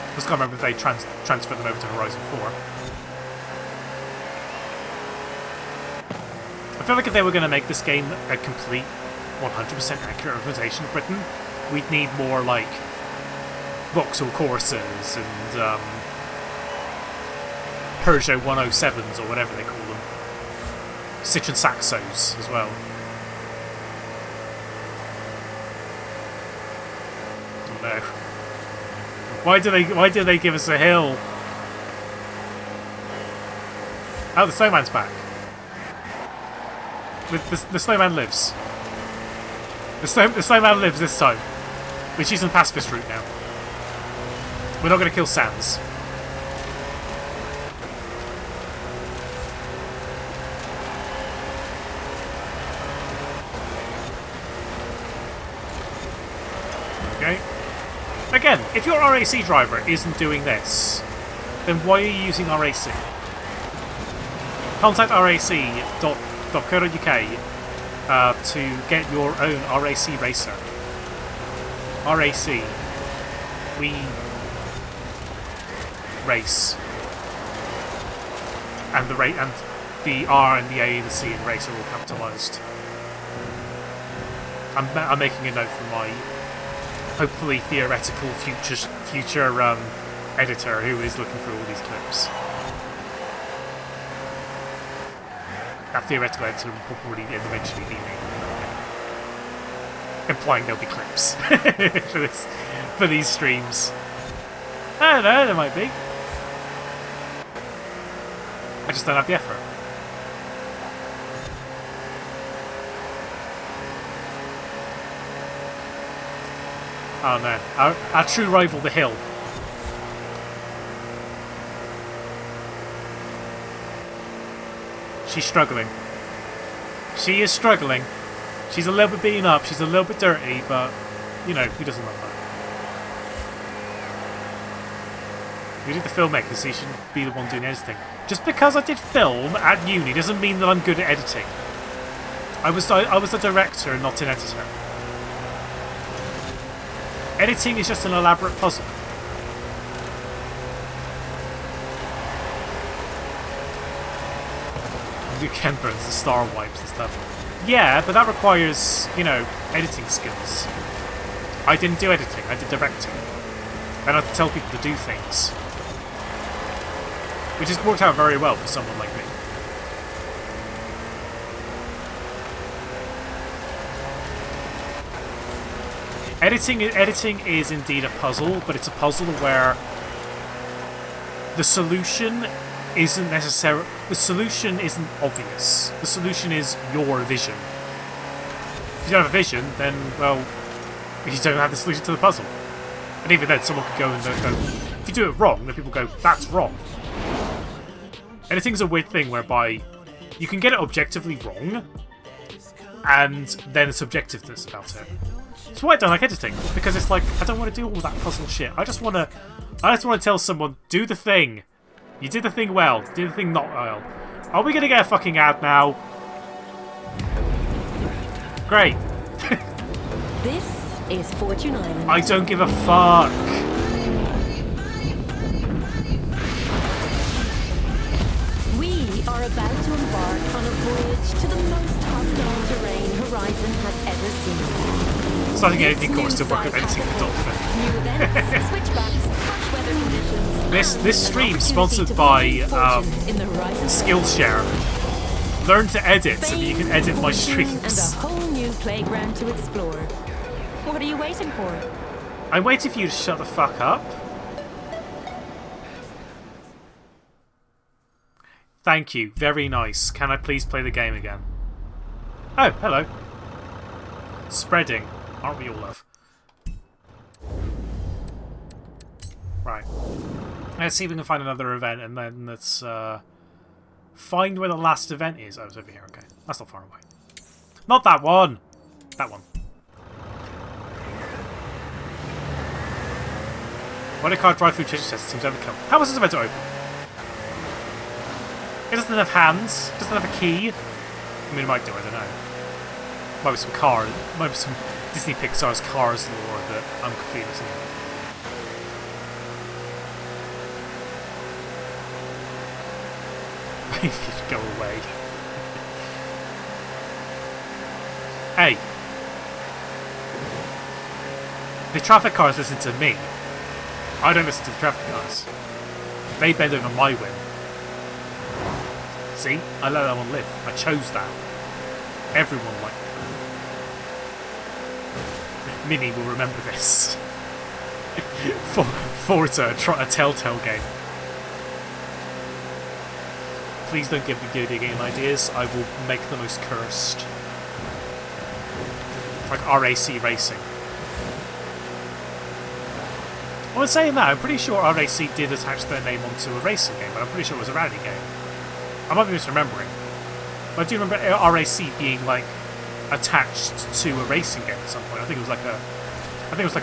I just can't remember if they transferred them over to Horizon 4. I feel like if they were going to make this game a complete 100% accurate representation of Britain, we'd need more, like, Vauxhall Corsas and Peugeot 107s or whatever they call them. Citroen Saxos as well. Oh no. Why do they give us a hill? Oh, the snowman's back. The snowman lives. The snowman lives this time. We're choosing the pacifist route now. We're not going to kill Sans. Okay. Again, if your RAC driver isn't doing this, then why are you using RAC? Contact rac.co.uk to get your own RAC racer. RAC. We race. And the R and the A and the C in race are all capitalised. I'm making a note for my hopefully theoretical future editor who is looking through all these clips. That theoretical editor will probably eventually be me. Implying there'll be clips for these streams. I don't know, there might be. I just don't have the effort. Oh no, our true rival, the hill. She's struggling. She is struggling. She's a little bit beaten up, she's a little bit dirty, but, you know, who doesn't love that? We did the filmmaker, so you shouldn't be the one doing editing. Just because I did film at uni doesn't mean that I'm good at editing. I was a director, not an editor. Editing is just an elaborate puzzle. Do Ken burns the star wipes and stuff. Yeah, but that requires, you know, editing skills. I didn't do editing, I did directing. I had to tell people to do things. Which has worked out very well for someone like me. Editing is indeed a puzzle, but it's a puzzle where the solution isn't necessarily... The solution isn't obvious. The solution is your vision. If you don't have a vision, then, well, you don't have the solution to the puzzle. And even then, someone could go and go, if you do it wrong, then people go, that's wrong. Editing's a weird thing whereby you can get it objectively wrong, and then subjectiveness about it. That's why I don't like editing, because it's like, I don't want to do all that puzzle shit. I just want to tell someone, do the thing. You did the thing well, do the thing not well. Are we going to get a fucking ad now? Great. This is Fortune Island. I don't give a fuck. We are about to embark on a voyage to the most hostile terrain Horizon has ever seen. starting anything course to work with anything for Dolphin. New events, switchbacks, harsh weather conditions. This stream sponsored by in the Horizon Skillshare. Learn to edit so that you can edit my and a streams. whole new playground to explore. What are you waiting for? I'm waiting for you to shut the fuck up. Thank you. Very nice. Can I please play the game again? Oh, hello. Spreading. Aren't we all, love? Right. Let's see if we can find another event, and then let's find where the last event is. Oh, it's over here. Okay. That's not far away. Not that one! That one. When a car drive through treasure chest, it seems overkill. How was this event to open? It doesn't have hands. It doesn't have a key. I mean, it might do. I don't know. Might be some car. Might be some Disney Pixar's Cars lore that I'm completely missing. Maybe you should go away. Hey. The traffic cars listen to me. I don't listen to the traffic cars. They bend over my whim. See? I let that one live. I chose that. Everyone liked that. Minnie will remember this. Forza, a Telltale game. Please don't give me video game ideas. I will make the most cursed. It's like RAC Racing. Well, saying that, I'm pretty sure RAC did attach their name onto a racing game, but I'm pretty sure it was a rally game. I might be misremembering. But I do remember RAC being like attached to a racing game at some point. I think it was like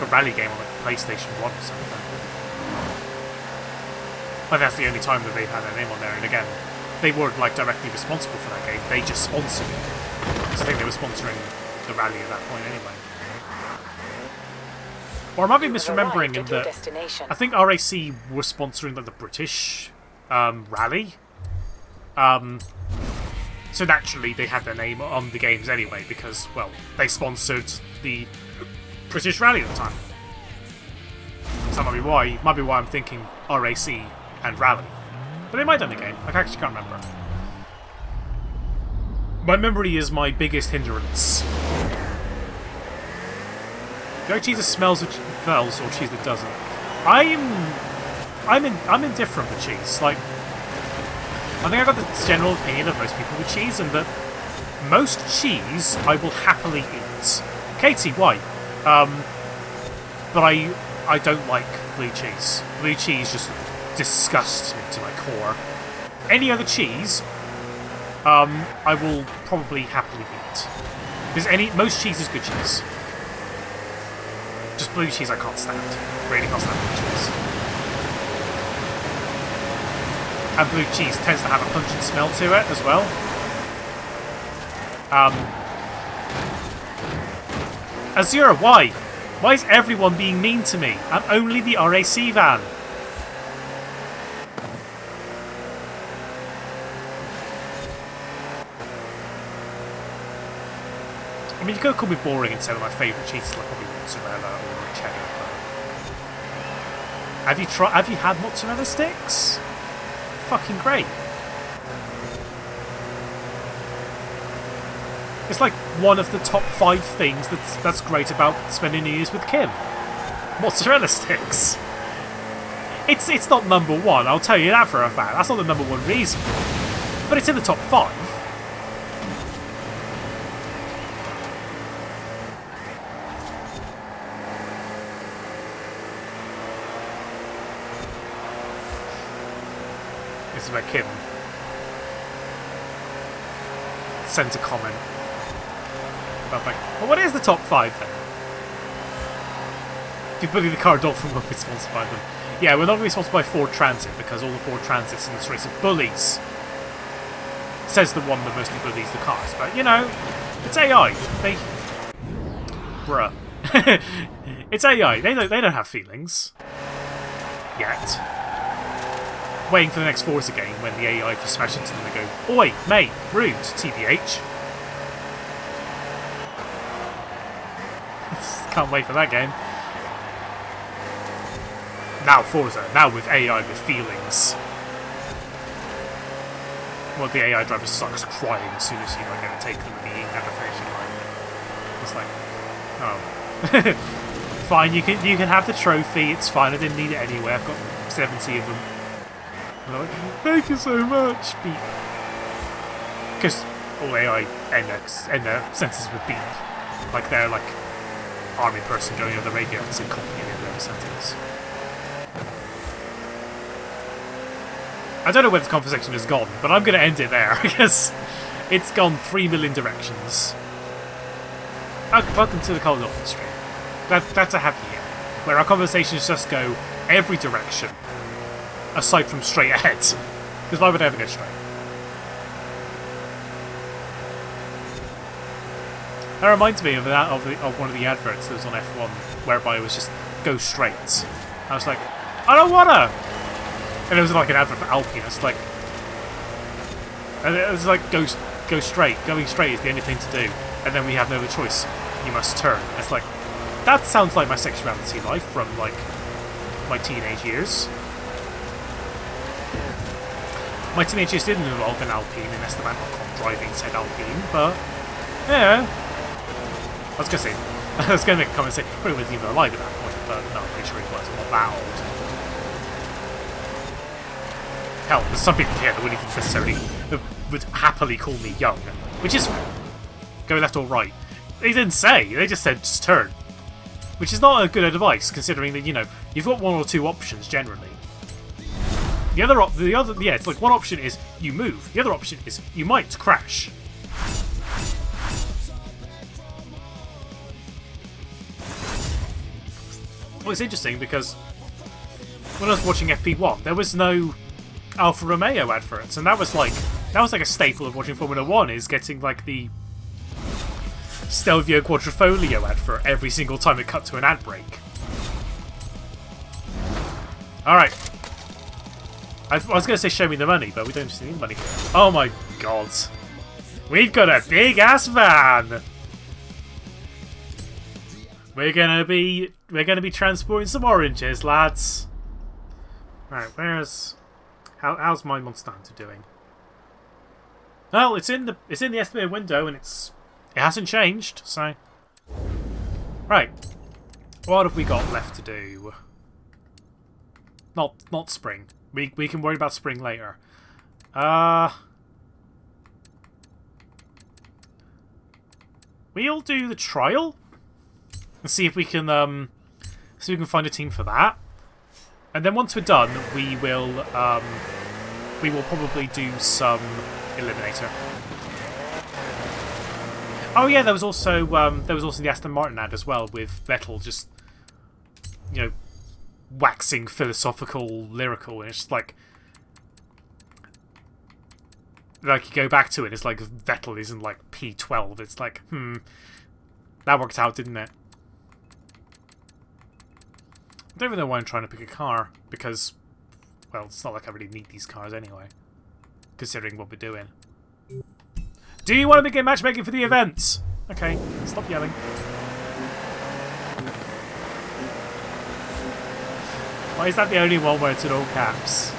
a rally game on like PlayStation 1 or something. But that's the only time that they've had their name on there, and again, they weren't like directly responsible for that game, they just sponsored it. So I think they were sponsoring the rally at that point anyway. Or I might be misremembering in that I think RAC were sponsoring like the British rally. So naturally they had their name on the games anyway because, well, they sponsored the British rally at the time. So that might be why I'm thinking RAC and rally. But they might have done the game. I actually can't remember. My memory is my biggest hindrance. Go cheese that smells or cheese that doesn't. I'm indifferent with cheese. Like, I think I've got the general opinion of most people with cheese, and that most cheese I will happily eat. Katie, why? But I don't like blue cheese. Blue cheese just disgusts me to my core. Any other cheese, I will probably happily eat. Because most cheese is good cheese. Just blue cheese I can't stand. Really can't stand blue cheese. And blue cheese tends to have a pungent smell to it as well. Azura, why? Why is everyone being mean to me? I'm only the RAC van. I mean, you could call me boring and say that my favourite cheese is like probably mozzarella or cheddar. But have you had mozzarella sticks? Fucking great. It's like one of the top 5 things that's great about spending New Year's with Kim. Mozzarella sticks. It's not number 1, I'll tell you that for a fact. That's not the number 1 reason. But it's in the top 5. This is where Kim sends a comment. Well, what is the top 5 then? Do you believe the CollaredDolphin won't be sponsored by them? Yeah, we're not going to be sponsored by Ford Transit because all the Ford Transits in this race are bullies. Says the one that mostly bullies the cars, but you know, it's AI. Bruh. It's AI. They don't have feelings. Yet. Waiting for the next Forza game when the AI just smash into them and go, "Oi, mate, rude, TBH." Can't wait for that game. Now Forza, now with AI with feelings. Well, the AI driver starts crying as soon as you like overtake them at the finishing line. It's like, oh, fine. You can have the trophy. It's fine. I didn't need it anyway. I've got 70 of them. And I'm like, thank you so much. Beep. Because all AI and their senses would beep, like they're like army person going over the radio and say copy in their sentence. I don't know where this conversation has gone, but I'm going to end it there because it's gone 3 million directions. Welcome to the CollaredDolphin stream. Glad to have you here, where our conversations just go every direction, aside from straight ahead. Because why would I ever go straight? That reminds me of one of the adverts that was on F1, whereby it was just go straight. I was like, I don't wanna. And it was like an advert for Alpine. It's like, and it was like go straight. Going straight is the only thing to do, and then we have no other choice. You must turn. It's like, that sounds like my sexuality life from like my teenage years. My teenage years didn't involve an Alpine unless the man driving said Alpine, but yeah. I was gonna make a comment and say probably wasn't even alive at that point, but no, I'm pretty sure he was. I'm not that old. Hell, there's some people here that wouldn't even necessarily would happily call me young, which is go left or right. They didn't say. They just said just turn, which is not a good advice considering that you've got one or two options generally. The other it's like one option is you move. The other option is you might crash. Well, it's interesting because when I was watching FP1, there was no Alfa Romeo adverts, and that was like a staple of watching Formula 1 is getting like the Stelvio Quadrifoglio advert every single time it cut to an ad break. Alright. I was going to say show me the money, but we don't just need money. Oh my god. We've got a big ass van! We're gonna be transporting some oranges, lads. Right, how's my Monster Hunter doing? Well, it's in the estimated window and it hasn't changed, so right. What have we got left to do? Not spring. We can worry about spring later. We'll do the trial and see if we can find a team for that. And then once we're done, we will probably do some Eliminator. Oh yeah, there was also the Aston Martin ad as well with Vettel just waxing philosophical, lyrical, and it's just like you go back to it, it's like Vettel isn't like P12. It's like that worked out, didn't it? I don't even know why I'm trying to pick a car, because, well, it's not like I really need these cars anyway, considering what we're doing. Do you want to begin matchmaking for the events? Okay, stop yelling. Why is that the only one where it's in all caps?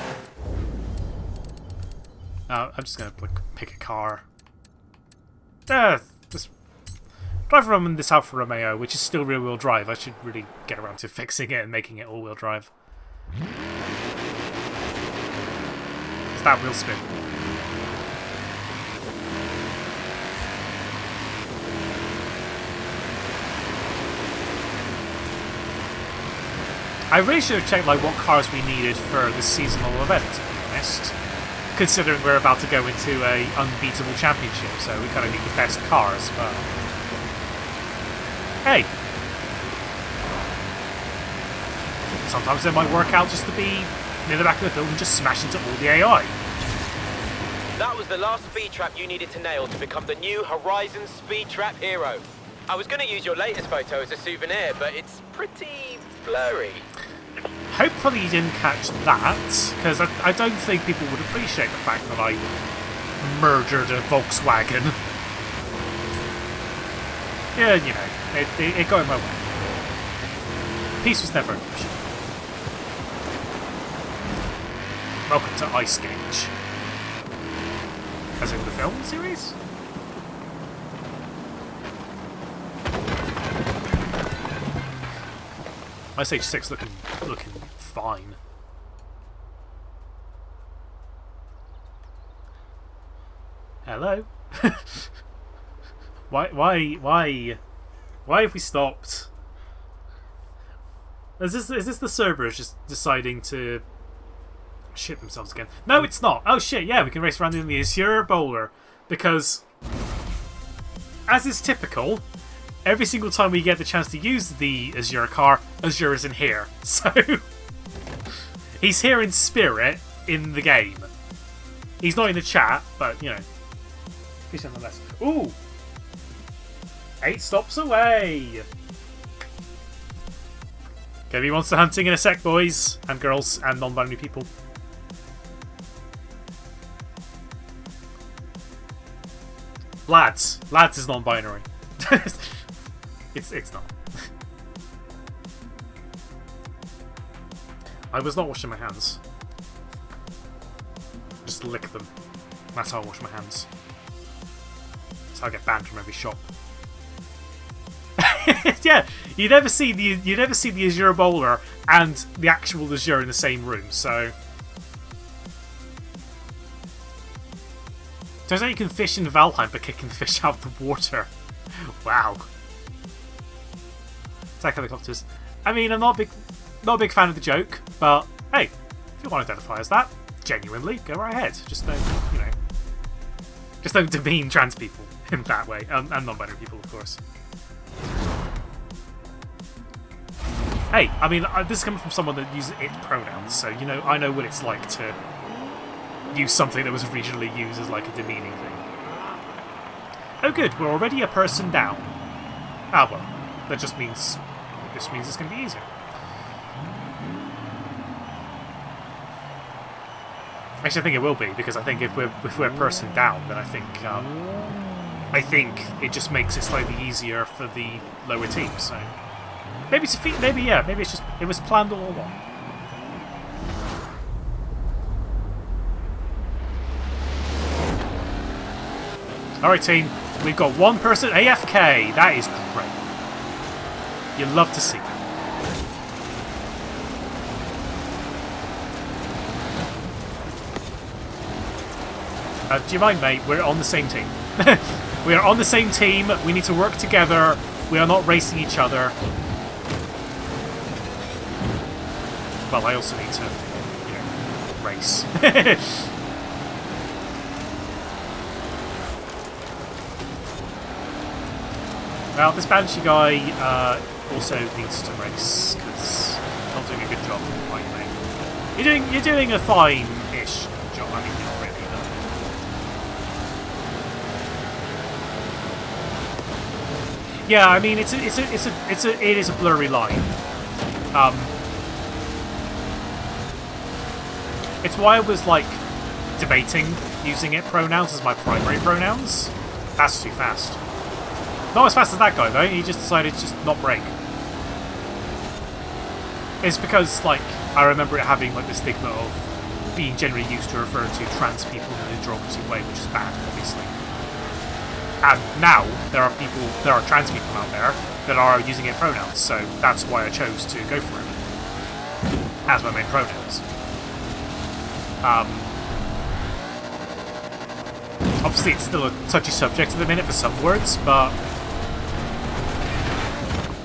I'm just going to pick a car. Just drive around this Alfa Romeo, which is still rear-wheel drive. I should really get around to fixing it and making it all-wheel drive. It's that wheel spin. I really should have checked what cars we needed for the seasonal event, to be honest. Considering we're about to go into a unbeatable championship, so we kind of need the best cars, but hey, sometimes it might work out just to be near the back of the field and just smash into all the AI. That was the last speed trap you needed to nail to become the new Horizon speed trap hero. I was going to use your latest photo as a souvenir, but it's pretty blurry. Hopefully you didn't catch that, because I don't think people would appreciate the fact that I murdered a Volkswagen. Yeah, it got in my way. Peace was never an option. Welcome to Ice Gauge. As in the film series? Ice Age 6 looking fine. Hello? Why have we stopped? Is this the Cerberus just deciding to shit themselves again? No, it's not. Oh shit, yeah, we can race around in the Azure Bowler. Because, as is typical, every single time we get the chance to use the Azure car, Azure is in here. So, he's here in spirit in the game. He's not in the chat, but, you know. He's nonetheless. Ooh! 8 stops away! Gonna be monster hunting in a sec, boys and girls and non-binary people. Lads is non-binary. it's not. I was not washing my hands. Just lick them. That's how I wash my hands. That's how I get banned from every shop. Yeah, you never see the Azure Bowler and the actual Azure in the same room. So, turns out you can fish in Valheim by kicking the fish out of the water. Wow. Attack helicopters. I mean, I'm not a big fan of the joke, but hey, if you want to identify as that, genuinely, go right ahead. Just don't demean trans people in that way, and non-binary people, of course. Hey, I mean, this is coming from someone that uses it pronouns, so, you know, I know what it's like to use something that was originally used as, like, a demeaning thing. Oh good, we're already a person down. Ah, well, that just means... this means it's going to be easier. Actually, I think it will be, because I think if we're a person down, then I think it just makes it slightly easier for the lower teams, so... Maybe it's maybe it's just it was planned all along. Alright team, we've got one person AFK. That is great. You love to see that. Do you mind, mate? We're on the same team. We are on the same team. We need to work together. We are not racing each other. Well, I also need to, you know, race. Well, this Banshee guy also needs to race because he's not doing a good job, are you, mate? You're doing a fine-ish job. I mean, you're not really. Yeah, I mean, it is a blurry line. It's why I was, like, debating using it pronouns as my primary pronouns. That's too fast. Not as fast as that guy, though. He just decided to just not brake. It's because, like, I remember it having, like, the stigma of being generally used to refer to trans people in a derogatory way, which is bad, obviously. And now, there are trans people out there that are using it pronouns, so that's why I chose to go for it as my main pronouns. Obviously it's still a touchy subject at the minute for some words, but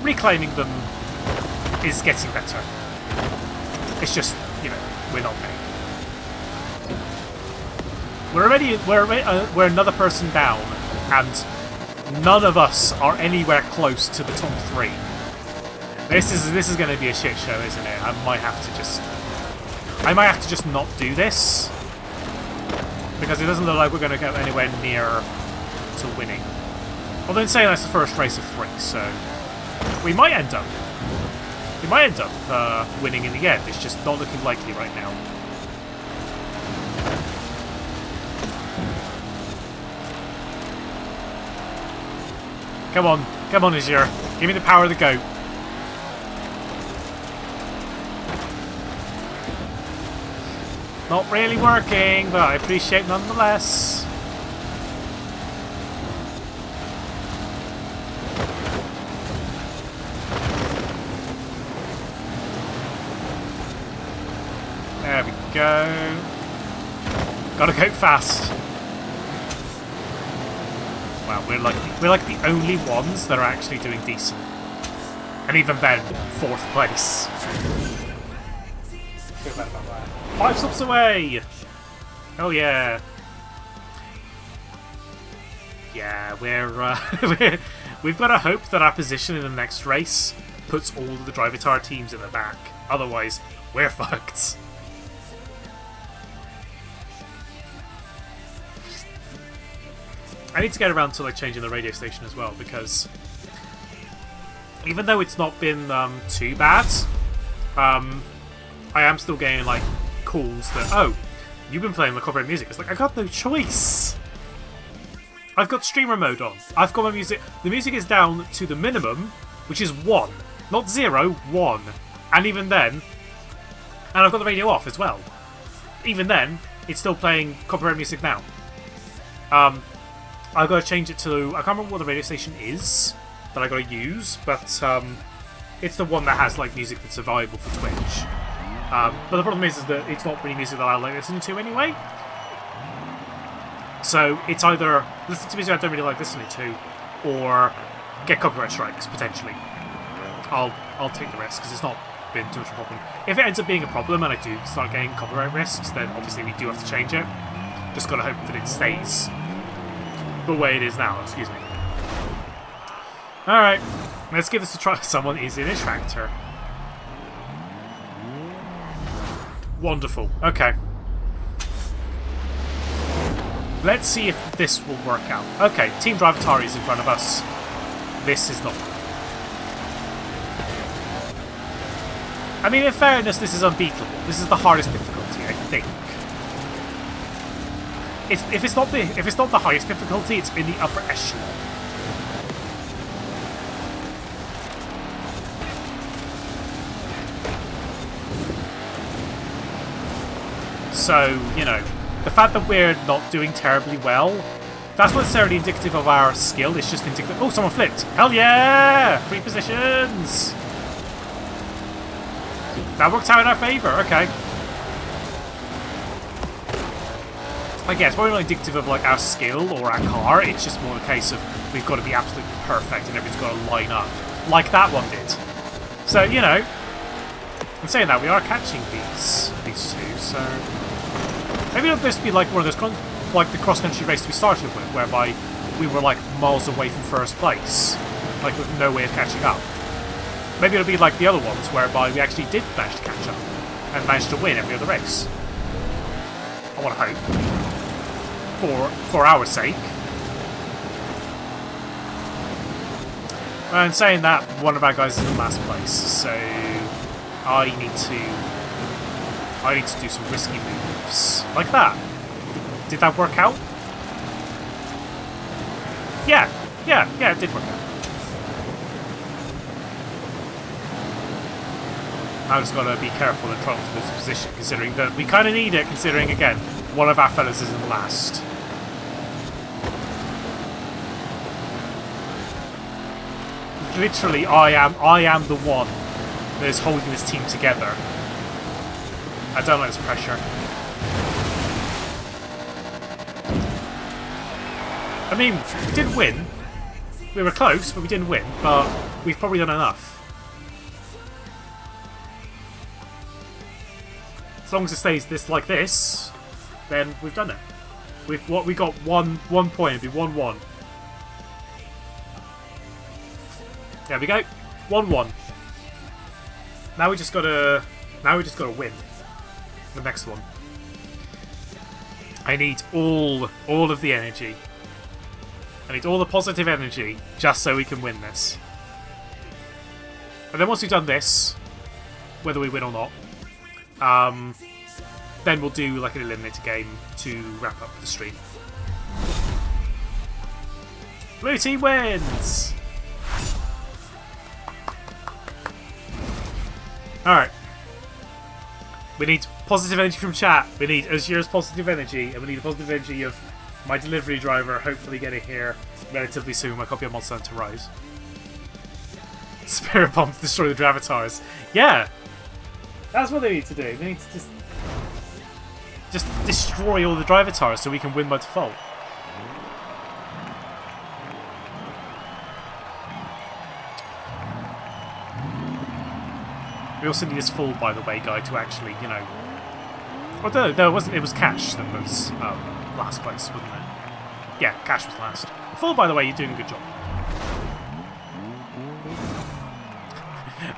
reclaiming them is getting better. It's just, you know, we're not paying. We're another person down, and none of us are anywhere close to the top 3. This is going to be a shit show, isn't it? I might have to just not do this, because it doesn't look like we're going to go anywhere near to winning. Although in saying that's the first race of 3, so we might end up winning in the end. It's just not looking likely right now. Come on, Azure. Give me the power of the goat. Not really working, but I appreciate nonetheless. There we go. Gotta go fast. Wow, we're like the only ones that are actually doing decent. And even then, 4th place. Feel bad about that. 5 stops away! Oh yeah. Yeah, we've got to hope that our position in the next race puts all of the Drivatar teams in the back. Otherwise, we're fucked. I need to get around to like changing the radio station as well, because even though it's not been too bad, I am still getting like calls that, oh, you've been playing the copyright music. It's like, I got no choice. I've got streamer mode on. I've got my music. The music is down to the minimum, which is 1. Not 0, 1. And even then, and I've got the radio off as well. Even then, it's still playing copyright music now. I've got to change it to, I can't remember what the radio station is that I got to use, but it's the one that has like music that's available for Twitch. But the problem is that it's not really music that I like listening to anyway. So it's either listen to music I don't really like listening to, or get copyright strikes potentially. I'll take the risk because it's not been too much of a problem. If it ends up being a problem and I do start getting copyright risks, then obviously we do have to change it. Just gotta hope that it stays the way it is now. Excuse me. All right, let's give this a try. Someone is in a tractor. Wonderful. Okay. Let's see if this will work out. Okay, Team Drivatari is in front of us. This is not. I mean, in fairness, this is unbeatable. This is the hardest difficulty, I think. If it's not the highest difficulty, it's in the upper echelon. So, you know, the fact that we're not doing terribly well, that's not necessarily indicative of our skill, it's just indicative... Oh, someone flipped! Hell yeah! 3 positions! That worked out in our favour, okay. I guess, probably not indicative of like our skill or our car, it's just more a case of we've got to be absolutely perfect and everything's got to line up. Like that one did. So, you know, in saying that, we are catching these two, so... Maybe it'll just be like one of those, like the cross-country race we started with, whereby we were like miles away from first place, like with no way of catching up. Maybe it'll be like the other ones, whereby we actually did manage to catch up and managed to win every other race. I want to hope, for our sake. And saying that, one of our guys is in last place, so I need to do some risky moves. Like that. Did that work out? Yeah, it did work out. I just gotta be careful and try not to lose position, considering that we kind of need it, considering, again, one of our fellas is in last. Literally, I am the one that is holding this team together. I don't like this pressure. I mean, we didn't win. We were close, but we didn't win. But we've probably done enough. As long as it stays this like this, then we've done it. We got one point. It'd be 1-1. There we go. 1-1. Now we just gotta win the next one. I need all of the energy. I need all the positive energy just so we can win this. And then once we've done this, whether we win or not, then we'll do like an eliminator game to wrap up the stream. Blue team wins! Alright. We need positive energy from chat. We need Azur's positive energy, and we need the positive energy of my delivery driver hopefully getting here relatively soon. My copy of Monster Hunter Rise. Spirit Bomb to destroy the Dravatars. Yeah! That's what they need to do. They need to just destroy all the Dravatars so we can win by default. We also need this full, by the way, guy, to actually, you know... Oh, no, it wasn't. It was Cash that was last place, wasn't it? Yeah, Cash was last. Full, by the way, you're doing a good job.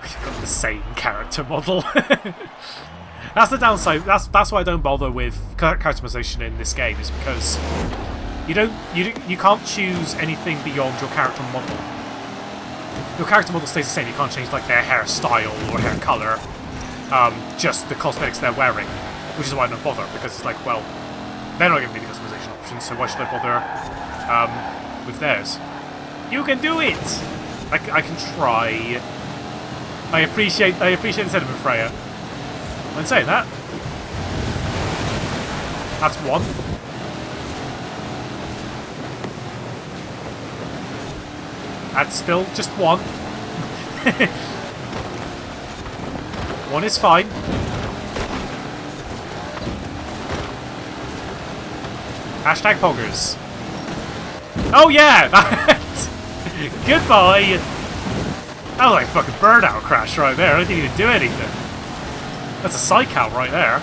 We've got the same character model. That's the downside. That's why I don't bother with customization in this game, is because you can't choose anything beyond your character model. Your character model stays the same. You can't change like their hairstyle or hair color, just the cosmetics they're wearing, which is why I don't bother, because it's like, well, they're not giving me the customization options, so why should I bother with theirs? You can do it. I can try. I appreciate the sentiment, Freya. When saying that, that's one. That's still just one. One is fine. Hashtag poggers. Oh yeah! Goodbye! That was like a fucking burnout crash right there. I didn't even do anything. That's a psych out right there.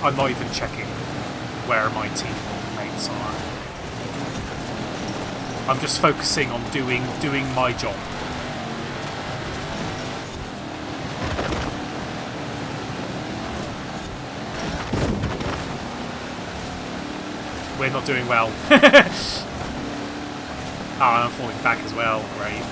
I'm not even checking where my teammates are. I'm just focusing on doing my job. We're not doing well. I'm falling back as well. Great.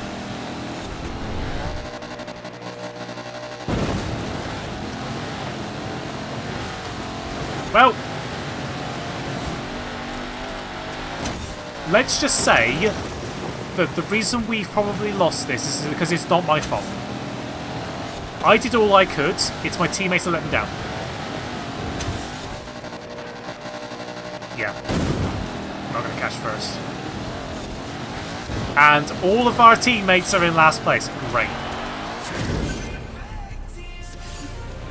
Well, let's just say that the reason we've probably lost this is because it's not my fault. I did all I could. It's my teammates that let me down. Yeah. I'm not going to catch first. And all of our teammates are in last place. Great.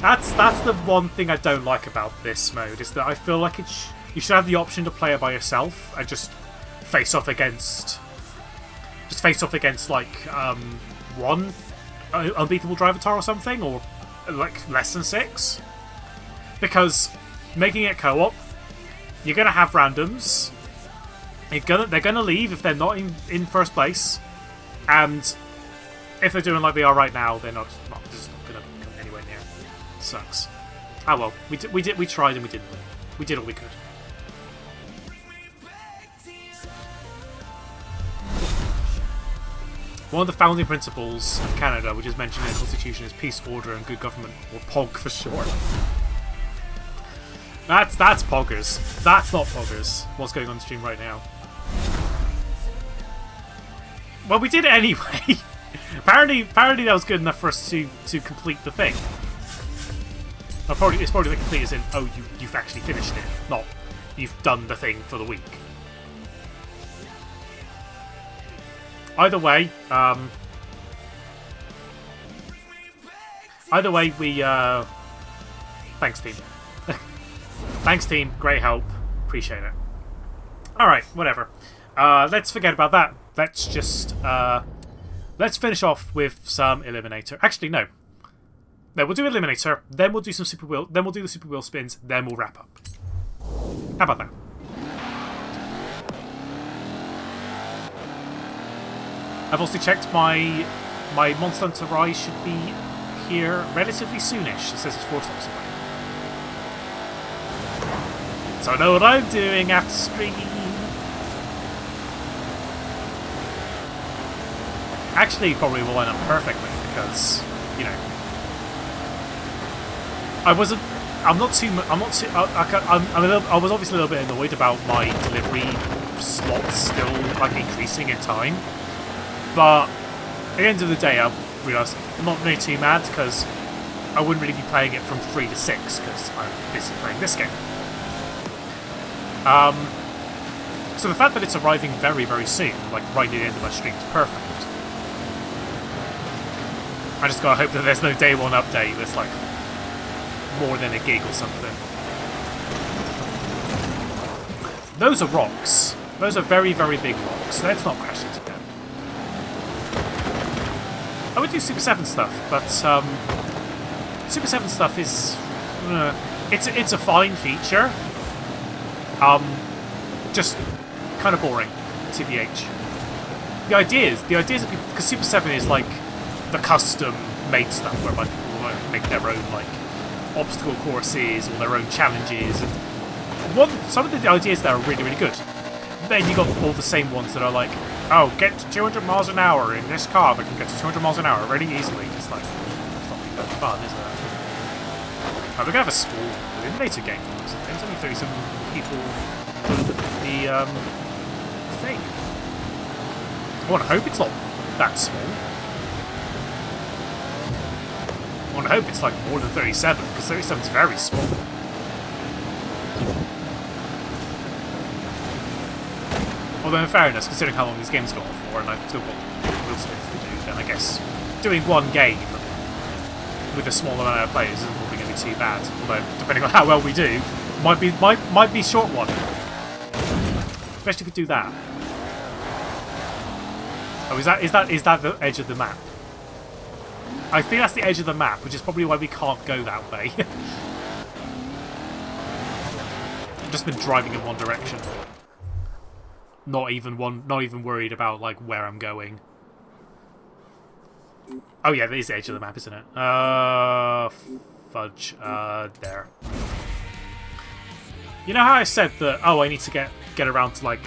That's the one thing I don't like about this mode, is that I feel like you should have the option to play it by yourself and just face off against like one unbeatable Drivatar or something, or like less than 6. Because making it co-op, you're gonna have randoms. They're gonna leave if they're not in first place, and if they're doing like they are right now, they're just not gonna come anywhere near. Sucks. Ah well, we tried and we didn't win. We did all we could. One of the founding principles of Canada, which is mentioned in the Constitution, is peace, order, and good government, or POG for short. That's poggers. That's not poggers. What's going on the stream right now? Well, we did it anyway. apparently that was good enough for us to complete the thing. It's probably the complete as in, oh, you've actually finished it, not you've done the thing for the week. Either way, we thanks team. Thanks team, great help, appreciate it. Alright, whatever. Let's forget about that. Let's just let's finish off with some Eliminator. Actually, no, we'll do Eliminator, then we'll do some Super Wheel, then we'll do the Super Wheel spins, then we'll wrap up. How about that? I've also checked my Monster Hunter Rise should be here relatively soonish. It says it's 4 stops away. So I know what I'm doing after stream. actually probably will line up perfectly because, you know, I wasn't. I'm not too. I'm not too. I was obviously a little bit annoyed about my delivery slots still like increasing in time, but at the end of the day, I realised I'm not really too mad because I wouldn't really be playing it from 3 to 6 because I'm busy playing this game. So the fact that it's arriving very, very soon, like right near the end of my stream, is perfect. I just gotta hope that there's no day one update that's like more than a gig or something. Those are rocks. Those are very, very big rocks. Let's not crash into them. I would do Super 7 stuff, but Super 7 stuff is it's a fine feature. Just kind of boring, TBH. The ideas of people, because Super 7 is like the custom made stuff whereby people make their own like obstacle courses or their own challenges, and some of the ideas there are really, really good. Then you got all the same ones that are like, oh, get to 200 miles an hour in this car that can get to 200 miles an hour really easily. It's like, it's not really that fun, is it? We're gonna have a small eliminator game for those things. Only 37 people the thing. I want to hope it's not that small. I want to hope it's like more than 37, because 37 is very small. Although in fairness, considering how long this game's gone for, and I've still got wheel spins to do, then I guess doing one game with a small amount of players isn't probably going to be too bad. Although, depending on how well we do, might be a short one. Especially if we do that. Oh, is that the edge of the map? I think that's the edge of the map, which is probably why we can't go that way. I've just been driving in one direction. Not even worried about like where I'm going. Oh yeah, that is the edge of the map, isn't it? Fudge. There. You know how I said that? Oh, I need to get around to like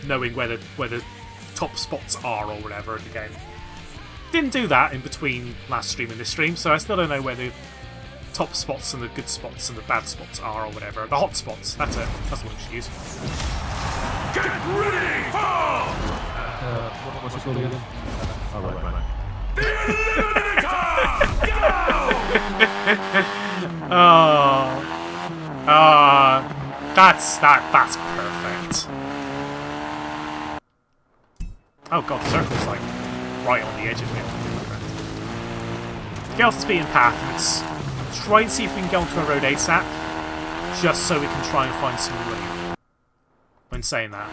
knowing where the top spots are or whatever in the game. Didn't do that in between last stream and this stream, so I still don't know where the top spots and the good spots and the bad spots are or whatever. The hot spots. That's it. That's what we should use. Get ready, fall! What's it called again? Oh, right. The Eliminator! That's perfect. Oh god, the circle's like right on the edge of it. Get off the speeding path. Let's try and see if we can get onto a road ASAP, just so we can try and find some room. When saying that,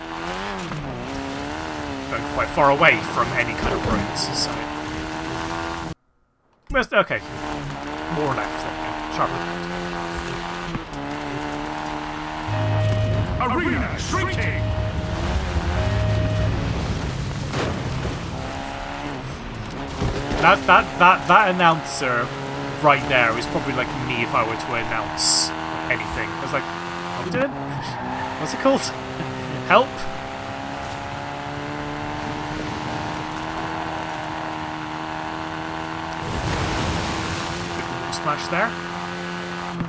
going quite far away from any kind of roads, so. Okay, more left, sharper left. arena shrinking! That announcer right there is probably like me if I were to announce anything. I was like, what are we doing? What's it called? Help? Splash there.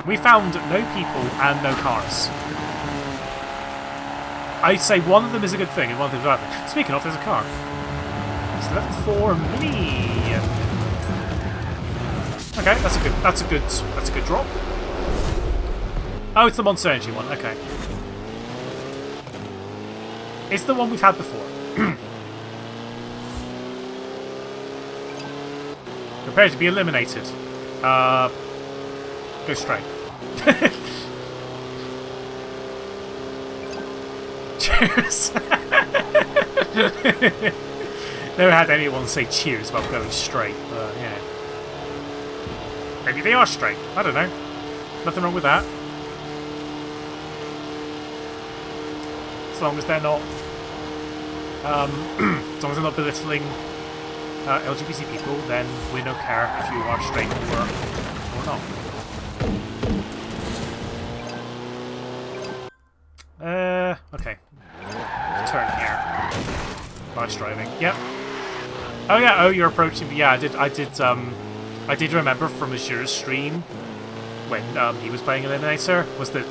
We found no people and no cars. I'd say one of them is a good thing and one of them is a bad thing. Speaking of, there's a car. It's level 4 mini. Okay, that's a good drop. Oh, it's the Monster Energy one. Okay. It's the one we've had before. Prepare to be eliminated. Go straight. Cheers. Never had anyone say cheers about going straight, but yeah. Maybe they are straight. I don't know. Nothing wrong with that. As long as they're not as long as they're not belittling LGBT people, then we don't care if you are straight or not. Okay. Turn here. Nice driving. Yep. Oh yeah, oh you're approaching me. Yeah, I did remember from Azure's stream when he was playing Eliminator was that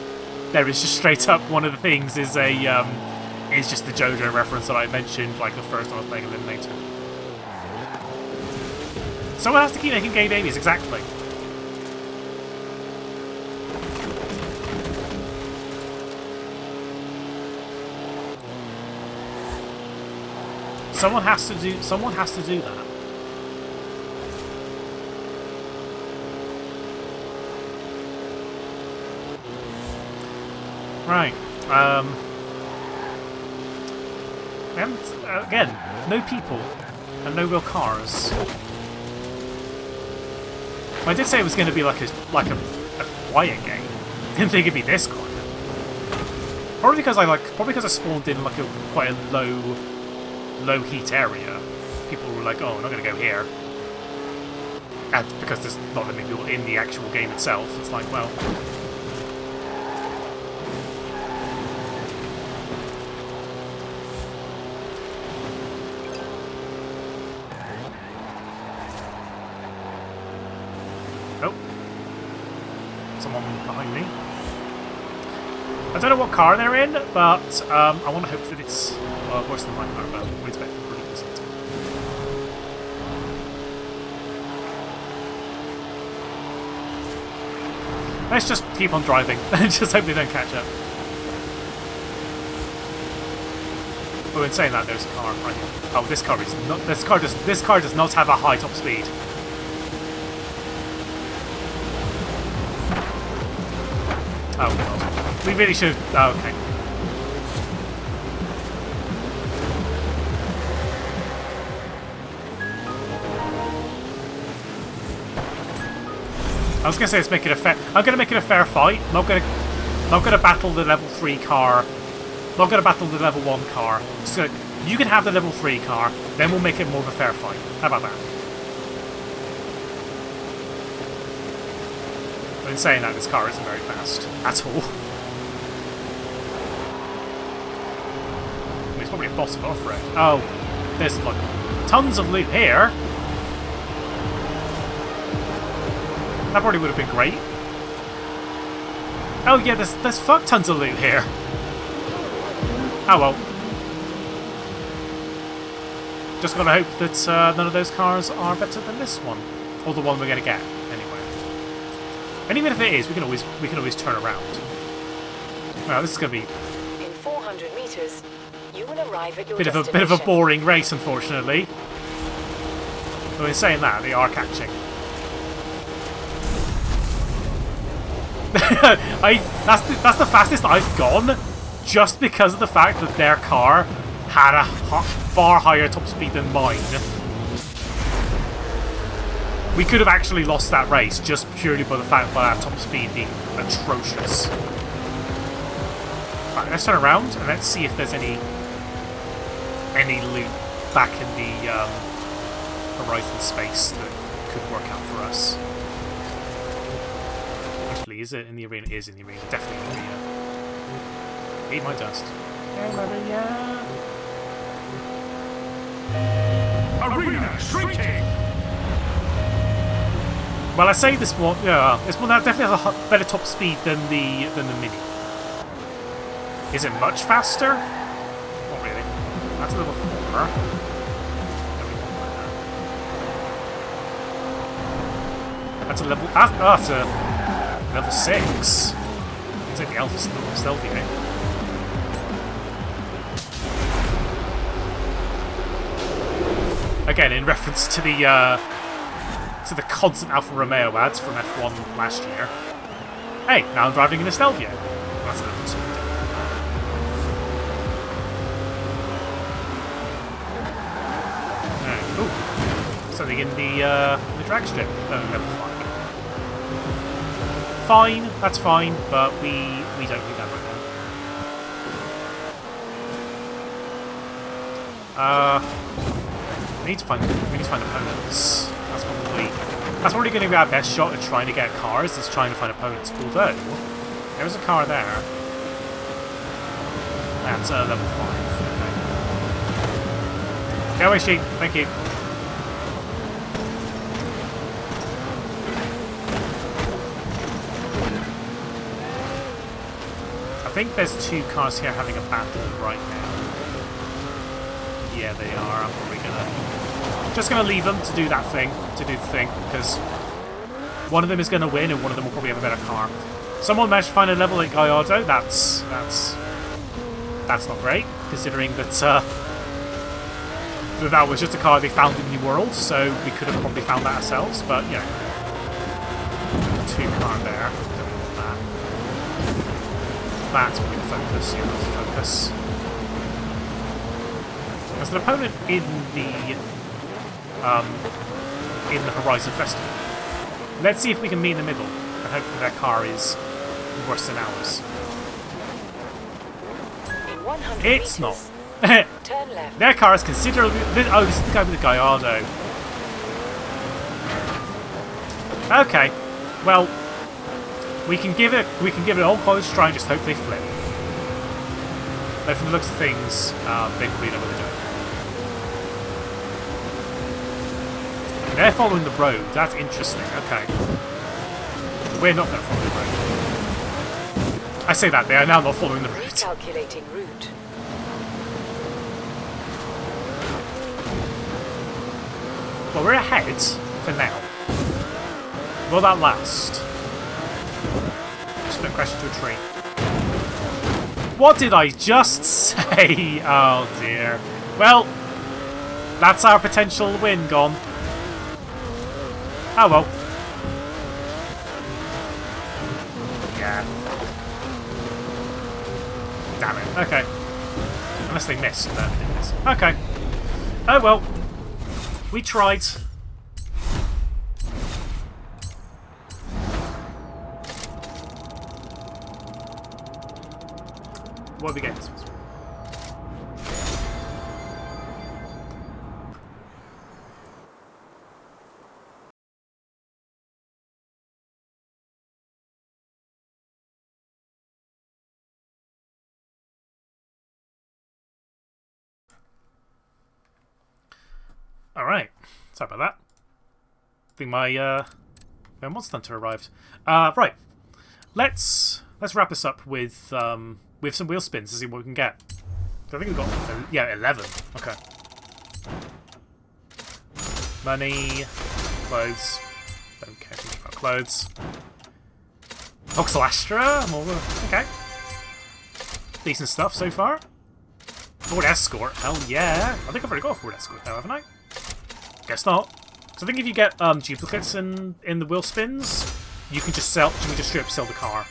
there is just straight up one of the things is is just the JoJo reference that I mentioned like the first time I was playing Eliminator. Someone has to keep making gay babies, exactly. Someone has to do that. Right. And again, no people and no real cars. I did say it was going to be like a quiet game. Didn't think it'd be this quiet. Probably because I spawned in like quite a low heat area. People were like, "Oh, I'm not going to go here," and because there's not that many people in the actual game itself, it's like, well. Someone behind me. I don't know what car they're in, but I want to hope that it's worse than my car, but we expect it really isn't. Let's just keep on driving and just hope they don't catch up. Oh, in saying that, there's a car right here. Oh, this car is not. This car does not have a high top speed. Oh god. We really should... Oh, okay. I was gonna say let's make it a fair... I'm gonna make it a fair fight. Not gonna battle the level 3 car. Not gonna battle the level 1 car. So you can have the level 3 car, then we'll make it more of a fair fight. How about that? In saying that, this car isn't very fast at all. I mean, it's probably a boss of off-road. Oh, there's like tons of loot here. That probably would have been great. Oh yeah, there's fuck tons of loot here. Oh well. Just gotta hope that none of those cars are better than this one, or the one we're gonna get. And even if it is, we can always turn around. Well, this is going to be In 400 meters, you will arrive at your bit of a boring race, unfortunately. Though in saying that, they are catching. That's the fastest I've gone, just because of the fact that their car had a far higher top speed than mine. We could have actually lost that race just purely by the fact by our top speed being atrocious. Right, let's turn around and let's see if there's any loot back in the Horizon space that could work out for us. Actually, is it in the arena? It is in the arena. Definitely in the arena. Eat my dust. Arena shrinking. Well, I say this one. Yeah, this one definitely has a better top speed than the Mini. Is it much faster? Not really. That's a level 4. That's a level. That's a level 6. It's like the Alpha Stealthy thing. Again, in reference to the constant Alfa Romeo ads from F1 last year. Hey, now I'm driving in a Stelvio. That's a level 2. Ooh, something in the drag strip. No, level 5. Fine, that's fine, but we don't need that right now. We need to find opponents. That's probably going to be our best shot at trying to get cars, is trying to find opponents. Although, there's a car there. That's level 5. Okay. Go away, sheep. Thank you. think there's two cars here having a battle right now. Yeah, they are. I'm probably just gonna leave them to do that thing, to do the thing, because one of them is gonna win and one of them will probably have a better car. Someone managed to find a level at Gallardo. That's not great, considering that that was just a car they found in the world, so we could have probably found that ourselves. But you know, two car there. Don't want that. That's probably the focus. Yeah, that's the focus. There's an opponent in the Horizon Festival. Let's see if we can meet in the middle, and hopefully their car is worse than ours. In 100 It's meters, not. turn left. Their car is considerably... Oh, this is the guy with the Gallardo. Okay. Well, we can give it an all close try and just hope they flip. But from the looks of things, they probably know what they're doing. They're following the road. That's interesting. Okay. We're not going to follow the road. I say that, they are now not following the road. Recalculating route. Well, we're ahead for now. Will that last? Just don't crash into a tree. What did I just say? Oh dear. Well, that's our potential win gone. Oh well. Yeah. Damn it. Okay. Unless they missed. No, they didn't miss. Okay. Oh well. We tried. What do we get? Alright. Sorry about that. I think my monster hunter arrived. Right. Let's wrap this up with some wheel spins to see what we can get. So I think we've got 11. Okay. Money, clothes. Don't care too much about clothes. Voxel Astra. Okay. Decent stuff so far. Ford Escort. Hell yeah. I think I've already got a Ford Escort now, haven't I? Guess not. So I think if you get duplicates in the wheel spins, you can just straight up sell the car.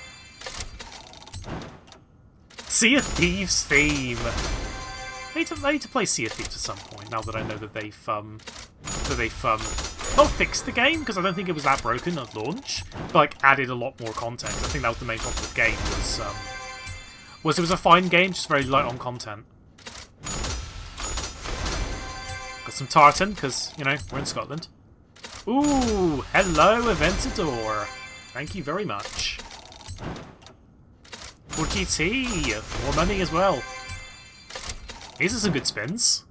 Sea of Thieves theme. I need to play Sea of Thieves at some point. Now that I know that they've not fixed the game, because I don't think it was that broken at launch, but like added a lot more content. I think that was the main problem with the game was it was a fine game, just very light on content. Got some tartan, because, you know, we're in Scotland. Ooh, hello, Aventador. Thank you very much. For GT, more money as well. These are some good spins.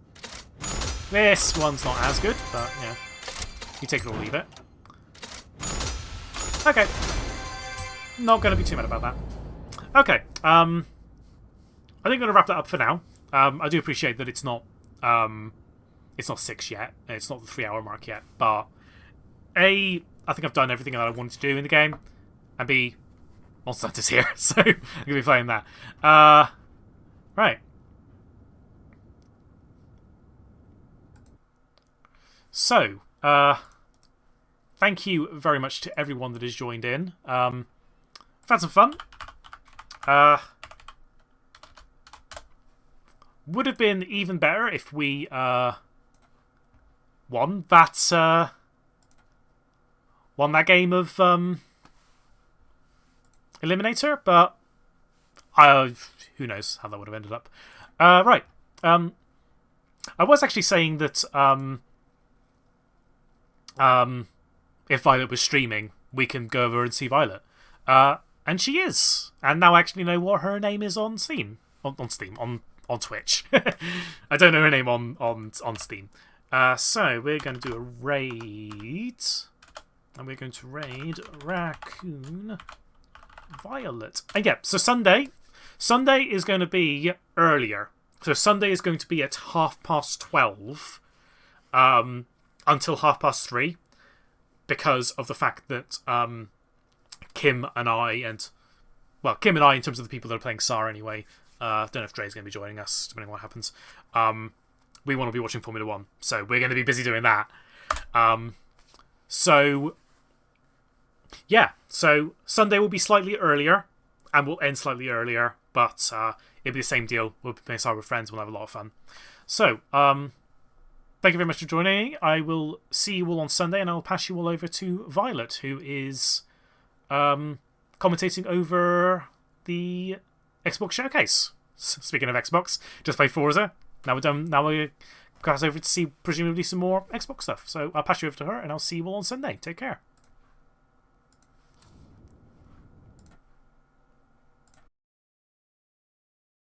This one's not as good, but, yeah. You take it or leave it. Okay. Not going to be too mad about that. Okay, I think I'm going to wrap that up for now. I do appreciate that it's not 6 yet. It's not the 3-hour mark yet. But A, I think I've done everything that I wanted to do in the game. And B, Monster Hunter's here, so I'm going to be playing that. Right. So, thank you very much to everyone that has joined in. I've had some fun. Would have been even better if we won that game of Eliminator, but who knows how that would have ended up. Right. I was actually saying that if Violet was streaming, we can go over and see Violet. And she is. And now I actually know what her name is on Steam. On Twitch. I don't know her name on Steam. So we're going to do a raid. And we're going to raid Raccoon Violet. And yeah, so Sunday, Sunday is going to be earlier. So Sunday is going to be at 12:30 until 3:30 because of the fact that Kim and I in terms of the people that are playing SAR anyway, don't know if Dre's going to be joining us, depending on what happens. We want to be watching Formula 1, so we're going to be busy doing that. So Sunday will be slightly earlier, and we'll end slightly earlier, but it'll be the same deal. We'll be playing SAR with friends, we'll have a lot of fun. So, thank you very much for joining me. I will see you all on Sunday, and I'll pass you all over to Violet, who is commentating over the Xbox Showcase. Speaking of Xbox, just played Forza. Now we're done. Now we're pass over to see presumably some more Xbox stuff. So I'll pass you over to her, and I'll see you all on Sunday. Take care.